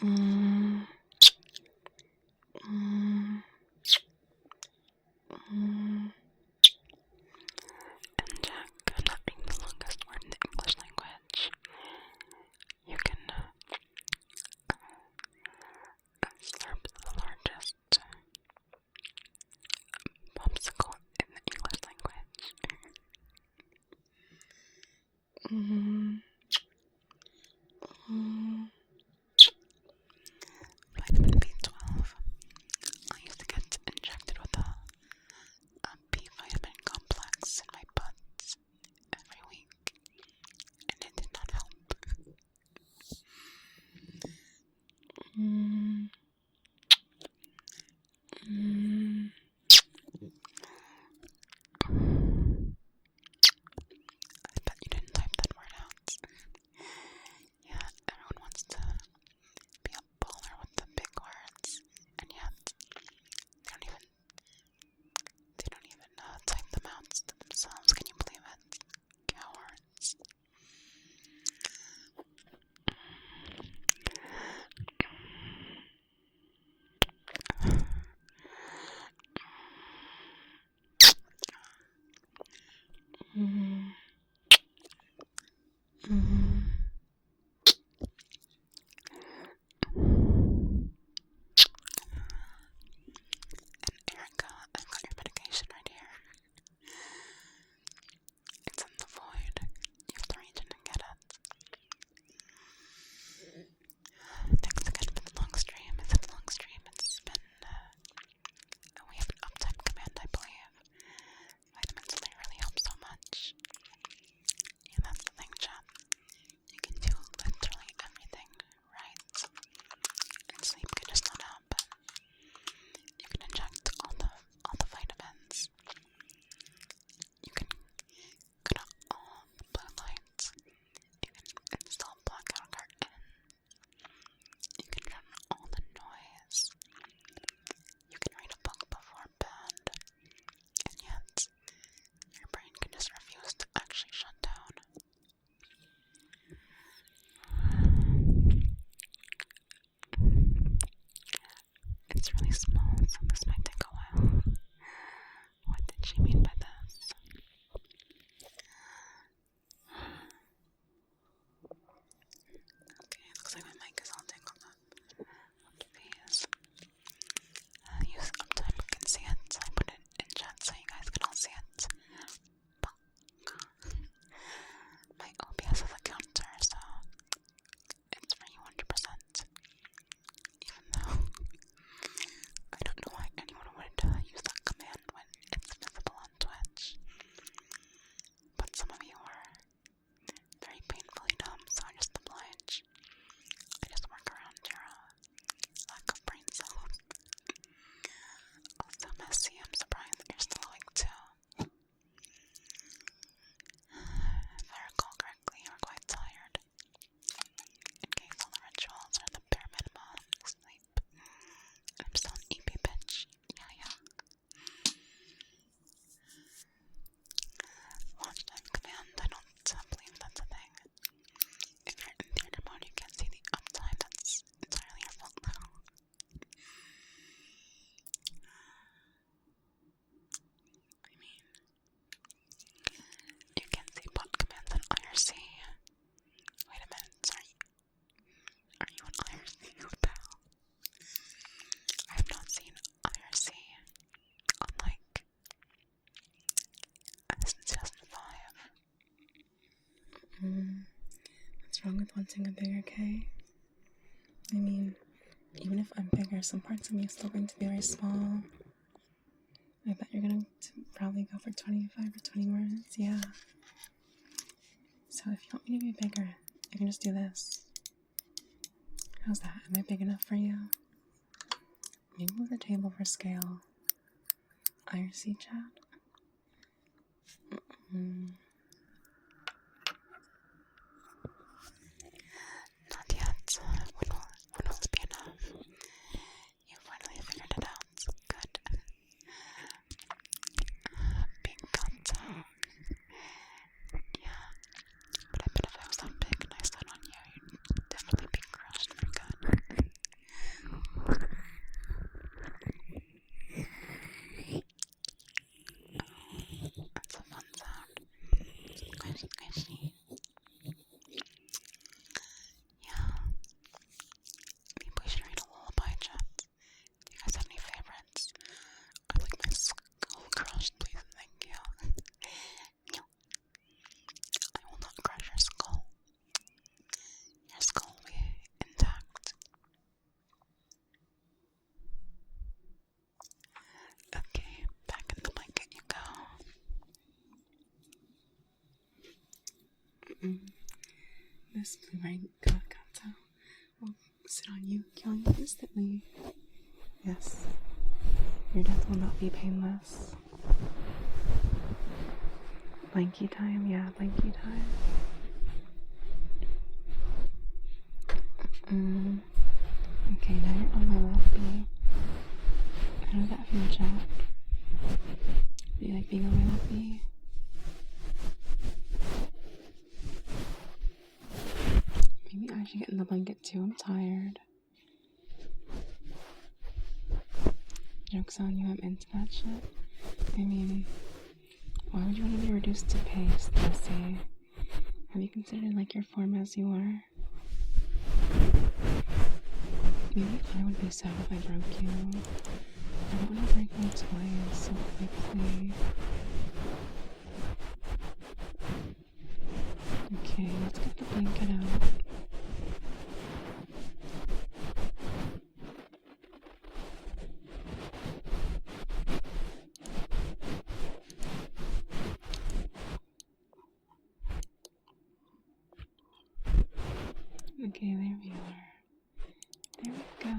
Mm. Mm. Mm. And Jack, not being the longest word in the English language, you can slurp the largest popsicle in the English language. Mm. Mm. Vitamin B12. I used to get injected with a B vitamin complex in my butt every week, and it did not help. Mm. Mm. I bet you didn't type that word out. Yeah, everyone wants to be a baller with the big words, and yet they don't even type them out to themselves. Can you believe it? Cowards. Mm. Mm. Erica, I've got your medication right here. It's in the void. You have to reach in and get it. Thanks again for the long stream. Is it long stream? It's been, we have an uptime command, I believe. Vitamins only really help so much. Yeah, that's the thing, chat. You can do literally everything right, and sleep can just not happen. You can inject all the vitamins. You can cut out all the blue lights. You can install blackout curtain. You can drown all the noise. You can read a book before bed. And yet, your brain can just refuse to actually shut down. It's really small, so this might take a while. What did she mean by this? Okay, looks like my mic is all tangled up. Please. Use uptime, you can see it. I put it in chat so you guys can all see it. My OBS has a counter, so it's for you 100%. Even though I don't know why anyone would use that command when it's visible on Twitch. But some of you are very painfully dumb, so I just oblige. I just work around your lack of brain cells. Also, Messy, I'm surprised that you're still awake too. If I recall correctly, you were quite tired. In case all the rituals are the bare minimum, sleep. I'm still an EP bitch. Yeah. Watch time command, I don't believe that's a thing. If you're in theater mode, you can't see the uptime. That's entirely your fault now. I mean, you can't see bot commands in IRC. Wait a minute, sorry. Are you in IRC? What the hell? I have not seen IRC on since 2005. What's wrong with wanting a bigger K? I mean, even if I'm bigger, some parts of me are still going to be very small. I bet you're going to probably go for 25 or 20 words, yeah. So if you want me to be bigger, I can just do this. How's that? Am I big enough for you? Maybe move the table for scale. IRC chat? Not yet. When will it be enough? You finally figured it out. Good. Being cut. Yeah. But I bet if I was that big and I sat on you, you'd definitely be crushed for good. This boomerang Kato will sit on you, killing you instantly. Yes, your death will not be painless. Blanky time, yeah, blanky time. Okay, now you're on my left knee. How does that feel, chat? Do you like being on my left knee? Maybe I should get in the blanket too, I'm tired. Joke's on you, I'm into that shit. I mean, why would you want to be reduced to paste, Bessie? Have you considered like your form as you are? Maybe I would be sad if I broke you. I don't want to break my toys so quickly. Okay, let's get the blanket out. Okay, there we are. There we go.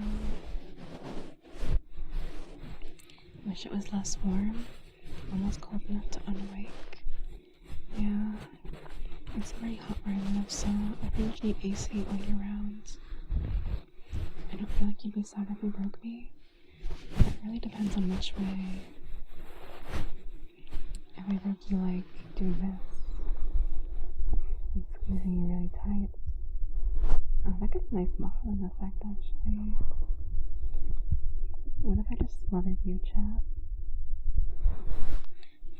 Wish it was less warm. Almost cold enough to unawake. Yeah, it's very hot where I live, so I think you need AC all year round. I don't feel like you'd be sad if you broke me. It really depends on which way. If I broke you like doing this and squeezing you really tight. Oh, that gets a nice muffling effect actually. What if I just smothered you, chat?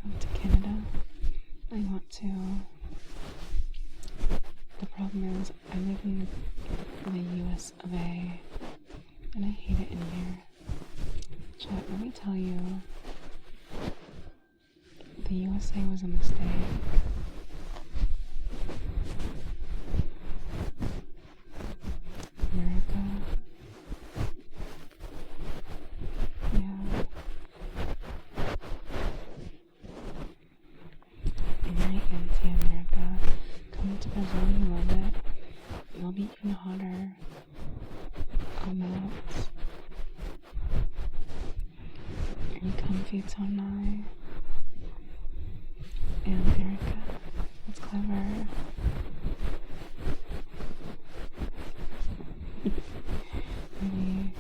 I want to Canada. I want to. The problem is, I live in the US of A, and I hate it in here. Chat, let me tell you, the USA was a mistake. America. Yeah. I'm very anti-America. Come to Brazil, you love it. It'll be even hotter. I'll melt. Are you comfy, Tonai? And America. That's clever. Maybe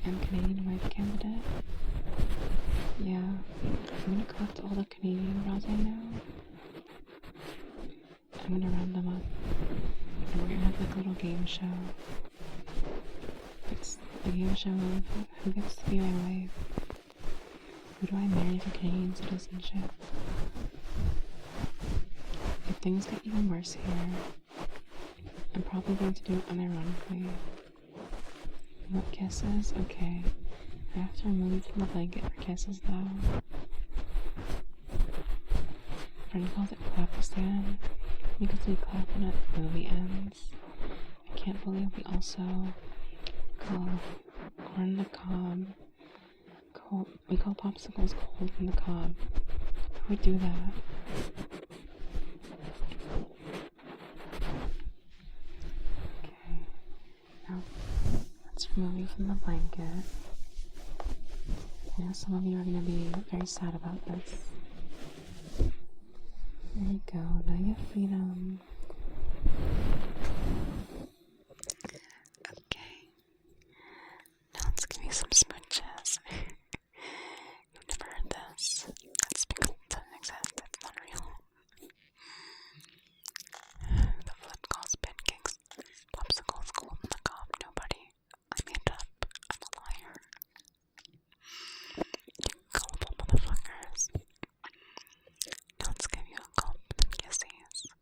I'm Canadian wife candidate. Yeah, I'm gonna collect all the Canadian girls I know. I'm gonna round them up, and we're gonna have like a little game show. It's the game show of who gets to be my wife. Who do I marry for Canadian citizenship? If things get even worse here, I'm probably going to do it unironically. You want kisses? Okay. I have to remove you from the blanket for kisses though. Friend calls it Clapistan because we clap when the movie ends. I can't believe we also call corn on the cob cold. We call popsicles cold from the cob. Who would do that? Okay. Now let's remove you from the blanket. I know some of you are going to be very sad about this. There you go, now you have freedom. Okay. Now let's give you some smooches. You've never heard this. It's because it doesn't exist. It's not real. The flip calls pancakes popsicles cold in the cob. Nobody. I made it up. I'm a liar. You gullible motherfuckers. Now let's give you a gulp and kisses.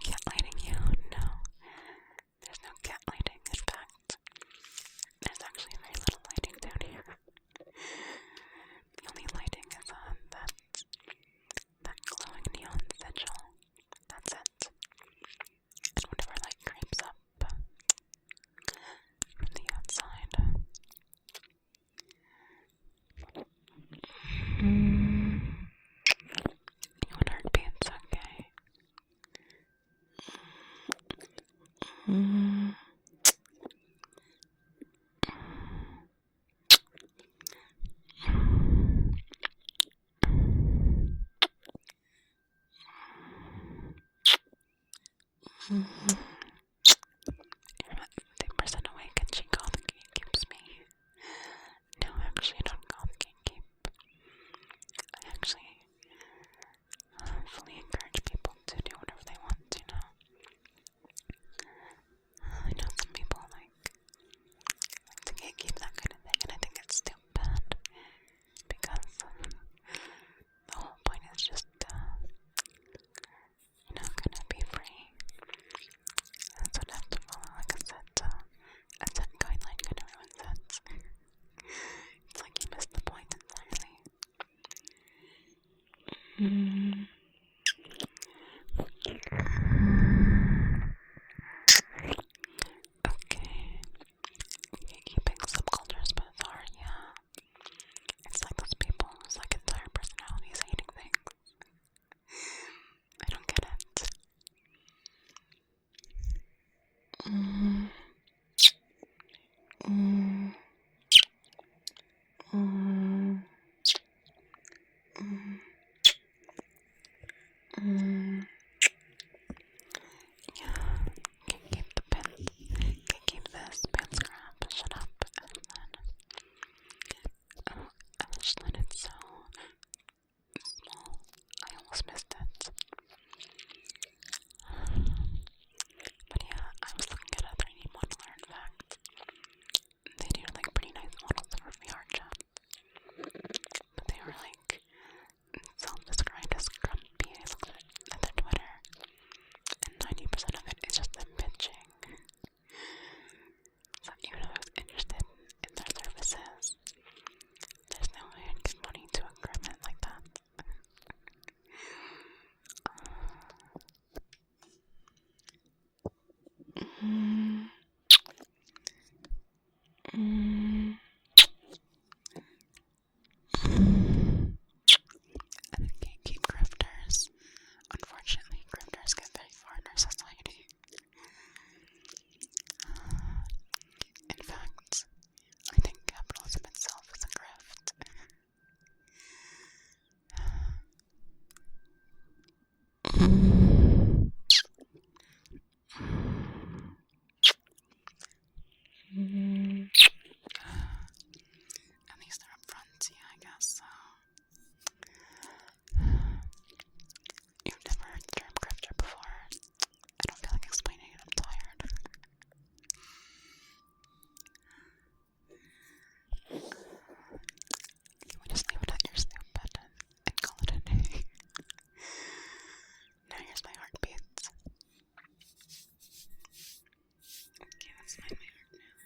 Cat lighting you? No. There's no cat lighting. In fact, there's actually very little lighting down here. The only lighting is on that glowing neon sigil. Okay. Keeping subcultures, but it's hard, yeah. It's like those people whose like entire personality is hating things. I don't get it. Mm. Mm. Mm. Mm. Mm. Yeah. Can keep the pen. Can keep this pen scrap. Shut up. And then it's so small. I almost missed it. But yeah, I was looking at a 3D modeler, in fact. They do like pretty nice models for VR chat. But they were like self-described as grumpy. I looked at their Twitter, and 90% of it is just them bitching. So even if I was interested in their services, there's no way I'd give money to a gremlin like that. Mm. Mm. And I can't keep grifters. Unfortunately, grifters get very far in our society. In fact, I think capitalism itself is a grift. At least they're upfront, yeah, I guess so. You've never heard the term grifter before? I don't feel like explaining it, I'm tired. Can we just leave it at you're stupid and call it a day? Now here's my heartbeat. Okay, let's find my heart now.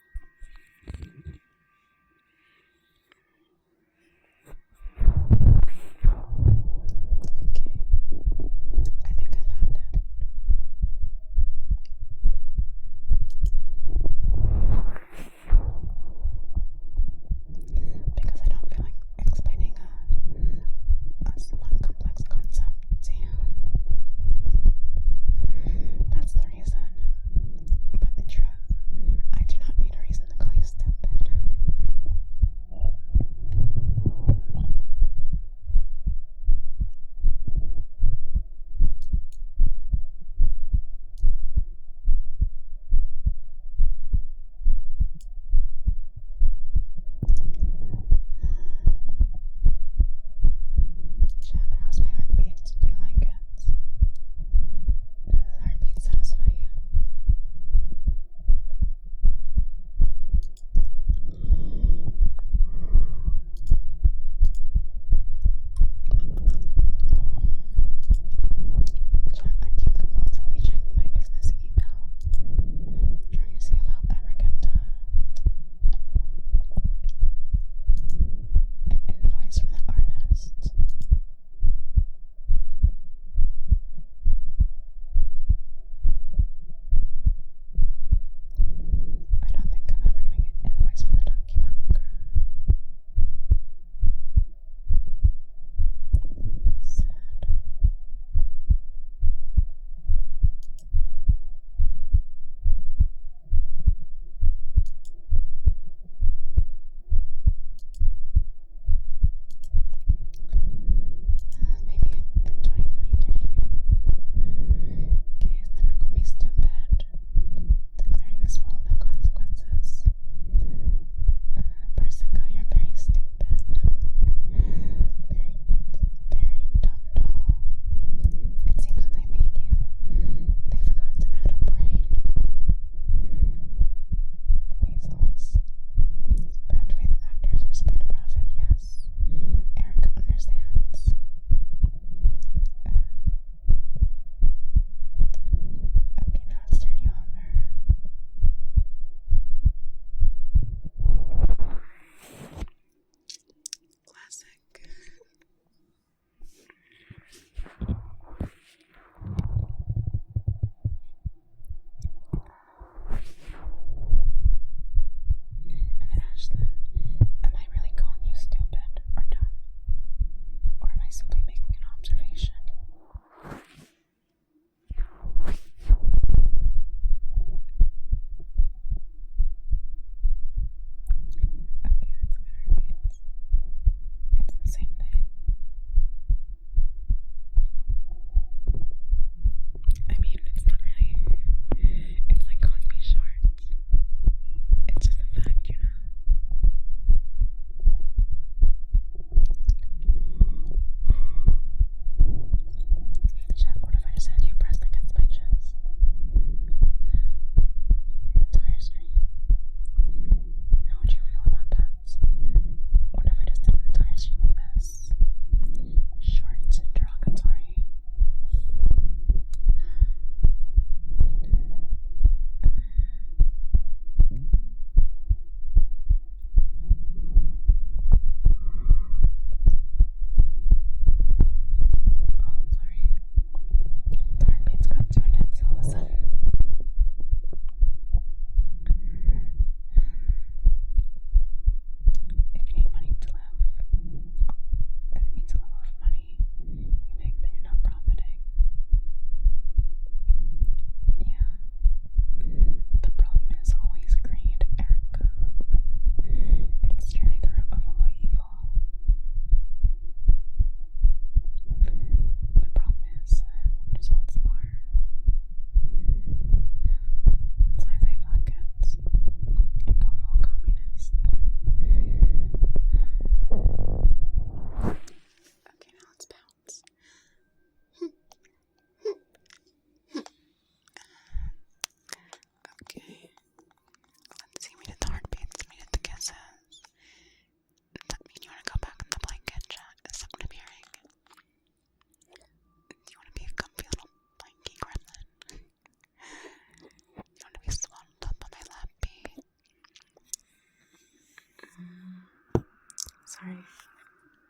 sorry.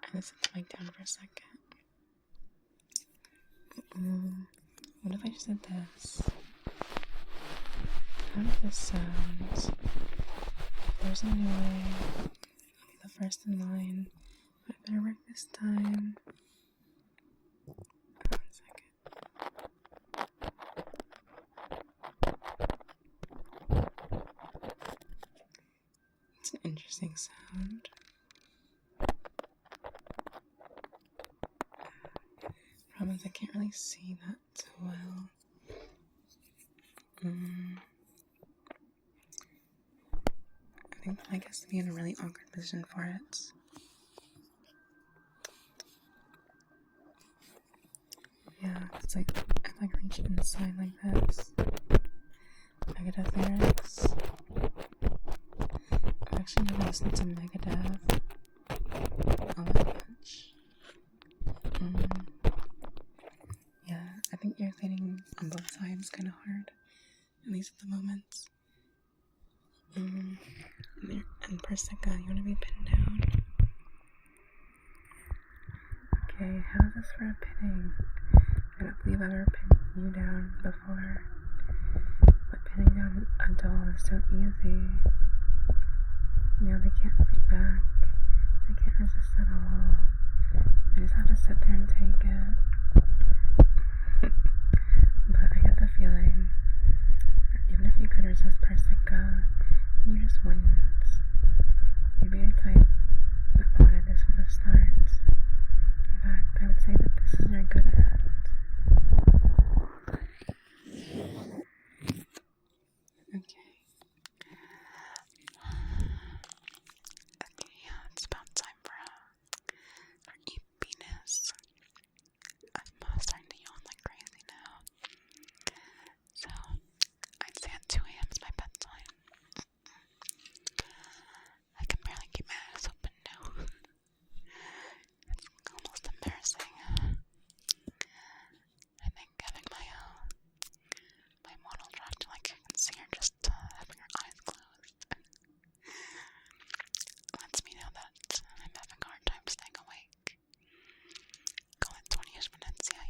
I listened to my down for a second. What if I just did this? How does this sound? If there's a new way, I'll be the first in line. I better work this time. 1 second. It's an interesting sound. Problem is I can't really see that so well. I think the mic has to be in a really awkward position for it. Yeah, it's like I reach inside like this. Megadeth lyrics. I've actually never listened to Megadeth all that much. Yeah, I think irritating on both sides kind of hard, at least at the moment. And Persica, you want to be pinned down? Okay, how's this for a pinning? I don't believe I've ever pinned you down before. But pinning down a doll is so easy. You know, they can't fight back. They can't resist at all. They just have to sit there and take it. But I get the feeling that even if you could resist Persica, you just wouldn't. You'd be a type that wanted this from the start. In fact, I would say that this is your good end. Okay. Okay, yeah, it's about time for EPness. I'm starting to yawn like crazy now. So, I'd say at 2 a.m. is my bedtime. I can barely keep my eyes open now. It's almost embarrassing. I think having my model tracked like I can see her just having her eyes closed lets me know that I'm having a hard time staying awake. Call it 20-ish minutes, yeah.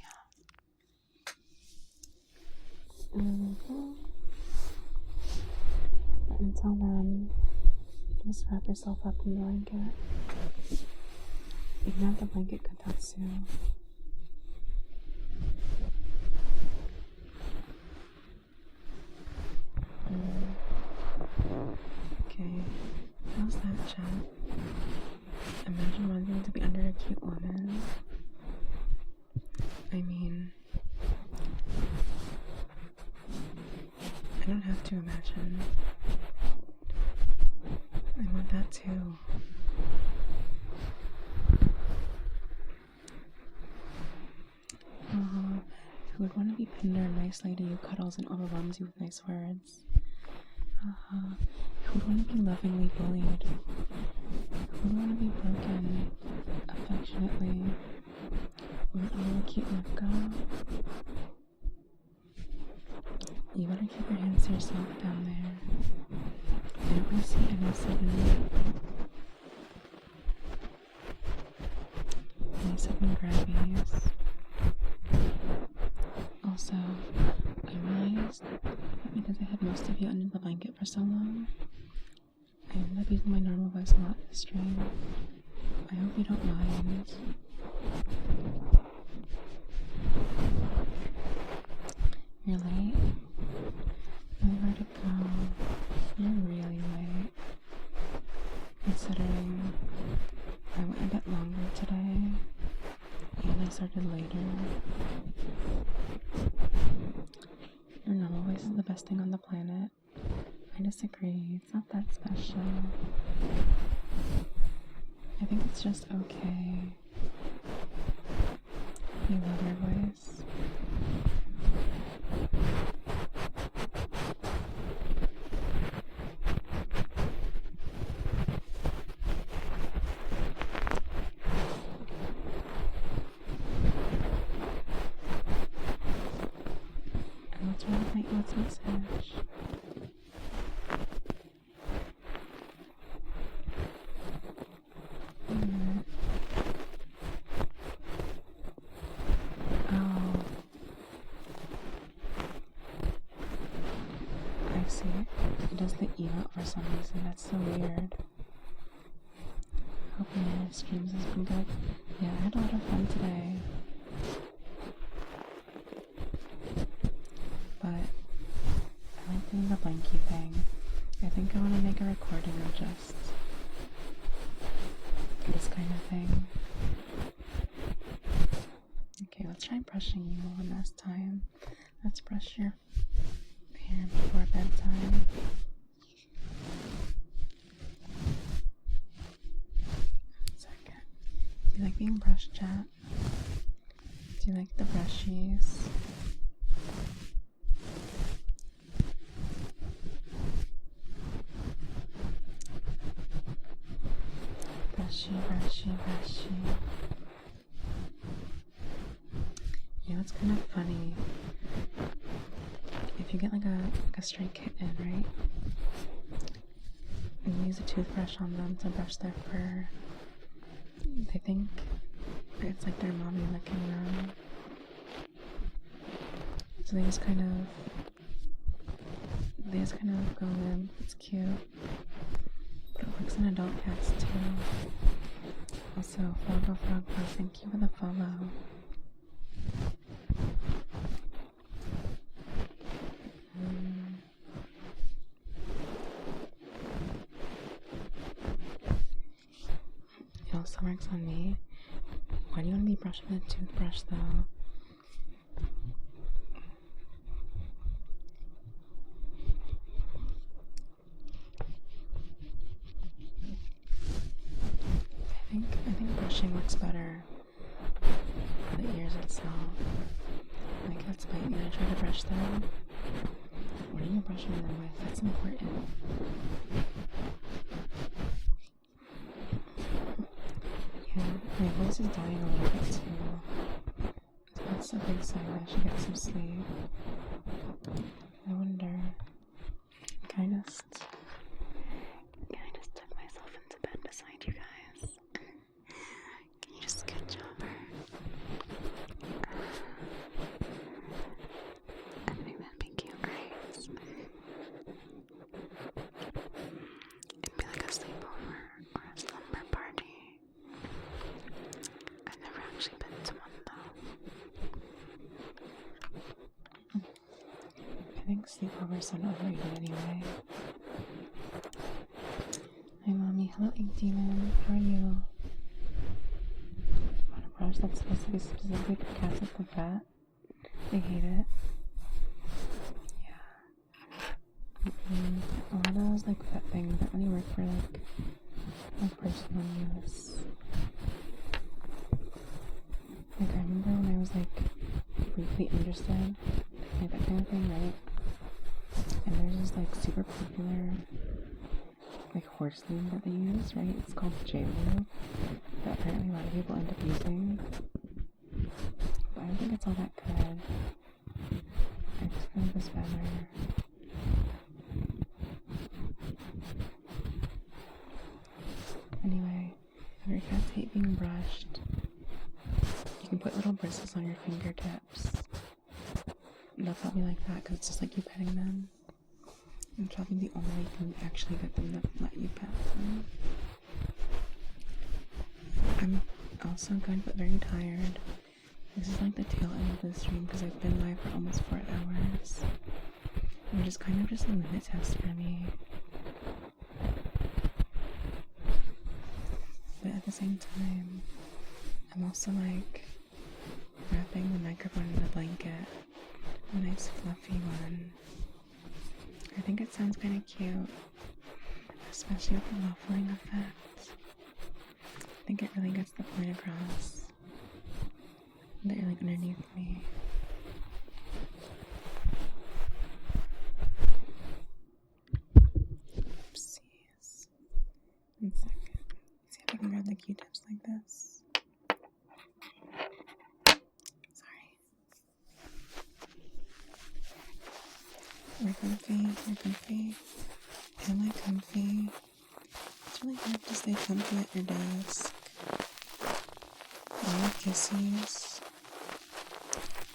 Until then, just wrap yourself up in the blanket. You can have the blanket kotatsu. Okay, how's that, chat? Imagine wanting to be under a cute woman. I mean, I don't have to imagine. I want that too. Who would want to be pinned or a nice lady who cuddles and overwhelms you with nice words? Who would want to be lovingly bullied? Who would want to be broken affectionately with a little cute Nipko? You better keep your hands to yourself down there. I don't want to see any sudden grabbies. Also, I realized that because I had most of you under the blanket for so long, I ended up using my normal voice a lot this stream. I hope you don't mind. You're late? Nowhere to go. You're really late. Considering I went a bit longer today, and I started later. Your normal voice is the best thing on the planet. I disagree. It's not that special. I think it's just okay. You love your voice. Let's message. emote for some reason. That's so weird. Hope your streams has been good. Yeah, I had a lot of fun today. But I like doing the blankie thing. I think I want to make a recording of just this kind of thing. Okay, let's try brushing you one last time. Let's brush your hair before bedtime. Second. Do you like being brushed, chat? Do you like the brushies? Brushy, brushy, brushy. You know, it's kind of funny. If you get like a stray kitten, right? And you use a toothbrush on them to brush their fur, they think it's like their mommy licking them. So they just kind of go limp. It's cute. But it works in adult cats too. Also, Froggo, thank you for the follow. It also works on me. Why do you want to be brushing with a toothbrush though? I think brushing works better for the ears itself. My cats bite me when I try to brush them. What are you brushing them with? That's important. Yeah, my voice is dying a little bit too. So that's a big sign that I should get some sleep. I wonder. Can I just tuck myself into bed beside you guys? Can you just sketch over? I think that'd be cute, right? It'd be like a sleepover or a slumber party. I've never actually been to one though. I think sleepovers are overrated anyway. Hi mommy, hello Ink Demon, how are you? Want a brush that's supposed to be specifically for cats with the vet? They hate it. Yeah. A lot of those like vet things that only work for like personal use. Like I remember when I was like briefly interested in like that kind of thing, right? And there's this like super popular like horse lube that they use, right? It's called J-Lube, that apparently a lot of people end up using. But I don't think it's all that good. I just feel like this better. Anyway, if your cats hate being brushed, you can put little bristles on your fingertips. And they'll probably like that because it's just like you petting them. It's probably the only way you can actually get them to let you pet them. I'm also good but very tired. This is like the tail end of the stream because I've been live for almost 4 hours. Which is kind of just a limit test for me. But at the same time, I'm also like wrapping the microphone in a blanket. A nice fluffy one. I think it sounds kind of cute, especially with the muffling effect. I think it really gets the point across that you're like underneath me. Oopsies. 1 second. See if I can grab the Q-tips like this. Sorry. We're comfy. Am I comfy? It's really hard to stay comfy at your desk. I need kisses.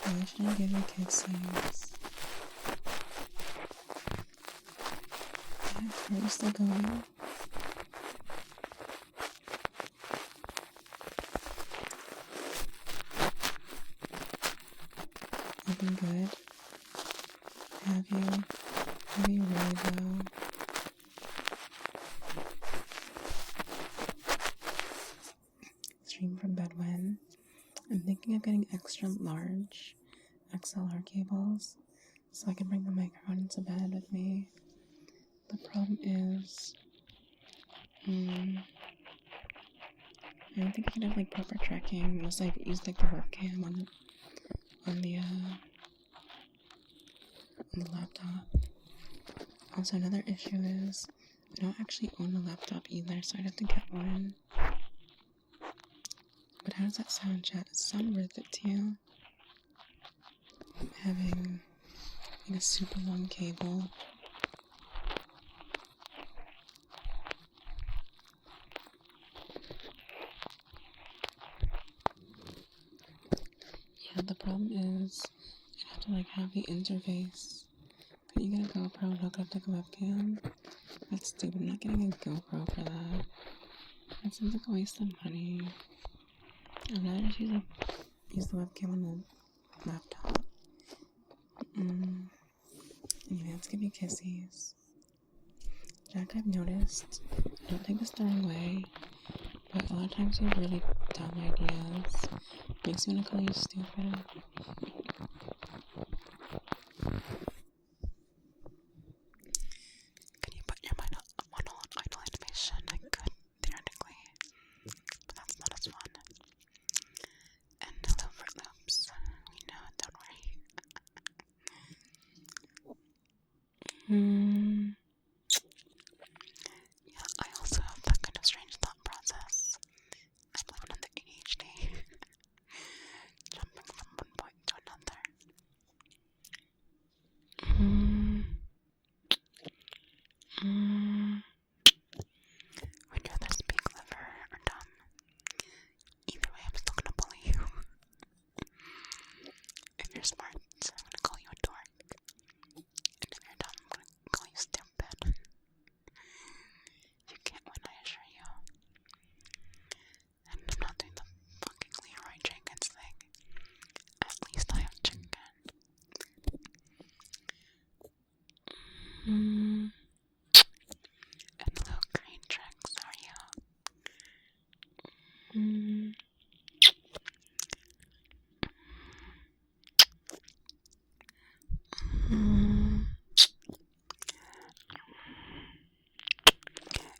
Why should I give you kisses? Are you still going? Looking good. Have you really though? Stream from bed when? I'm thinking of getting extra large XLR cables so I can bring the microphone into bed with me. The problem is, I don't think I can have like proper tracking unless I use like the webcam on the laptop. Also, another issue is I don't actually own a laptop either, so I'd have to get one. But how does that sound, chat? Does it sound worth it to you? Having like a super long cable. Yeah, the problem is I have to like have the interface. Can you get a GoPro and hook up to the webcam? That's stupid. I'm not getting a GoPro for that. That seems like a waste of money. I'd rather just use the webcam on the laptop. Anyway, let's give you kissies. Jack, I've noticed, don't take this the wrong way, but a lot of times you have really dumb ideas. Makes me want to call you stupid. Can you put your mind on idle animation? I could, theoretically, but that's not as fun. And hello for loops. We know, don't worry. Yeah, I also have that kind of strange thought process. I blame it on the ADHD. Jumping from one point to another. Would you rather be clever or dumb? Either way, I'm still gonna bully you. If you're smart, I'm gonna call you a dork. And if you're dumb, I'm gonna call you stupid. You can't win, I assure you. And I'm not doing the fucking Leroy Jenkins thing. At least I have chicken. And little green tricks, are you?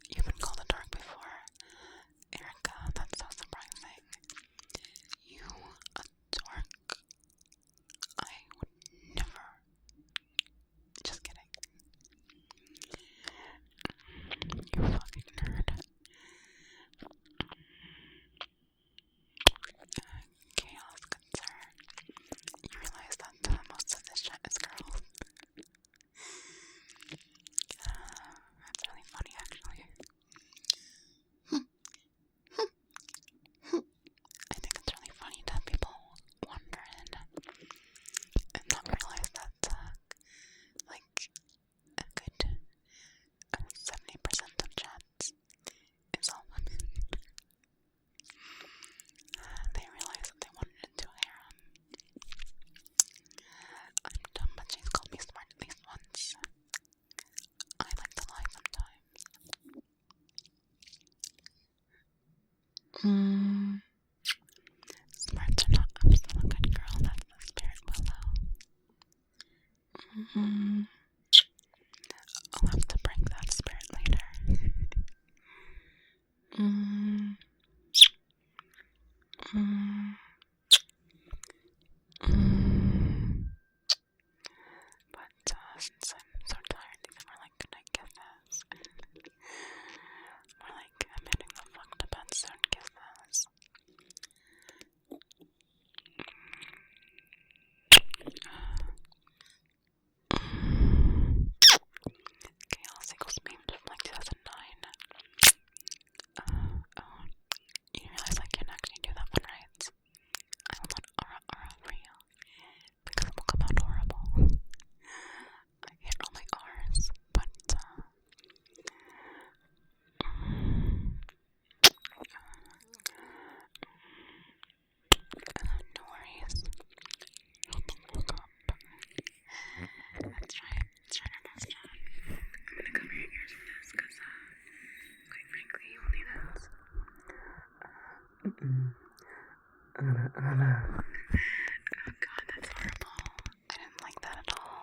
You've been called a dork before. Erica, that's so surprising. You, a dork? I would never. Just kidding. You fucking nerd. Chaos, good sir. You realize that most of this chat is girls? That's really funny, actually. I think it's really funny that people wander in and not realize that, like, a good 70% of chats is all women. They realize that they wandered into a harem. I'm dumb, but she's called me smart at least once. I like to lie sometimes. Smarts are not. I'm still a good girl. That's the spirit willow. I'll have to bring that spirit later. But since I'm so tired, these are more like good night kisses. More like I'm heading the fuck to bed soon kisses. Chaos equals meme from like 2009. Oh god, that's horrible. I didn't like that at all.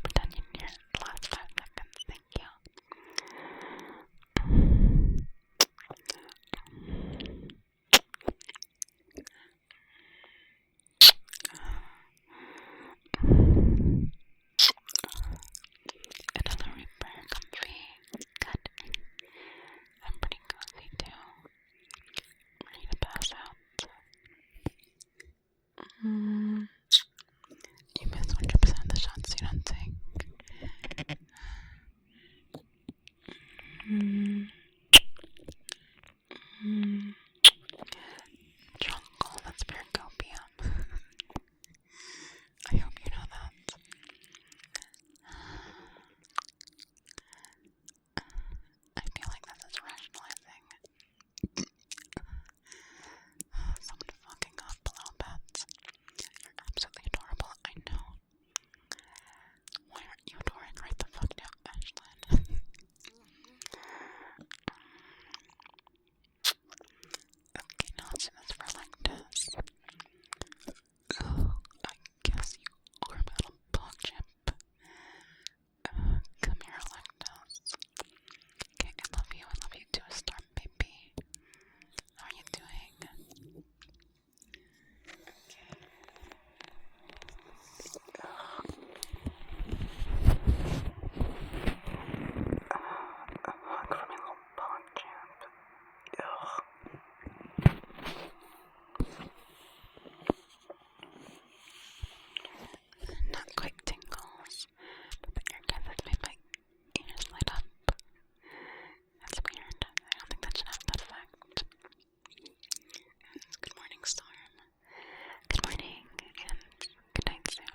Pretend you need your last 5 seconds, thank you. Another repair comfy. Good. I'm pretty cozy too. Ready to pass out. You miss 100% of the shots you don't take. Jungle, that's pure copium. I hope you know that. I feel like this is rationalizing. Someone fucking up below beds. You're absolutely adorable, I know. Why aren't you adoring right the fuck now, Ashlyn? Okay, now let's do this for like this. Oh, I guess you are my little bug chip. Come here, Lactose. Okay, I love you too, Storm baby. How are you doing? Hug for my little bug champ. Ugh. Not quite tingles, but the ear gathers made my ears light up. That's weird. I don't think that should have that effect. Good morning, Storm. Good morning, and good night soon.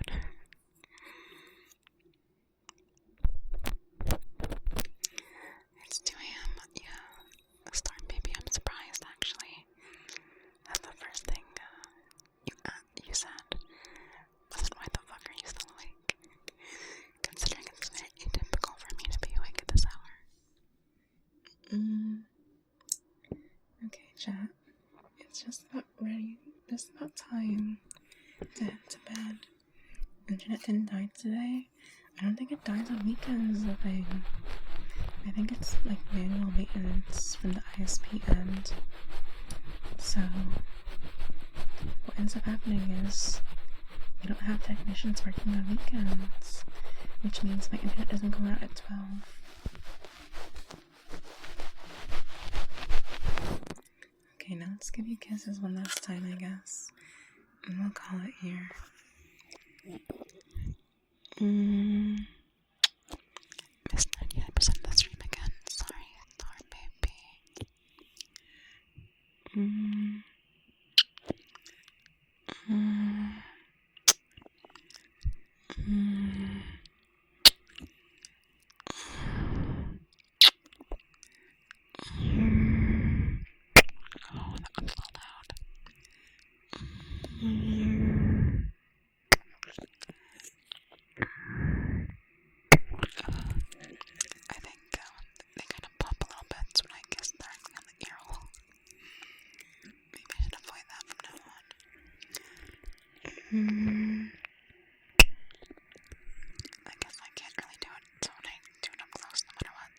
It's 2 a.m. Yeah, Storm baby, I'm surprised actually. That's the first thing you said. Wasn't why the fuck are you still awake? Considering it's very atypical for me to be awake at this hour. Okay, chat. It's just about time to head to bed. Internet didn't die today. I don't think it dies on weekends, the thing. I think it's like manual maintenance from the ISP end. So, what ends up happening is we don't have technicians working on weekends, which means my internet doesn't go out at 12. Okay, now let's give you kisses one last time, I guess. And we'll call it here. Missed 99% of the stream again. Sorry, baby. Oh, that one's so loud. I think they kind of pop a little bit when I kiss directly on the ear hole. Maybe I should avoid that from now on. I guess I can't really do it, so when I do it up close no matter what.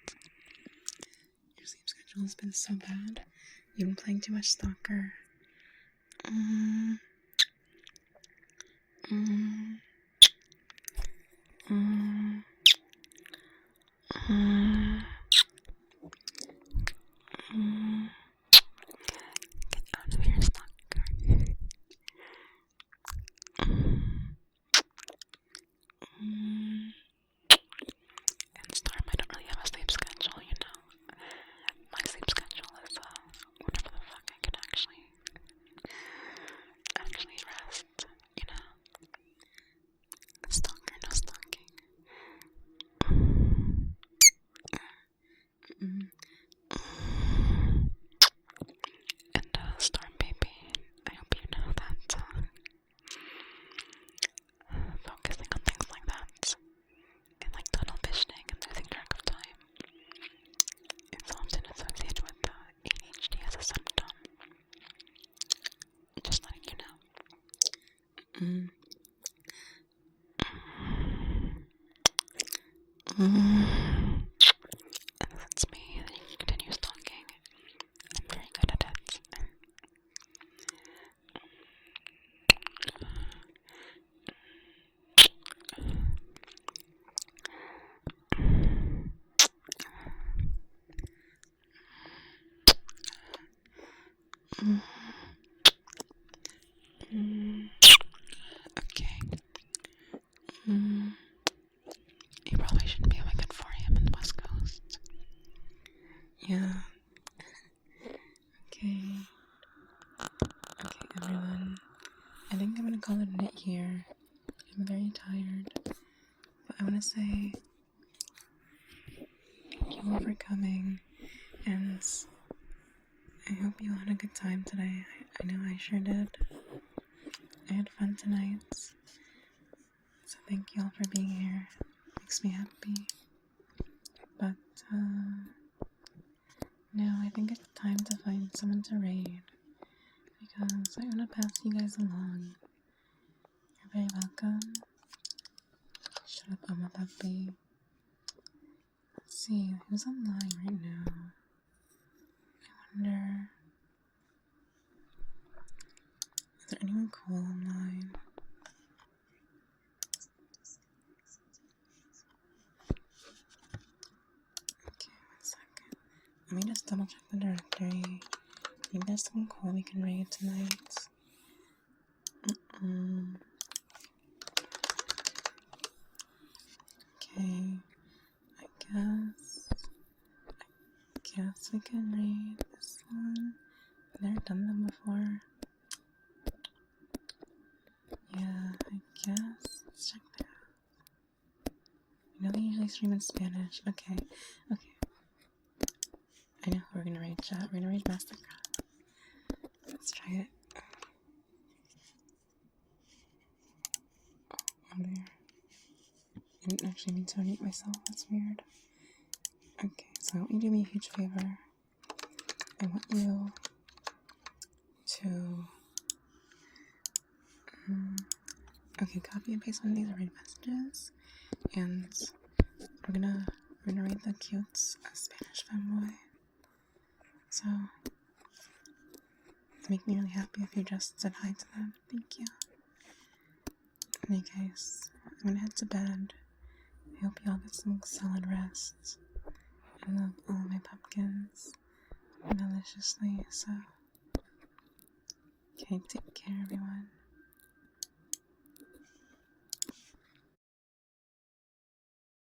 Your sleep schedule has been so bad. You've been playing too much stalker. Get out of here, stalker. And Storm, I don't really have a sleep schedule, you know. My sleep schedule is whenever the fuck I can actually rest, you know. Stalker, no stalking. And Storm baby, I hope you know that focusing on things like that and like tunnel visioning and losing track of time is often associated with ADHD as a symptom. Mm. Mm. And that's me, and then you can continue talking. I'm very good at it. Mm. Mm. Okay. Mm. You probably shouldn't be awake at 4 a.m. in the West Coast. Yeah. Okay. Okay, everyone. I think I'm gonna call it a night here. I'm very tired. But I wanna say thank you all for coming. And I hope you all had a good time today. I know I sure did. I had fun tonight. So thank you all for being here. Makes me happy. But now I think it's time to find someone to raid. Because I want to pass you guys along. You're very welcome. Shut up, I'm a puppy. Let's see, who's online right now? I wonder... Is there anyone cool online? Okay, 1 second. Let me just double check the directory. Maybe there's someone cool we can raid tonight. Okay, I guess we can read this one. I've never done them before. Yeah, I guess. Let's check that out. I know they usually stream in Spanish. Okay. I know who we're gonna raid, chat. We're gonna raid Mastercraft. Let's try it. Oh, there. I didn't actually mean to unmute myself. That's weird. Okay, so I want you to do me a huge favor. I want you to okay, copy and paste one of these raid messages, and we're gonna read the cute Spanish fanboy. So it'd make me really happy if you just said hi to them. Thank you. In any case, I'm gonna head to bed. I hope you all get some solid rest. I love all my pumpkins deliciously, so okay, take care everyone.